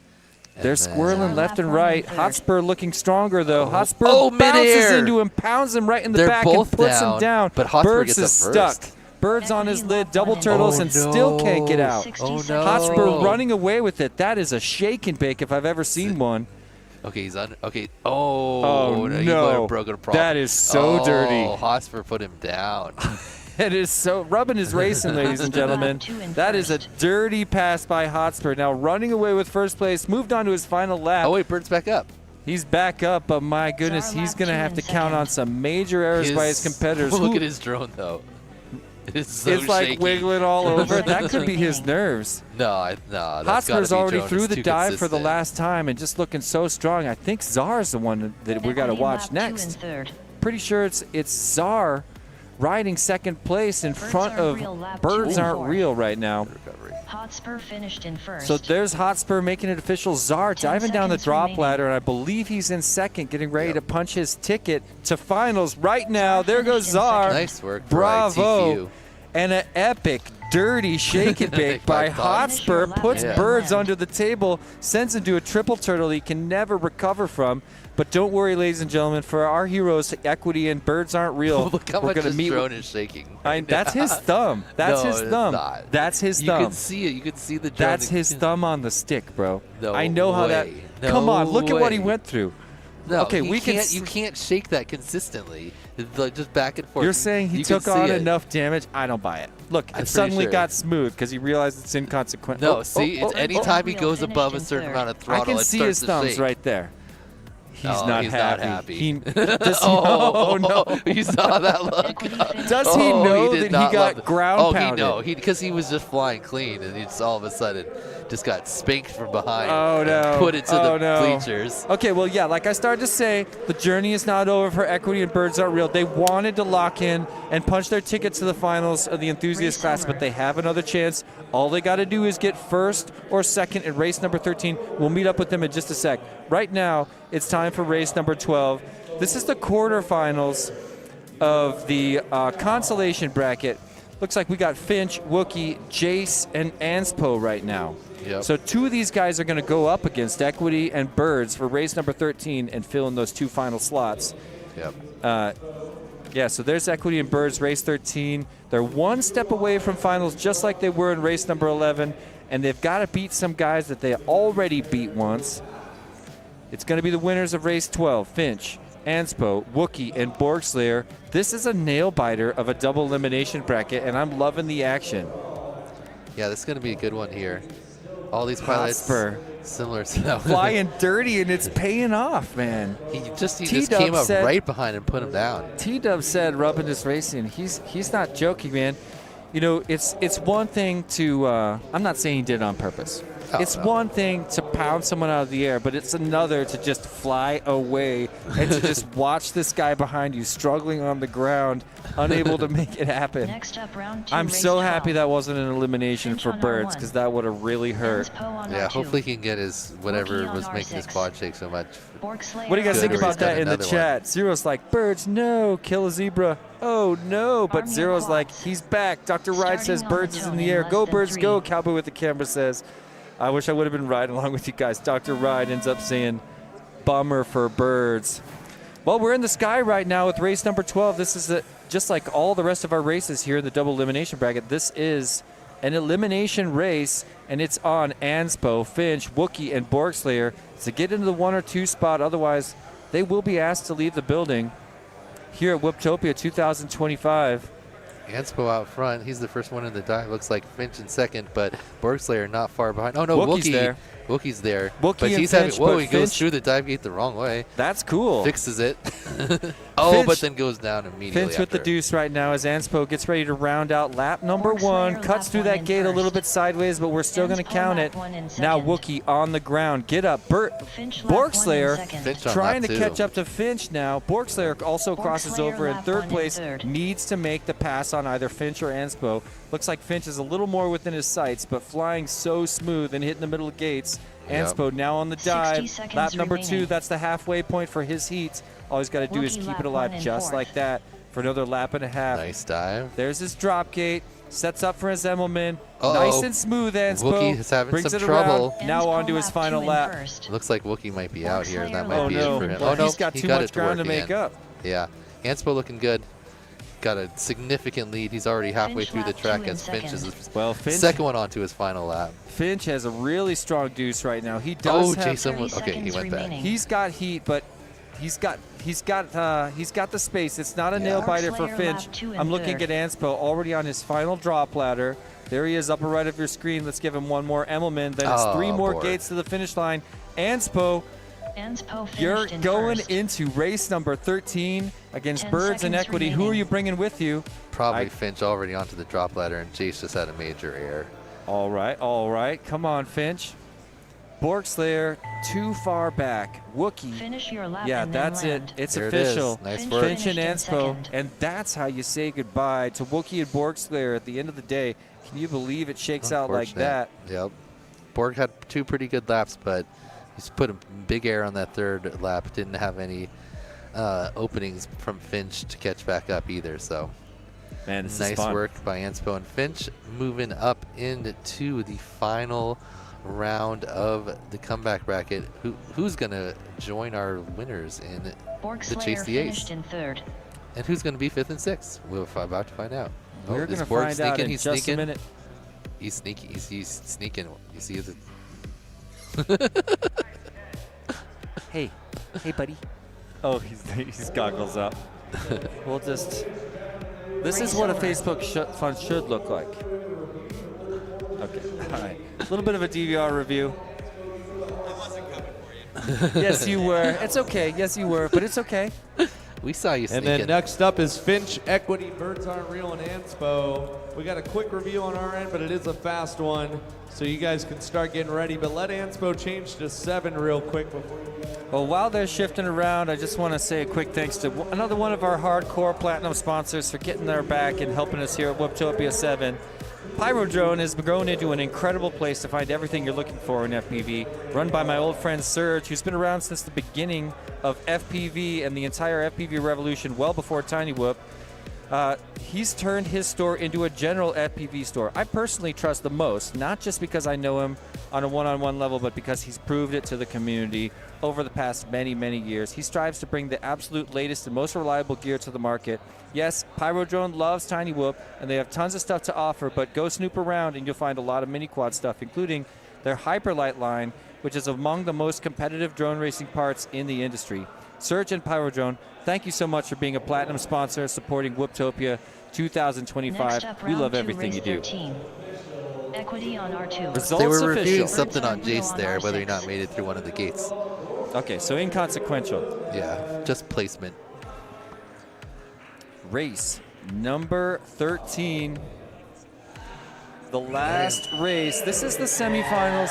And they're then- squirreling left and right. Hotspur looking stronger, though. Hotspur Oh, bounces midair. into him, pounds him right in the They're back, both and puts down, him down. but Hotspur Birds gets a is stuck. first. Birds on his Equity lid, lap double one in turtles, Oh, and still can't get no. out. 60 Oh, no. seconds Hotspur remaining. running away with it. That is a shake and bake if I've ever seen one. Okay, he's on. Okay. Oh, Oh, He might no. have broken a problem. That is so dirty. Oh, Hotspur put him down. It is so rubbing his racing, ladies and gentlemen. Two in That is a first. dirty pass by Hotspur. Now running away with first place, moved on to his final lap. Oh wait, Birds back up. He's back up, but my goodness, Czar he's lap going to 2 have in to count on second. some major errors by his competitors. Look Who- at his drone though. It's so it's like shaky. wiggling all over. That seconds could be his remaining. nerves. No, that's Hotspur's gotta be already drone. through It's the too dive for the consistent. last time and just looking so strong. I think Czar's the one that we got to Equity watch lap 2 next. in third. Pretty sure it's Czar riding second place in Birds front aren't of real, lap Birds 2 in aren't fourth. real right now. Recovery. Hotspur finished in first. So there's Hotspur making it official. Czar 10 diving down the seconds drop remaining. ladder, and I believe he's in second, getting ready Yep. to punch his ticket to finals right now. There goes finished in Czar. second. Nice work. Bravo. TCU. And an epic, dirty shake and bake by By Bob. Hotspur. Puts Yeah. Birds under the table, sends him to a triple turtle he can never recover from. But don't worry, ladies and gentlemen, for our heroes, Equity and Birds aren't real. Look how We're much gonna his meet drone is shaking. that's his thumb. That's No, his it's thumb. not. That's his You thumb. can see it. You can see the drone. That's his thumb on the stick, bro. No I know how that. way. Come No on, look at what he way. went through. No, Okay, we can can't. s- You can't shake that consistently. It's like just back and forth. You're saying he You can took on see it. enough damage? I don't buy it. Look, I'm it suddenly pretty sure. got smooth because he realized it's inconsequential. No, Oh, see, oh, it's oh, anytime he Real goes finished above a in certain third. amount of I throttle, can it see starts his thumbs to shake. right there. He's No, not he's happy. not happy. He, does he, Oh, no. You saw that look. Equity finished Does he Oh, know did that not he love got it. ground Oh, pounded? he know. Because he was just flying clean, and he just all of a sudden just got spanked from behind. Oh, and no. Put it to Oh, the no. bleachers. Okay, well, yeah, like I started to say, the journey is not over for Equity and Birds Aren't Real. They wanted to lock in and punch their ticket to the finals of the enthusiast Race class, over. but they have another chance. All they got to do is get first or second in race number 13. We'll meet up with them in just a sec. Right now, it's time for race number 12. This is the quarterfinals of the consolation bracket. Looks like we got Finch, Wookie, Jace, and Anspo right now. Yep. So two of these guys are going to go up against Equity and Birds for race number 13 and fill in those two final slots. Yep. Yeah, so there's Equity and Birds, race 13. They're one step away from finals, just like they were in race number 11, and they've got to beat some guys that they already beat once. It's going to be the winners of race 12, Finch, Anspo, Wookie, and Borgslayer. This is a nail-biter of a double elimination bracket, and I'm loving the action. Yeah, this is going to be a good one here. All these pilots Hotspur. similar to that one. Flying dirty, and it's paying off, man. He just T-Dub came up said- right behind and put him down. T-Dub said, rubbing his racing, he's not joking, man. You know, it's one thing to, I'm not saying he did it on purpose. Oh, it's no. one thing to pound someone out of the air, but it's another to just fly away and to just watch this guy behind you struggling on the ground, unable to make it happen. Next up, round 2, I'm race so 12. happy that wasn't an elimination Finch for on Birds, R1. because that would have really hurt. Ends Poe on Yeah, R2. hopefully he can get his whatever on was making his R6. quad shake so much. Borgslayer What do you guys Good, think or he's about got that in the another one. chat? Zero's like, Birds, no, kill a zebra. Oh, no, but Army Zero's like, quads. he's back. Dr. Ride Starting says on the Birds is in tone the in air. less Go, than Birds, 3. go, Cowboy with the camera says. I wish I would have been riding along with you guys. Dr. Ride ends up saying, bummer for Birds. Well, we're in the sky right now with race number 12. This is just like all the rest of our races here in the double elimination bracket. This is an elimination race, and it's on Anspo, Finch, Wookie, and Borgslayer to get into the 1 or 2 spot. Otherwise, they will be asked to leave the building here at Whooptopia 2025. Anspo out front. He's the first one in the dive. Looks like Finch in second, but Borgslayer not far behind. Oh, no, Wookie's Wookie. there. Wookie's there. Wookie but and he's Finch, having, whoa, but he goes Finch- through the dive gate the wrong way. That's cool. Fixes it. Oh, Finch- but then goes down immediately Finch with the after. deuce right now as Anspo gets ready to round out lap number Borgslayer 1. lap Cuts through 1 that in gate a little first. bit sideways, but we're still going to Anspo count lap it. 1 in Now second. Wookie on the ground. Get up. Finch lap 1 in Borgslayer second. Finch on trying lap to 2. catch up to Finch now. Borgslayer also crosses Borgslayer over in lap 3rd 1 in place. 3rd. Needs to make the pass on either Finch or Anspo. Looks like Finch is a little more within his sights, but flying so smooth and hitting the middle gates. Yep. Anspo now on the 60 dive. seconds Lap number 2, remaining. that's the halfway point for his heat. All he's got to do is Wookie keep lap it alive 1 in just 4th. like that for another lap and a half. Nice dive. There's his drop gate. Sets up for his Emmelman. Uh-oh. Nice and smooth, Anspo. Wookie is having brings some it trouble. Around. Now Anspo on to his lap final 2 in lap. first. Looks like Wookie might be out here, and that Borgslayer might Oh be no, it for him. well, Oh, no, he's got he too got much it to ground to work make again. up. Yeah. Anspo looking good. Got a significant lead. He's already halfway Finch through the lap track 2 in as Finch is second. the Well, Finch, second one onto his final lap. Finch has a really strong deuce right now. He Oh, does have. Jason 30 was okay. He seconds went back. remaining. He's got heat, but he's got the space. It's not a Yeah. nail biter for Borgslayer Finch. lap 2 in I'm looking 3rd. at Anspo already on his final drop ladder. There he is, upper right of your screen. Let's give him one more Emmelman. Then it's Oh, 3 more Borg. gates to the finish line. Anspo, Anspo finished you're in going first. into race number 13 against 10 Birds and seconds Equity. Who are remaining. you bringing with you? Probably I- Finch already onto the drop ladder, and Jace just had a major error. All right. Come on, Finch. Borgslayer too far back. Wookie. Finish your lap Yeah, and then that's land. it. It's There it official. is. Nice Finch work. Finch and finished in Anspo, second. and that's how you say goodbye to Wookie and Borgslayer at the end of the day. Can you believe it shakes out like that? Yep. Borg had 2 pretty good laps, but he's put a big error on that 3rd lap. Didn't have any openings from Finch to catch back up either. So Man, this is nice fun. work by Anspo and Finch. Moving up into the final round of the comeback bracket. Who's gonna join our winners in the Borgslayer Chase the Ace? finished in 3rd. And who's gonna be 5th and 6th? We're about to find out. We're is going to Borg find out sneaking? in He's just sneaking. a minute. He's sneaking. He's sneaking. You see it? Hey, buddy. Oh, he's goggles up. We'll just. This is what a Facebook fun should look like. Okay, all right. A little bit of a DVR review. Yes, you were. It's okay. Yes, you were, but it's okay. We saw you And sneaking. then next up is Finch, Equity, Birds Aren't Real, and Anspo. We got a quick review on our end, but it is a fast one, so you guys can start getting ready. But let Anspo change to 7 real quick before you guys. Well, while they're shifting around, I just want to say a quick thanks to another one of our hardcore platinum sponsors for getting their back and helping us here at Whooptopia 7. Pyrodrone has grown into an incredible place to find everything you're looking for in FPV, run by my old friend Serge, who's been around since the beginning of FPV and the entire FPV revolution, well before Tiny Whoop. He's turned his store into a general FPV store I personally trust the most, not just because I know him on a one-on-one level, but because he's proved it to the community over the past many, many years. He strives to bring the absolute latest and most reliable gear to the market. Yes, Pyrodrone loves Tiny Whoop, and they have tons of stuff to offer, but go snoop around and you'll find a lot of mini quad stuff, including their Hyperlight line, which is among the most competitive drone racing parts in the industry. Serge and Pyrodrone, thank you so much for being a platinum sponsor supporting Whooptopia 2025. Next up, We round love 2, everything race you do. 13. Equity on R2. Results they were official. reviewing something on Birds Aren't Real Jace on there, whether or R6. not made it through one of the gates. Okay, so inconsequential. Yeah, just placement. Race number 13. The last race. This is the semifinals.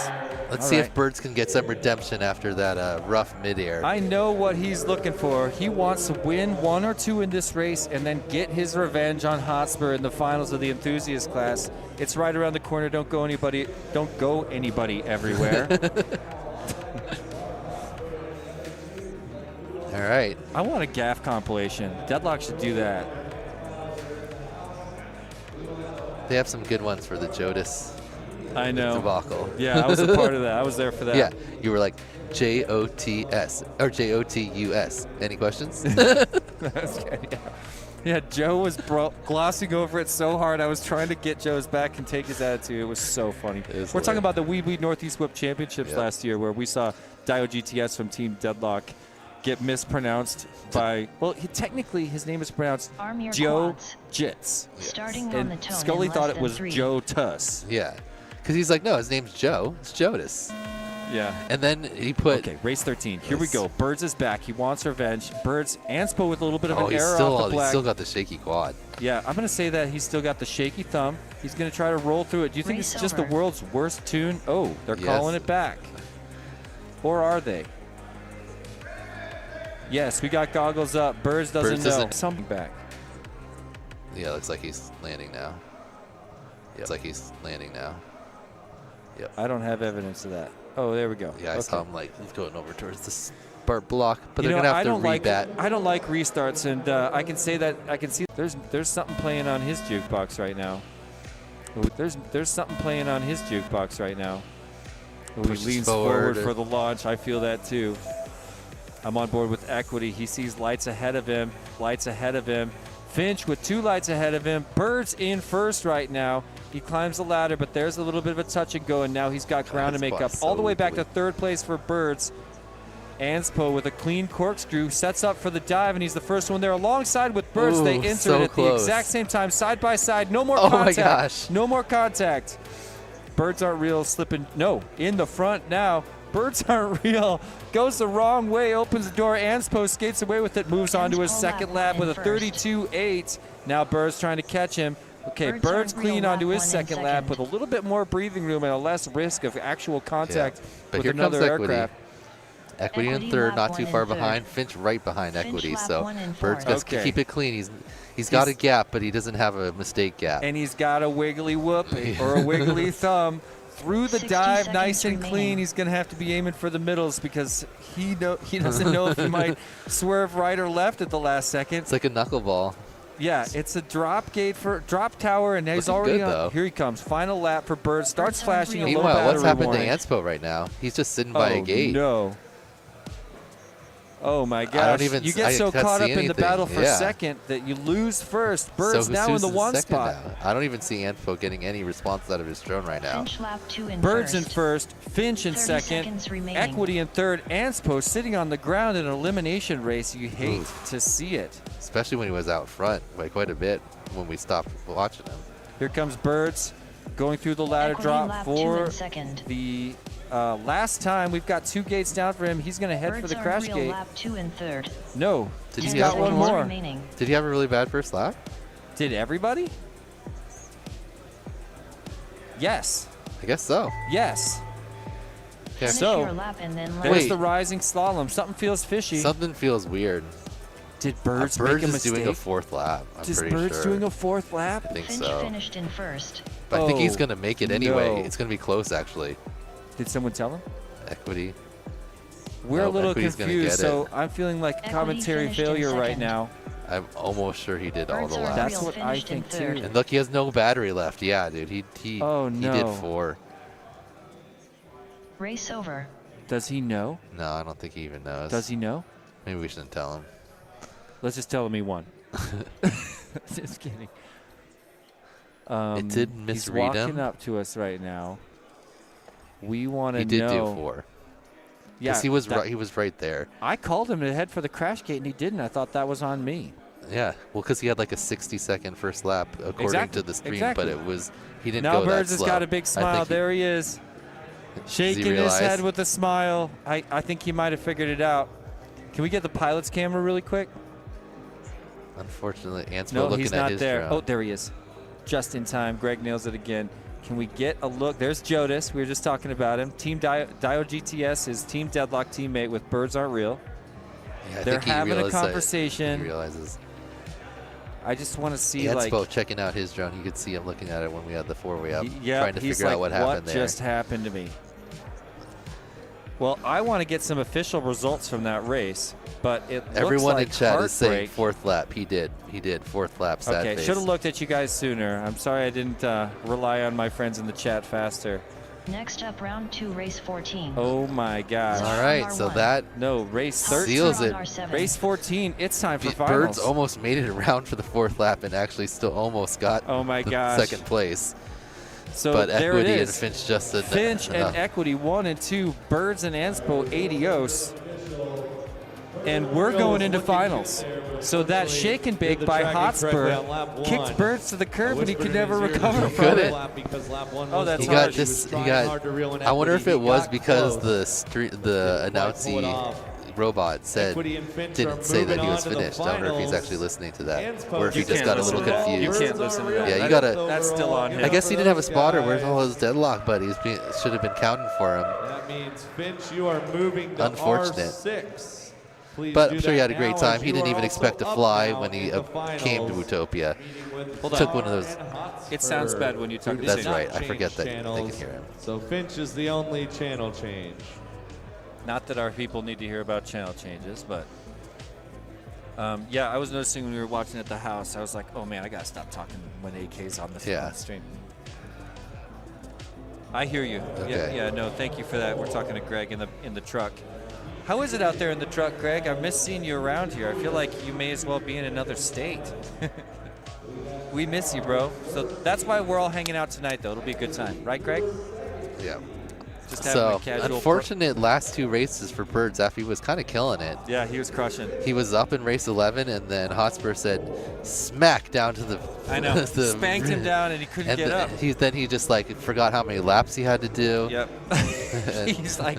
Let's see if Birds can get some redemption after that rough midair. I know what he's looking for. He wants to win 1 or 2 in this race and then get his revenge on Hotspur in the finals of the enthusiast class. It's right around the corner. Don't go anybody everywhere. All right. I want a gaff compilation. Deadlock should do that. They have some good ones for the Jodas I know. debacle. Yeah, I was a part of that. I was there for that. Yeah, you were like Jots or Jotus. Any questions? That's good, yeah. Yeah, Joe was glossing over it so hard. I was trying to get Joe's back and take his attitude. It was so funny. We're talking about the Weebly Northeast Whip Championships last year, where we saw Dio GTS from Team Deadlock get mispronounced by, well, technically his name is pronounced Joe Jits. Starting on And the tone Scully in thought less it than was 3. Joe Tuss. Yeah, because he's like, no, his name's Joe. It's Jodas. Yeah. And then he put. Okay, race 13. Here we go. Birds is back. He wants revenge. Birds, Anspo with a little bit of an he's error still, off the black. He's still got the shaky quad. Yeah, I'm going to say that he's still got the shaky thumb. He's going to try to roll through it. Do you think Race it's just the over. world's worst tune? Oh, they're calling it back. Or are they? Yes, we got goggles up. Birds doesn't know. Something back. Yeah, looks like he's landing now. Yeah, looks like he's landing now. Yep. I don't have evidence of that. Oh, there we go. Yeah, I saw him like he's going over towards the start block, but they're gonna have to rebat. I don't like restarts, and I can say that I can see there's something playing on his jukebox right now. Ooh, there's something playing on his jukebox right now. Ooh, he Pushes leans forward for the launch. I feel that too. I'm on board with Equity. He sees lights ahead of him. Lights ahead of him. Finch with 2 lights ahead of him. Bird's in first right now. He climbs the ladder, but there's a little bit of a touch and go, and now he's got ground to make up. All the way back to 3rd place for Birds. Anspo with a clean corkscrew sets up for the dive, and he's the first one there alongside with Birds. Ooh, they enter so it at the close. exact same time, side by side. No more Oh contact. my gosh. No more contact. Birds aren't real, slipping. No, in the front now. Birds aren't real. Goes the wrong way, opens the door. Anspo skates away with it, moves on to his second lap with a 32.8. Now Birds trying to catch him. Okay, Birds clean onto his second lap with a little bit more breathing room and a less risk of actual contact But with here another comes aircraft. Equity in Equity 3rd, lap not 1 too in far 3rd. behind. Finch right behind Finch Equity, lap so 1 in Birds 4th. got to Okay. keep it clean. He's got a gap, but he doesn't have a mistake gap. And he's got a wiggly whoop or a wiggly thumb. Through the 60 dive, nice and seconds clean. remaining. He's going to have to be aiming for the middles because he doesn't know if he might swerve right or left at the last second. It's like a knuckleball. Yeah, it's a drop gate for drop tower, and he's Looking already good, on. though. Here he comes. Final lap for Birds. Starts Birds flashing a on low Meanwhile, what's battery happened warning. to Anspo right now? He's just sitting by a gate. No. Oh my gosh! even You s- get I so can't caught see up in the anything. battle for Yeah. second that you lose first. So Birds now in who's the in one second spot. now? I don't even see Anspo getting any response out of his drone right now. Finch lap 2 in Birds in first. first, Finch in 30 second, seconds remaining. Equity in third, Anspo sitting on the ground in an elimination race. You hate to see it. Especially when he was out front by quite a bit when we stopped watching him. Here comes Birds going through the ladder Equity drop lap 2 for in second. the last time. We've got 2 gates down for him. He's going to head for Birds the are crash real gate. lap 2 in 3rd. No, Did he's he got have one seconds more. remaining. Did he have a really bad first lap? Did everybody? Yes. I guess so. Yes. Okay. Finish So, your lap and then There's Wait. the rising slalom. Something feels fishy. Something feels weird. Did Birds make Birds a is mistake? doing a 4th lap. I'm Is pretty Birds sure. doing a 4th lap? I think Finch so. finished in first. But I think he's Oh, going to make it anyway. no. It's going to be close, actually. Did someone tell him? Equity. We're a Nope, little Equity's gonna confused, get so it. I'm feeling like Equity commentary finished in failure right second. now. I'm almost sure he did all Birds the are laps. That's real what I finished in think too. third. And look, he has no battery left. Yeah, dude. He Oh, he no. did 4. Race over. Does he know? No, I don't think he even knows. Does he know? Maybe we shouldn't tell him. Let's just tell him he won. Just kidding. It did He's misread walking him. up to us right now. We want to He did know. do 4. Yeah, Because he was that- right. He was right there. I called him to head for the crash gate, and he didn't. I thought that was on me. Yeah. Well, because he had like a 60-second first lap according Exactly, to the stream, exactly. but it was he didn't Now go Birds that has slow. got a big I smile. think There he is, shaking his realize? head with a smile. I think he might have figured it out. Can we get the pilot's camera really quick? Unfortunately, Anspo No, looking he's at not his there. drone. Oh, there he is. Just in time. Greg nails it again. Can we get a look? There's Jodis. We were just talking about him. Team Dio GTS is Team Deadlock teammate with Birds Aren't Real. Yeah, They're having a conversation. He realizes. I just want to see, Anspo checking out his drone. You could see him looking at it when we had the 4-way up, yeah, trying to figure out what happened there. What just happened to me? Well, I want to get some official results from that race, but Everyone looks like in chat is saying heartbreak. 4th lap. He did. 4th lap. Sad Okay, face. should have looked at you guys sooner. I'm sorry I didn't rely on my friends in the chat faster. Next up, round 2, race 14. Oh my gosh. All right, so that race 13 seals it. Race 14. It's time for finals. Birds almost made it around for the 4th lap and actually still almost got second place. So but there Equity it and is. Finch just enough. Finch and Equity 1 and 2. Birds and Anspo adios. And we're going into finals. So that shake and bake by Hotspur kicked Birds to the curb and he could never recover from it. Oh, that's hard. I wonder if it was because the announcing robot didn't say that he was finished. I wonder if he's actually listening to that, or if he just got a little confused. You can't listen to that. Yeah, you gotta. That's still on him. I guess he didn't have a spotter. Where's all his Deadlock buddies? Should have been counting for him. That means Finch, you are moving to Unfortunate. R6. But I'm sure he had a great time. He didn't even expect to fly when he came to Whooptopia. Took one of those. It sounds bad when you talk to That's right. I forget that they can hear him. So Finch is the only channel change. Not that our people need to hear about channel changes, but yeah, I was noticing when we were watching at the house, I was like, oh man, I gotta stop talking when AK's on the stream. I hear you. Okay. Yeah, no, thank you for that. We're talking to Greg in the truck. How is it out there in the truck, Greg? I miss seeing you around here. I feel like you may as well be in another state. We miss you, bro. So that's why we're all hanging out tonight, though. It'll be a good time. Right, Greg? Yeah. Just having a So, casual unfortunate last 2 races for Birds. After he was kind of killing it. Yeah, he was crushing. He was up in race 11, and then Hotspur said, "Smack down to the." I know. Spanked him down, and he couldn't get up. Then he just forgot how many laps he had to do. Yep. He's like,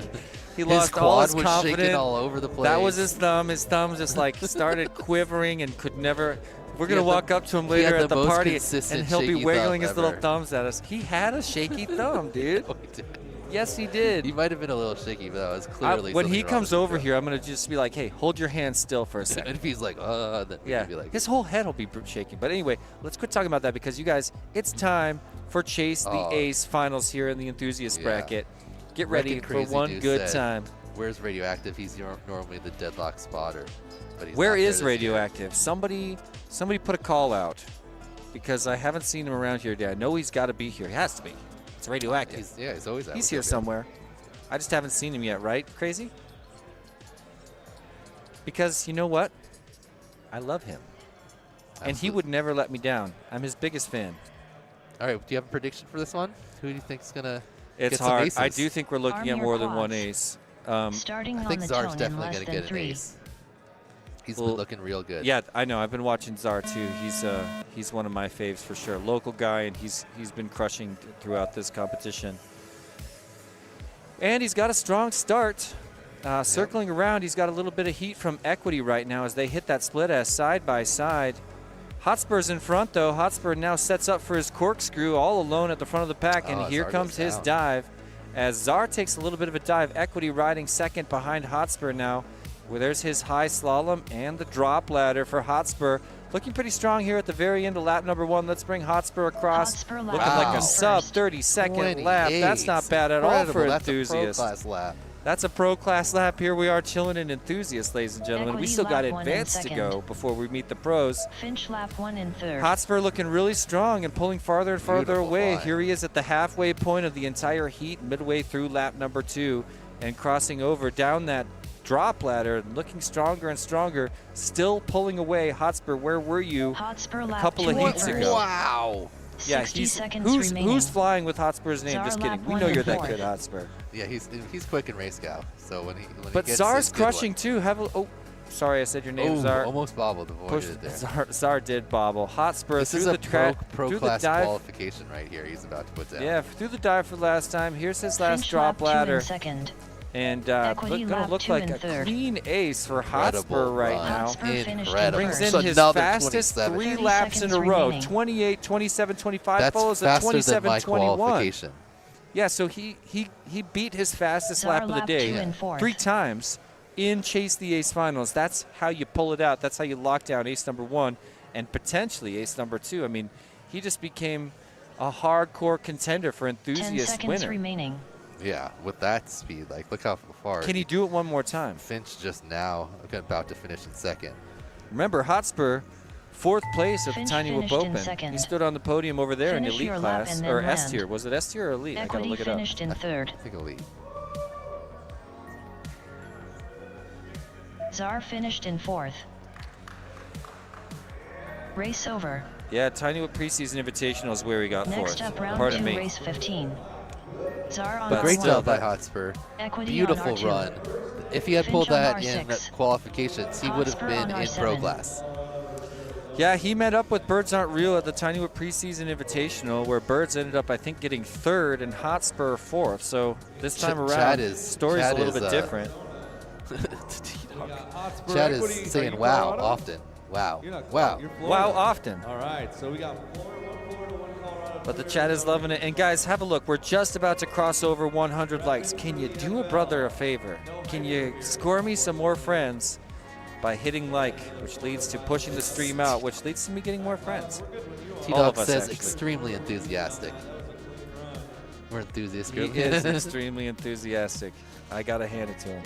he his lost quad all his was confidence. shaking all over the place. That was his thumb. His thumb just started quivering and could never. We're He gonna had walk the- up to him he later had at the the most party, consistent and he'll be shaky wiggling thumb his little ever. thumbs at us. He had a shaky thumb, dude. Oh, he did. Yes, he did. He might have been a little shaky, but that was clearly when he something wrong comes with over his here, I'm gonna just be like, "Hey, hold your hand still for a And second." if he's like, then Yeah, he'd be like, his whole head will be shaking. But anyway, let's quit talking about that because you guys, it's time for Chase the Ace finals here in the enthusiast Yeah. bracket. Get ready Wrecking for Crazy one Dude good said, time. Where's Radioactive? He's normally the Deadlock spotter. But he's Where not there is this year. Radioactive? Somebody put a call out because I haven't seen him around here today. I know he's got to be here. He has to be. It's Radioactive. He's always out. He's here somewhere. I just haven't seen him yet, right? Crazy? Because you know what? I love him. And he would never let me down. I'm his biggest fan. All right, do you have a prediction for this one? Who do you think's gonna It's get some hard. aces? I do think we're looking at Arm more your than one quads. ace. Starting I on think the Czar's tone in definitely less gonna than get an 3. ace. He's Well, been looking real good. Yeah, I know. I've been watching Czar too. He's one of my faves for sure. Local guy, and he's been crushing throughout this competition. And he's got a strong start. Circling around, he's got a little bit of heat from Equity right now as they hit that split S side by side. Hotspur's in front though. Hotspur now sets up for his corkscrew all alone at the front of the pack, and here Czar comes goes his down. dive. As Czar takes a little bit of a dive, Equity riding second behind Hotspur now. Well, there's his high slalom and the drop ladder for Hotspur. Looking pretty strong here at the very end of lap number 1. Let's bring Hotspur across. Hotspur Looking lap like Wow. a sub first. 30-second lap. That's not 28. bad at all for Incredible. enthusiasts. That's a pro class lap. That's a pro class lap. Here we are chilling in enthusiasts, ladies and gentlemen. We Equity still got lap 1 in advanced to second. go before we meet the pros. Finch lap 1 in 3rd. Hotspur looking really strong and pulling farther and farther Beautiful away. fly. Here he is at the halfway point of the entire heat, midway through lap number 2, and crossing over down that drop ladder, looking stronger and stronger, still pulling away. Hotspur, where were you? Hotspur lap couple 2 of in heats first. ago. Wow. Yeah, 60 seconds who's remaining. flying with Hotspur's name? Czar Just kidding. lap We 1 know in you're that fourth. good, Hotspur. Yeah, he's quick in race gal. So when he But gets Czar's his good crushing one- too. Oh, sorry, I said your name, Oh, Czar. almost bobbled. Avoided it there. Czar did bobble. Hotspur This through is the a pro through class the dive. qualification right here. He's about to put down. Yeah, through the dive for the last time. Here's his last Finch drop lap 2 in ladder. second. And Equity going to lap look 2 like and a third. clean ace for Hotspur Incredible right run. now. Hotspur finished in Incredible. Brings first. in his Another fastest 27. 3 30 laps in a seconds row. remaining. 28, 27, 25 That's follows a faster than my 27-21. qualification. Yeah, so he beat his fastest Czar lap of the lap day 2 and 4th. 3 times in Chase the Ace Finals. That's how you pull it out. That's how you lock down ace number 1 and potentially ace number 2. I mean, he just became a hardcore contender for 10 enthusiast seconds winner. remaining. Yeah, with that speed, like look how far. Can he do it one more time? Finch just now about to finish in second. Remember, Hotspur, 4th place at the Finch Tiny Whoop finished in Open. second. He stood on the podium over there Finish in elite your lap class, and then or S land. tier. Was it S tier or elite? I gotta Equity look it up. finished in third. I think elite. Czar finished in fourth. Race over. Yeah, Tiny Whoop preseason invitational is where he got Next 4th. up, round Pardon 2, me. race 15. Czar on But R1. Great job by that- Hotspur. Equity Beautiful on R2. run. If he had Finch pulled on that in R6. qualifications, he would have Hotspur been on in pro R7. class. Yeah, he met up with Birds Aren't Real at the Tiny Whoop preseason invitational, where Birds ended up, I think, getting 3rd and Hotspur 4th. So this time around, Chad is- story's Chad a little is, bit different. Hotspur Chad Equity, is are saying you wow Colorado? often. Wow. You're not Wow. You're Florida. Wow, often. All right, so we got Florida, 1 Colorado. But the chat is loving it. And guys, have a look. We're just about to cross over 100 likes. Can you do a brother a favor? Can you score me some more friends by hitting like, which leads to pushing the stream out, which leads to me getting more friends? All T-Dog of us, says actually. extremely enthusiastic. We're enthusiasts. He is extremely enthusiastic. I gotta hand it to him.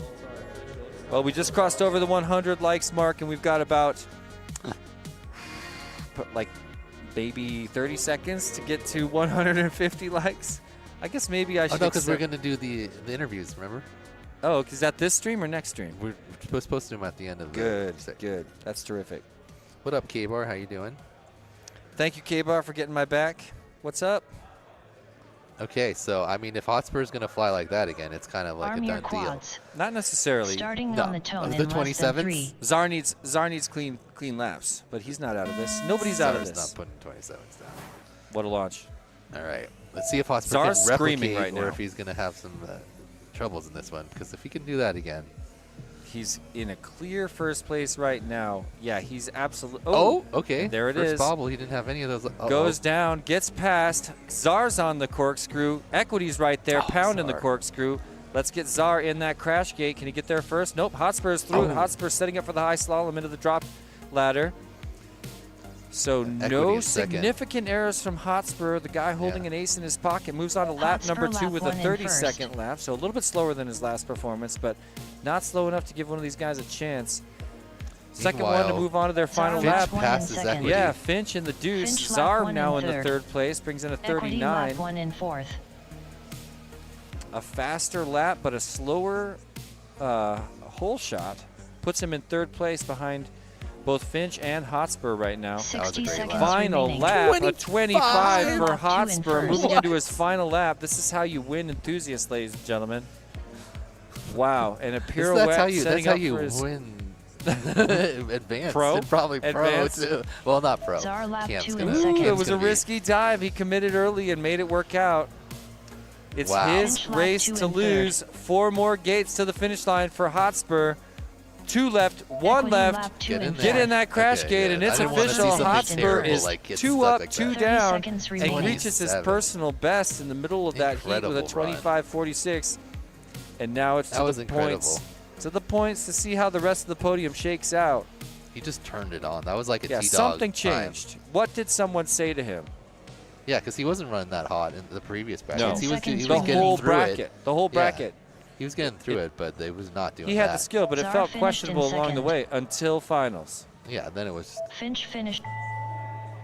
Well, we just crossed over the 100 likes mark, and we've got about like maybe 30 seconds to get to 150 likes. I guess maybe I Oh should. no, because we're accept- gonna do the interviews. Remember? Oh, is that this stream or next stream? We're supposed to do them at the end of the. Good, set. good. That's terrific. What up, K-Bar? How you doing? Thank you, K-Bar, for getting my back. What's up? Okay, so I mean, if Hotspur's gonna fly like that again, it's kind of like Arm a your done deal. quads. Not necessarily. Starting No. on the tone Of the in less than 27s? 3. Czar needs clean laps, but he's not out of this. Nobody's out of Czar's this. not putting 27s down. What a launch. All right, let's see if Hotspur Czar's can replicate screaming right or now. if he's gonna have some troubles in this one. Because if he can do that again, He's in a clear first place right now. Yeah, he's absolutely. oh, okay, there it First is. bobble, he didn't have any of those. Goes down, gets past. Czar's on the corkscrew. Equity's right there, Oh, pounding the Czar. corkscrew. Let's get Czar in that crash gate. Can he get there first? Nope. Hotspur's through it. Oh. Hotspur's setting up for the high slalom into the drop ladder. So Equity no in second. significant errors from Hotspur. The guy holding Yeah. an ace in his pocket moves on to lap Hotspur number 2 lap with a 1 in 30-second first. lap. So a little bit slower than his last performance, but not slow enough to give one of these guys a chance. Second one to Meanwhile, move on to their final Czar lap. lap 1 in passes second. Equity. Yeah, Finch in the deuce. Finch lap Czar 1 now in in the third. 3rd place, brings in a Equity lap 39. 1 in fourth. A faster lap, but a slower hole shot puts him in 3rd place behind both Finch and Hotspur right now. 60 great seconds lap. Final remaining. lap, a 25 for Lap 2 in Hotspur, first. moving into his final lap. This is how you win enthusiasts, ladies and gentlemen. Wow, and a pirouette that's how you setting up for win. his Advanced. Pro? And probably pro Advanced? too. Well, not pro. Czar lap Cam's 2 gonna- in second. Ooh, it was a gonna be- risky dive. He committed early and made it work out. It's Wow. his Finch lap race 2 to in third. lose. 4 more gates to the finish line for Hotspur. 2 left, 1 Equity left. lap 2 Get in in there. Get in fourth. that crash Okay, gate, yeah. and I it's didn't wanna see official. something Hotspur terrible, is like get 2 stuck up, like 2 that. 30 down, seconds and remaining. reaches his 27. personal best in the middle of that heat with a Incredible run. 25.46. And now it's That to was the incredible. points. To the points to see how the rest of the podium shakes out. He just turned it on. That was like a Yeah, T-Dog something time. changed. What did someone say to him? Yeah, because he wasn't running that hot in the previous brackets. No. He was, Seconds he The was getting whole through bracket. it. The whole Yeah. bracket. He was getting through it, but they was not doing He that. had the skill, but it Czar felt finished in questionable along the second. way until finals. Yeah, then it was. Finch finished.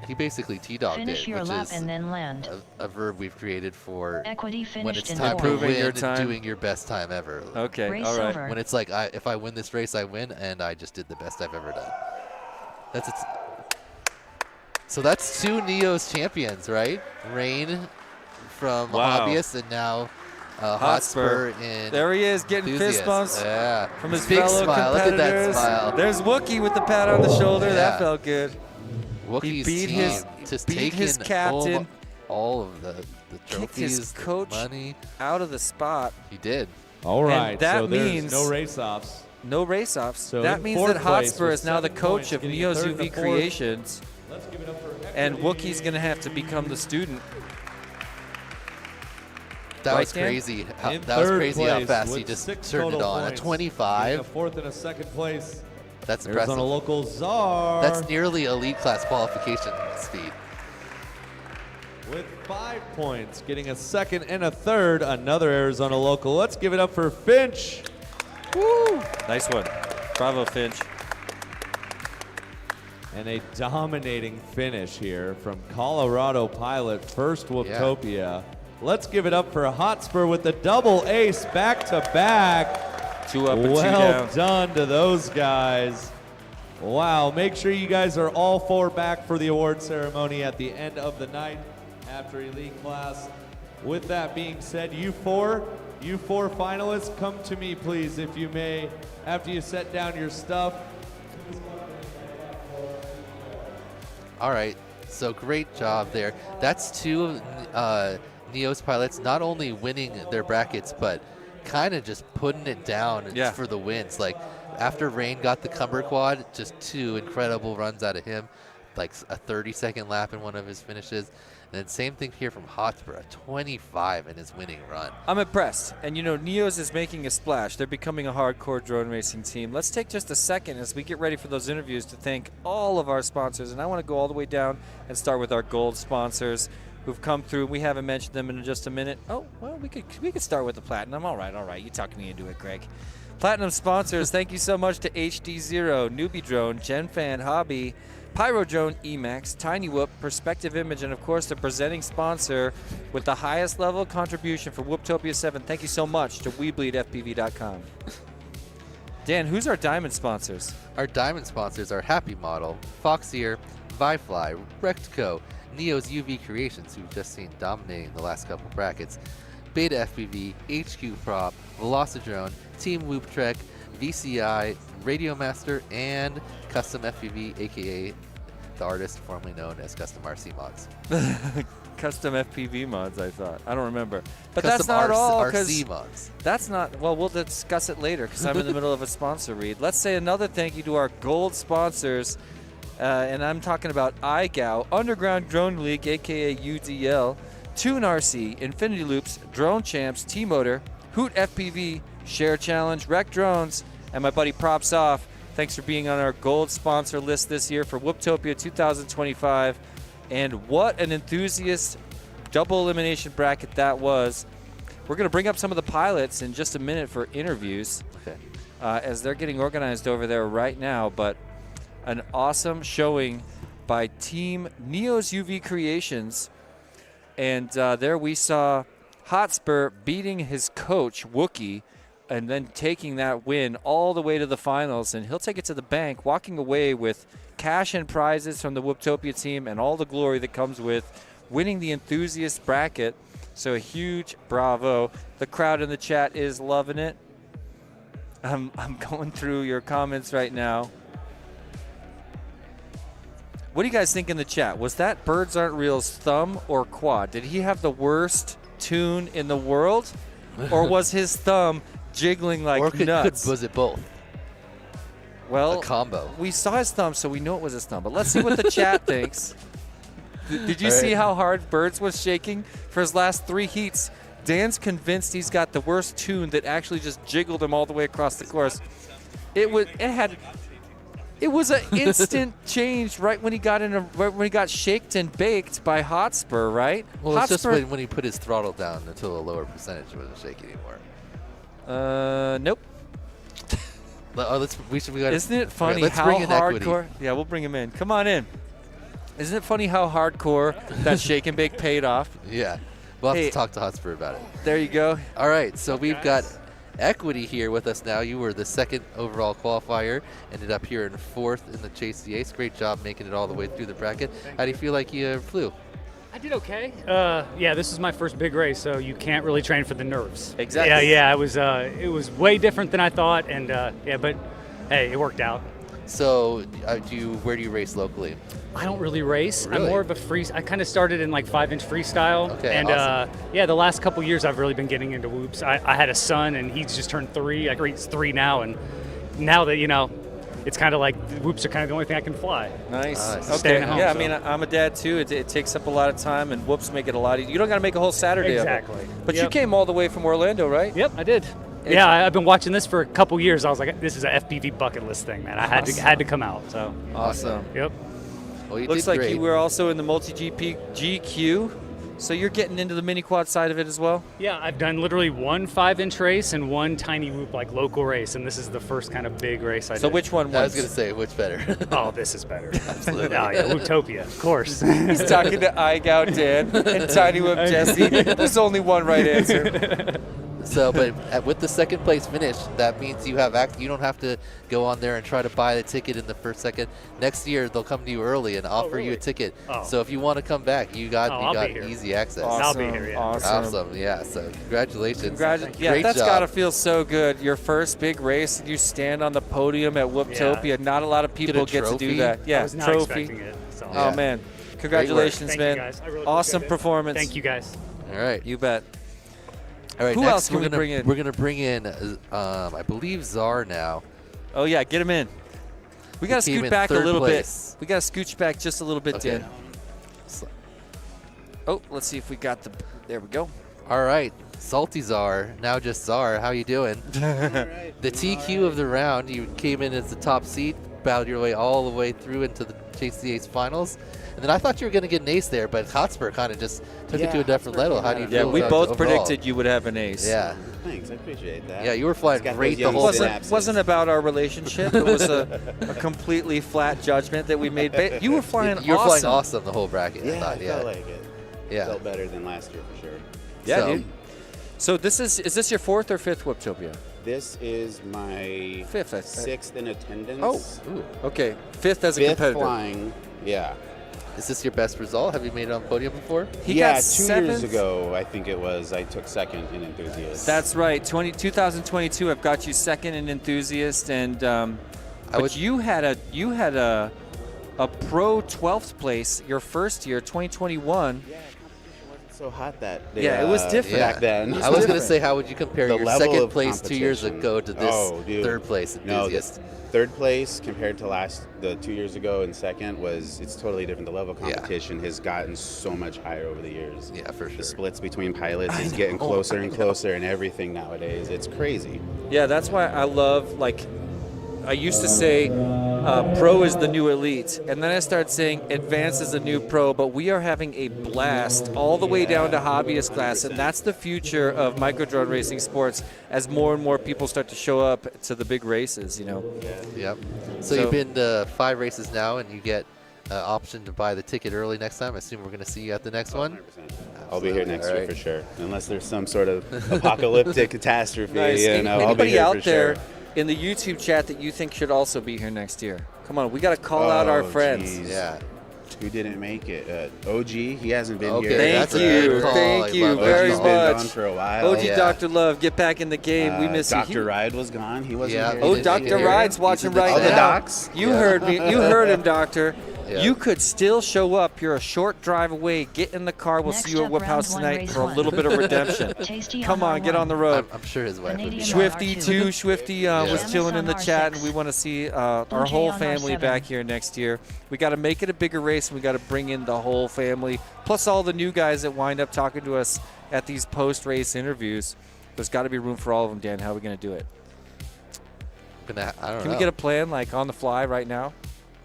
He basically T-dogged Finish it, your which lap is and then land. a verb we've created for Equity when finished it's in time to fourth. Improving your win time. and doing your best time ever. Okay, Race all right. over. When it's like, if I win this race, I win, and I just did the best I've ever done. That's it. So that's 2 Neos champions, right? Rain from Wow. Hobbyist, and now Hotspur. Hotspur in There he is, getting fist Enthusiast. bumps Yeah. from his big fellow smile. Look at that competitors. smile. There's Wookie with the pat on the shoulder. Yeah. That felt good. Wookiee's beat team his- just beat taking his captain. all of the Kicked his trophies, the coach money. out of the spot. He did. All right, And that so there's means no race-offs. no race-offs. So that in means fourth that place Hotspur with is now the 7 coach points, of getting Neo's third and UV a fourth. Creations, Let's give it up for and Equity. Wookie's going to have to become the student. That Right, was Dan? crazy. How, In that was third crazy how place fast he with just 6 turned it total on. A points, getting 25. a fourth and a second place. That's Arizona impressive. local Czar. That's nearly elite class qualification speed. with 5 points, getting a second and a third. Another Arizona local. Let's give it up for Finch. Woo! Nice one. Bravo, Finch. And a dominating finish here from Colorado Pilot, first Whooptopia. Let's give it up for Hotspur with the double ace back-to-back. 2 up and 2 Well down. done to those guys. Wow, make sure you guys are all 4 back for the award ceremony at the end of the night after elite class. With that being said, you four finalists, come to me please, if you may, after you set down your stuff. All right, so great job there. That's 2 of Neo's pilots not only winning their brackets, but kind of just putting it down for the wins. Like after Rain got the Cumber quad, just 2 incredible runs out of him, like a 30-second lap in one of his finishes. And then same thing here from Hotspur, a 25 in his winning run. I'm impressed. And you know, Neo's is making a splash. They're becoming a hardcore drone racing team. Let's take just a second as we get ready for those interviews to thank all of our sponsors. And I want to go all the way down and start with our gold sponsors who've come through. We haven't mentioned them in just a minute. Oh, well, we could start with the platinum. All right. You talked me into it, Greg. Platinum sponsors, thank you so much to HD Zero, Newbie Drone, GenFan Hobby, Pyro Drone Emax, Tiny Whoop, Perspective Image, and of course the presenting sponsor with the highest level contribution for Whooptopia 7. Thank you so much to WeBleedFPV.com. Dan, who's our diamond sponsors? Our diamond sponsors are Happy Model, Foxier, Vifly, Rectco, Neo's UV Creations, who've just seen dominating the last couple brackets, Beta FPV, HQ Prop, Velocidrone, Team Whoop Trek, VCI, Radio Master, and Custom FPV, aka the artist formerly known as Custom RC Mods. Custom FPV mods, I thought. I don't remember. But Custom that's not all. RC Mods. That's not, well, we'll discuss it later because I'm in the middle of a sponsor read. Let's say another thank you to our gold sponsors. And I'm talking about iGow, Underground Drone League, aka UDL, Tune RC, Infinity Loops, Drone Champs, T-Motor, Hoot FPV, Share Challenge, Rec Drones, and my buddy Props Off. Thanks for being on our gold sponsor list this year for Whooptopia 2025. And what an enthusiast double elimination bracket that was. We're going to bring up some of the pilots in just a minute for interviews as they're getting organized over there right now. But an awesome showing by Team Neo's UV Creations. And there we saw Hotspur beating his coach, Wookie, and then taking that win all the way to the finals. And he'll take it to the bank, walking away with cash and prizes from the Whooptopia team and all the glory that comes with winning the enthusiast bracket. So a huge bravo. The crowd in the chat is loving it. I'm going through your comments right now. What do you guys think in the chat? Was that Birds Aren't Real's thumb or quad? Did he have the worst tune in the world? Or was his thumb jiggling like nuts? Was it both? Well, a combo. We saw his thumb, so we know it was his thumb. But let's see what the chat thinks. Did you see how hard Birds was shaking for his last 3 heats? Dan's convinced he's got the worst tune that actually just jiggled him all the way across the course. It was an instant change right when he got shaked and baked by Hotspur, right? Well, Hotspur, it's just when he put his throttle down until a lower percentage, it wasn't shaking anymore. Nope. Isn't it funny how hardcore? Yeah, we'll bring him in. Come on in. Isn't it funny how hardcore that shake and bake paid off? Yeah. We'll have to talk to Hotspur about it. There you go. All right, so we've got Equity here with us now. You were the 2nd overall qualifier, ended up here in 4th in the Chase the Ace. Great job making it all the way through the bracket. How do you feel like you flew? I did okay. Yeah, this is my first big race, so you can't really train for the nerves. Exactly. Yeah, it was way different than I thought, and but hey, it worked out. So, where do you race locally? I don't really race. Really? I'm more of a free. I kind of started in like 5-inch freestyle. Okay, and awesome. yeah, the last couple years I've really been getting into whoops. I had a son and he's just turned 3. He's 3 now, and now that it's kind of like the whoops are kind of the only thing I can fly. Nice. Nice. Okay. Staying at home, Yeah, so. I mean, I'm a dad too. It takes up a lot of time, and whoops make it a lot easier. You don't got to make a whole Saturday Exactly. of it. But you Yep. came all the way from Orlando, right? Yep, I did. Yeah, I've been watching this for a couple years. I was like, this is a FPV bucket list thing, man. I had to come out. So. Awesome. Yep. Well, you Looks did like great. you were also in the multi-GP GQ, so you're getting into the mini quad side of it as well? Yeah, I've done literally 1 5-inch race and 1 tiny whoop like local race, and this is the first kind of big race I did. So which one I was wins? going to say, which better? Oh, this is better. Absolutely. Oh, yeah, Whooptopia, of course. He's talking to iGout Dan and Tiny Whip Jesse. There's only one right answer. So, but with the second place finish, that means you don't have to go on there and try to buy the ticket in the first second. Next year, they'll come to you early and offer you a ticket. Oh. So if you want to come back, you got I'll be here. easy access. I'll be here, yeah. Awesome. Yeah. So congratulations. Yeah, Great that's job. got to feel so good. Your first big race, you stand on the podium at Whooptopia. Yeah. Not a lot of people get to trophy? do that. Yeah, I was not trophy. expecting it. So. Oh, Yeah. man. Congratulations, Thank man. you guys. I really Awesome appreciate it. performance. Thank you guys. All right. You bet. All right. Who next else can we bring in? We're gonna bring in, I believe, Czar now. Oh, yeah, get him in. We got to He came scoot in back a third little place. bit. We got to scooch back just a little bit, Okay. Dan. Oh, let's see if we got the. There we go. All right. Salty Czar, now just Czar. How you doing? The TQ of the round, you came in as the top seed, battled your way all the way through into the Chase the Ace finals. And then I thought you were going to get an ace there, but Hotspur kind of just took it to a different level. How do you Yeah, feel we about both overall? predicted you would have an ace. Yeah. Thanks, I appreciate that. Yeah, you were flying It's got great those the young whole synapses. Wasn't about our relationship. It was a completely flat judgment that we made. You were flying You were flying awesome. awesome the whole bracket. Yeah, I thought, I felt like it. Yeah. Felt better than last year for sure. Yeah, So- dude. So this is this your 4th or 5th Whooptopia? This is my 5th. 6th in attendance. Oh, Ooh. okay. 5th as a 5th competitor. flying. Yeah. Is this your best result? Have you made it on podium before? He yeah, got 2 7th. years ago, I think it was, I took 2nd in enthusiast. That's right. 2022, I've got you 2nd in enthusiast, and but you had a pro 12th place your first year, 2021. Yeah, competition wasn't so hot that Yeah, it was different. back then. I was going to say, how would you compare The your level second of place 2 years competition. ago to this Oh, dude. third place No, enthusiast? the 3rd place compared to the 2 years ago and 2nd it's totally different. The level of competition has gotten so much higher over the years. Yeah, for sure. The splits between pilots is getting closer and closer and everything nowadays. It's crazy. Yeah, that's why I love, like, I used to say pro is the new elite, and then I started saying advanced is the new pro, but we are having a blast all the way down to hobbyist class, and that's the future of micro-drone racing sports as more and more people start to show up to the big races, you know. Yep. So you've been to 5 races now, and you get option to buy the ticket early next time. I assume we're going to see you at the next one. 100%. I'll be here next All year right. for sure. Unless there's some sort of apocalyptic catastrophe. Nice. You know, I'll be Anybody here out for there sure. in the YouTube chat that you think should also be here next year? Come on, we got to call out our Oh, friends. geez. Yeah. Who didn't make it? OG, he hasn't been Okay, here. Thank that's a you. good call. Thank I you love very OG's much. been gone for a while. OG Yeah. Dr. Love, get back in the game. We miss you. Dr. Ride was gone. He wasn't Yeah. here. Oh, He Dr. didn't hear. Ride's He's watching in the right chat. now. the docs? You Yeah. heard me. You heard him, Doctor. Yeah. You could still show up. You're a short drive away. Get in the car. We'll Next see you at up, Whip round House one, tonight race for a one. little bit of redemption. Tasty Come on, get R1. on the road. I'm sure his wife would be Canadian there. Swifty R2. too. Swifty was Yeah. chilling in the Amazon chat, R6. and we want to see our Blue Jay whole on family R7. back here next year. We got to make it a bigger race, and we got to bring in the whole family, plus all the new guys that wind up talking to us at these post-race interviews. There's got to be room for all of them, Dan. How are we going to do it? I don't know. Can we get a plan, like on the fly right now?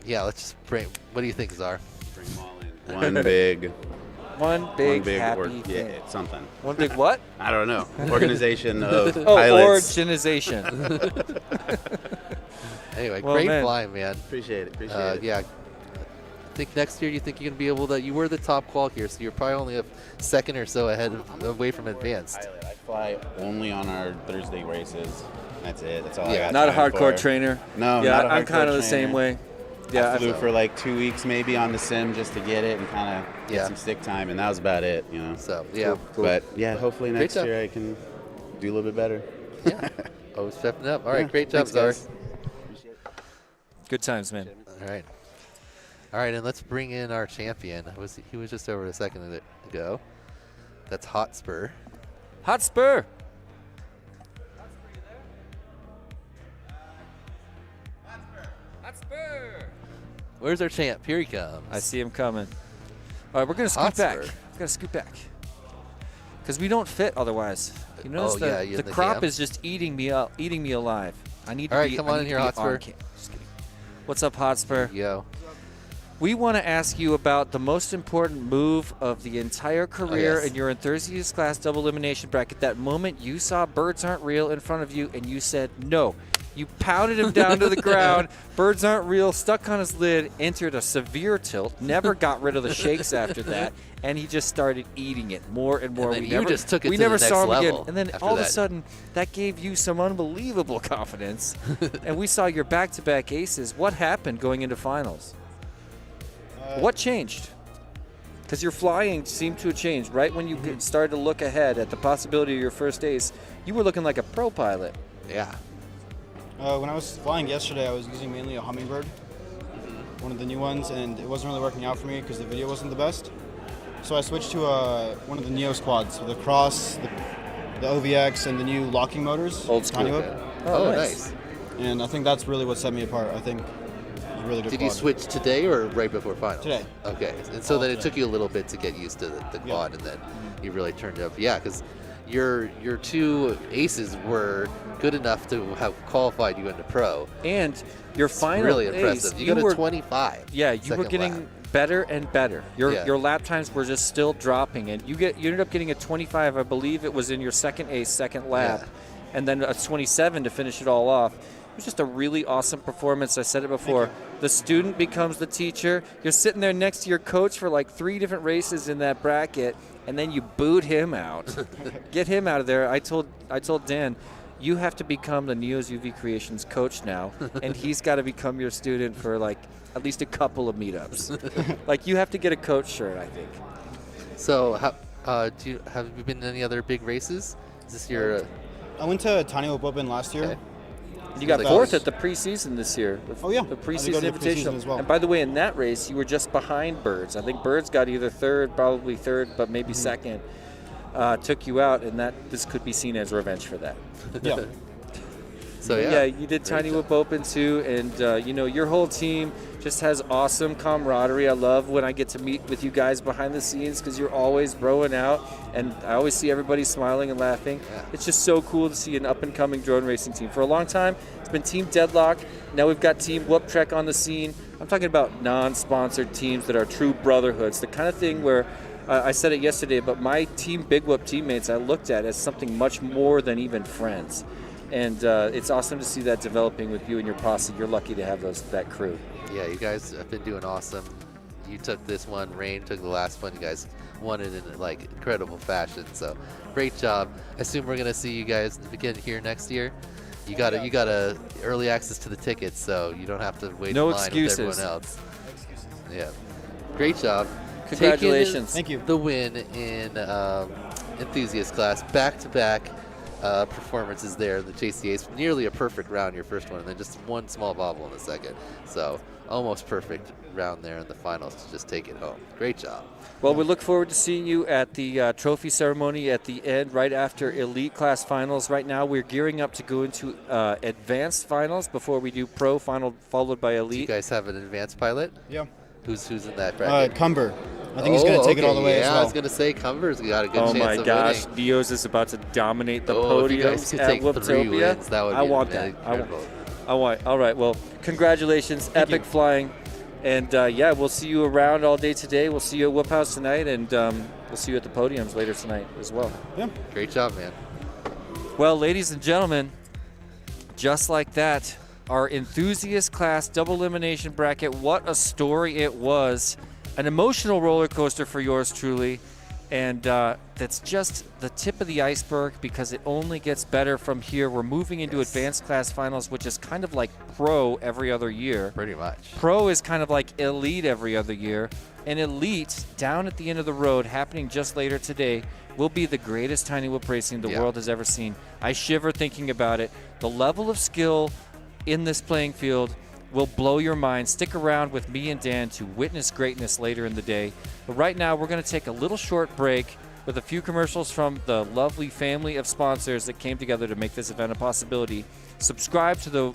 Yeah, let's just bring. What do you think, Czar? Bring them all in. One big, One big happy thing. yeah, something. One big what? I don't know. Organization of Oh, pilots. organization. Anyway, Well, great man. flying, man. Appreciate it. Appreciate it. Yeah. I think next year you think you're going to be able to. You were the top qual here, so you're probably only a second or so ahead away from advanced. Pilot. I fly only on our Thursday races. That's it. That's all I Yeah. got. Not a time hardcore for. trainer. No, Yeah, not a I'm hardcore kind of the trainer. same way. Yeah, I flew for like 2 weeks maybe on the sim just to get it and kind of get Yeah. some stick time, and that was about it, you know. So yeah, But yeah, hopefully Great next job. year I can do a little bit better. yeah. Always stepping up. All right, Yeah, great job, thanks, Czar. guys. Good times, man. All right. All right, and let's bring in our champion. He was just over a second ago. That's Hotspur. Hotspur! Hotspur! Where's our champ? Here he comes. I see him coming. All right, we're going to scoot back. We're going to scoot back. Because we don't fit otherwise. You notice the crop is just eating me up, eating me alive. I need to come on in here, Hotspur. Just kidding. What's up, Hotspur? Yo. We want to ask you about the most important move of the entire career in your enthusiast class double elimination bracket. That moment you saw Birds Aren't Real in front of you and you said no. You pounded him down to the ground. Birds Aren't Real, stuck on his lid, entered a severe tilt, never got rid of the shakes after that, and he just started eating it more and more. And you just took it we to never the next saw him level. again. And then all of a sudden, that gave you some unbelievable confidence. And we saw your back-to-back aces. What happened going into finals? What changed? Because your flying seemed to have changed. Right when you started to look ahead at the possibility of your first ace, you were looking like a pro pilot. Yeah. When I was flying yesterday, I was using mainly a Hummingbird, one of the new ones, and it wasn't really working out for me because the video wasn't the best. So I switched to one of the Neo squads, with the Cross, the OVX, and the new locking motors. Old school. Oh, nice. And I think that's really what set me apart. I think really good Did quad. you switch today or right before finals? Today. Okay, and so then it took you a little bit to get used to the quad, and then you really turned it up. Yeah, because your two aces were good enough to have qualified you into pro. And your final really ace, impressive. You got a 25. Yeah, you were getting lap. better and better. Your lap times were just still dropping, and you ended up getting a 25. I believe it was in your second ace, second lap, and then a 27 to finish it all off. It was just a really awesome performance. I said it before. The student becomes the teacher. You're sitting there next to your coach for like 3 different races in that bracket, and then you boot him out. Get him out of there. I told Dan, you have to become the Neo's UV Creations coach now, and he's got to become your student for like at least a couple of meetups. Like you have to get a coach shirt, I think. So, have you been in any other big races? Is this your? I went to Tiny Open last year. Okay. You got fourth at the preseason this year. Oh yeah, the preseason invitational as well. And by the way, in that race, you were just behind Birds. I think Birds got either probably third, but maybe second. Took you out, and this could be seen as revenge for that. Yeah. So you did Tiny Whoop Open too, and your whole team just has awesome camaraderie. I love when I get to meet with you guys behind the scenes because you're always broing out, and I always see everybody smiling and laughing. Yeah. It's just so cool to see an up-and-coming drone racing team. For a long time, it's been Team Deadlock. Now we've got Team Whoop Trek on the scene. I'm talking about non-sponsored teams that are true brotherhoods, the kind of thing where I said it yesterday, but my Team Big Whoop teammates I looked at as something much more than even friends. And it's awesome to see that developing with you and your posse. You're lucky to have that crew. Yeah, you guys have been doing awesome. You took this one, Rain took the last one. You guys won it in like incredible fashion. So great job. I assume we're gonna see you guys again here next year. You got a early access to the tickets, so you don't have to wait in line with everyone else. No excuses. Yeah, great job. Congratulations. Thank you. The win in enthusiast class, back-to-back performances there. The Chase the Ace, nearly a perfect round your first one, and then just one small bobble in the second. So almost perfect round there in the finals to just take it home. Great job. Well, we look forward to seeing you at the trophy ceremony at the end, right after Elite Class Finals. Right now, we're gearing up to go into Advanced Finals before we do Pro Final, followed by Elite. Do you guys have an advanced pilot? Yeah. Who's in that bracket? Cumber. I think he's going to take it all the way as well. I was going to say Cumber's got a good chance of winning. Oh my gosh, Neo's is about to dominate the podium at Whooptopia. That would I want that. I want. All right, well, congratulations. Epic flying. And, we'll see you around all day today. We'll see you at Whoop House tonight, and we'll see you at the podiums later tonight as well. Yeah. Great job, man. Well, ladies and gentlemen, just like that, our enthusiast class double elimination bracket, what a story it was. An emotional roller coaster for yours truly. And that's just the tip of the iceberg because it only gets better from here. We're moving into advanced class finals, which is kind of like pro every other year. Pretty much. Pro is kind of like elite every other year. And elite, down at the end of the road, happening just later today, will be the greatest tiny whoop racing the world has ever seen. I shiver thinking about it. The level of skill in this playing field will blow your mind. Stick around with me and Dan to witness greatness later in the day. But right now, we're going to take a little short break with a few commercials from the lovely family of sponsors that came together to make this event a possibility. Subscribe to the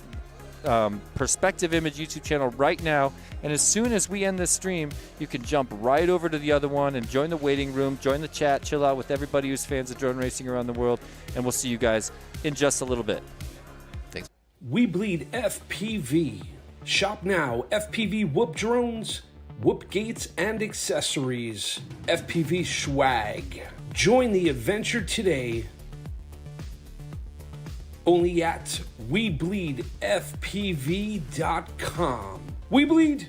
Perspective Image YouTube channel right now, and as soon as we end this stream, you can jump right over to the other one and join the waiting room, join the chat, chill out with everybody who's fans of drone racing around the world, and we'll see you guys in just a little bit. Thanks. We bleed FPV. Shop now. FPV whoop drones, whoop gates, and accessories. FPV swag. Join the adventure today. Only at WeBleedFPV.com. We bleed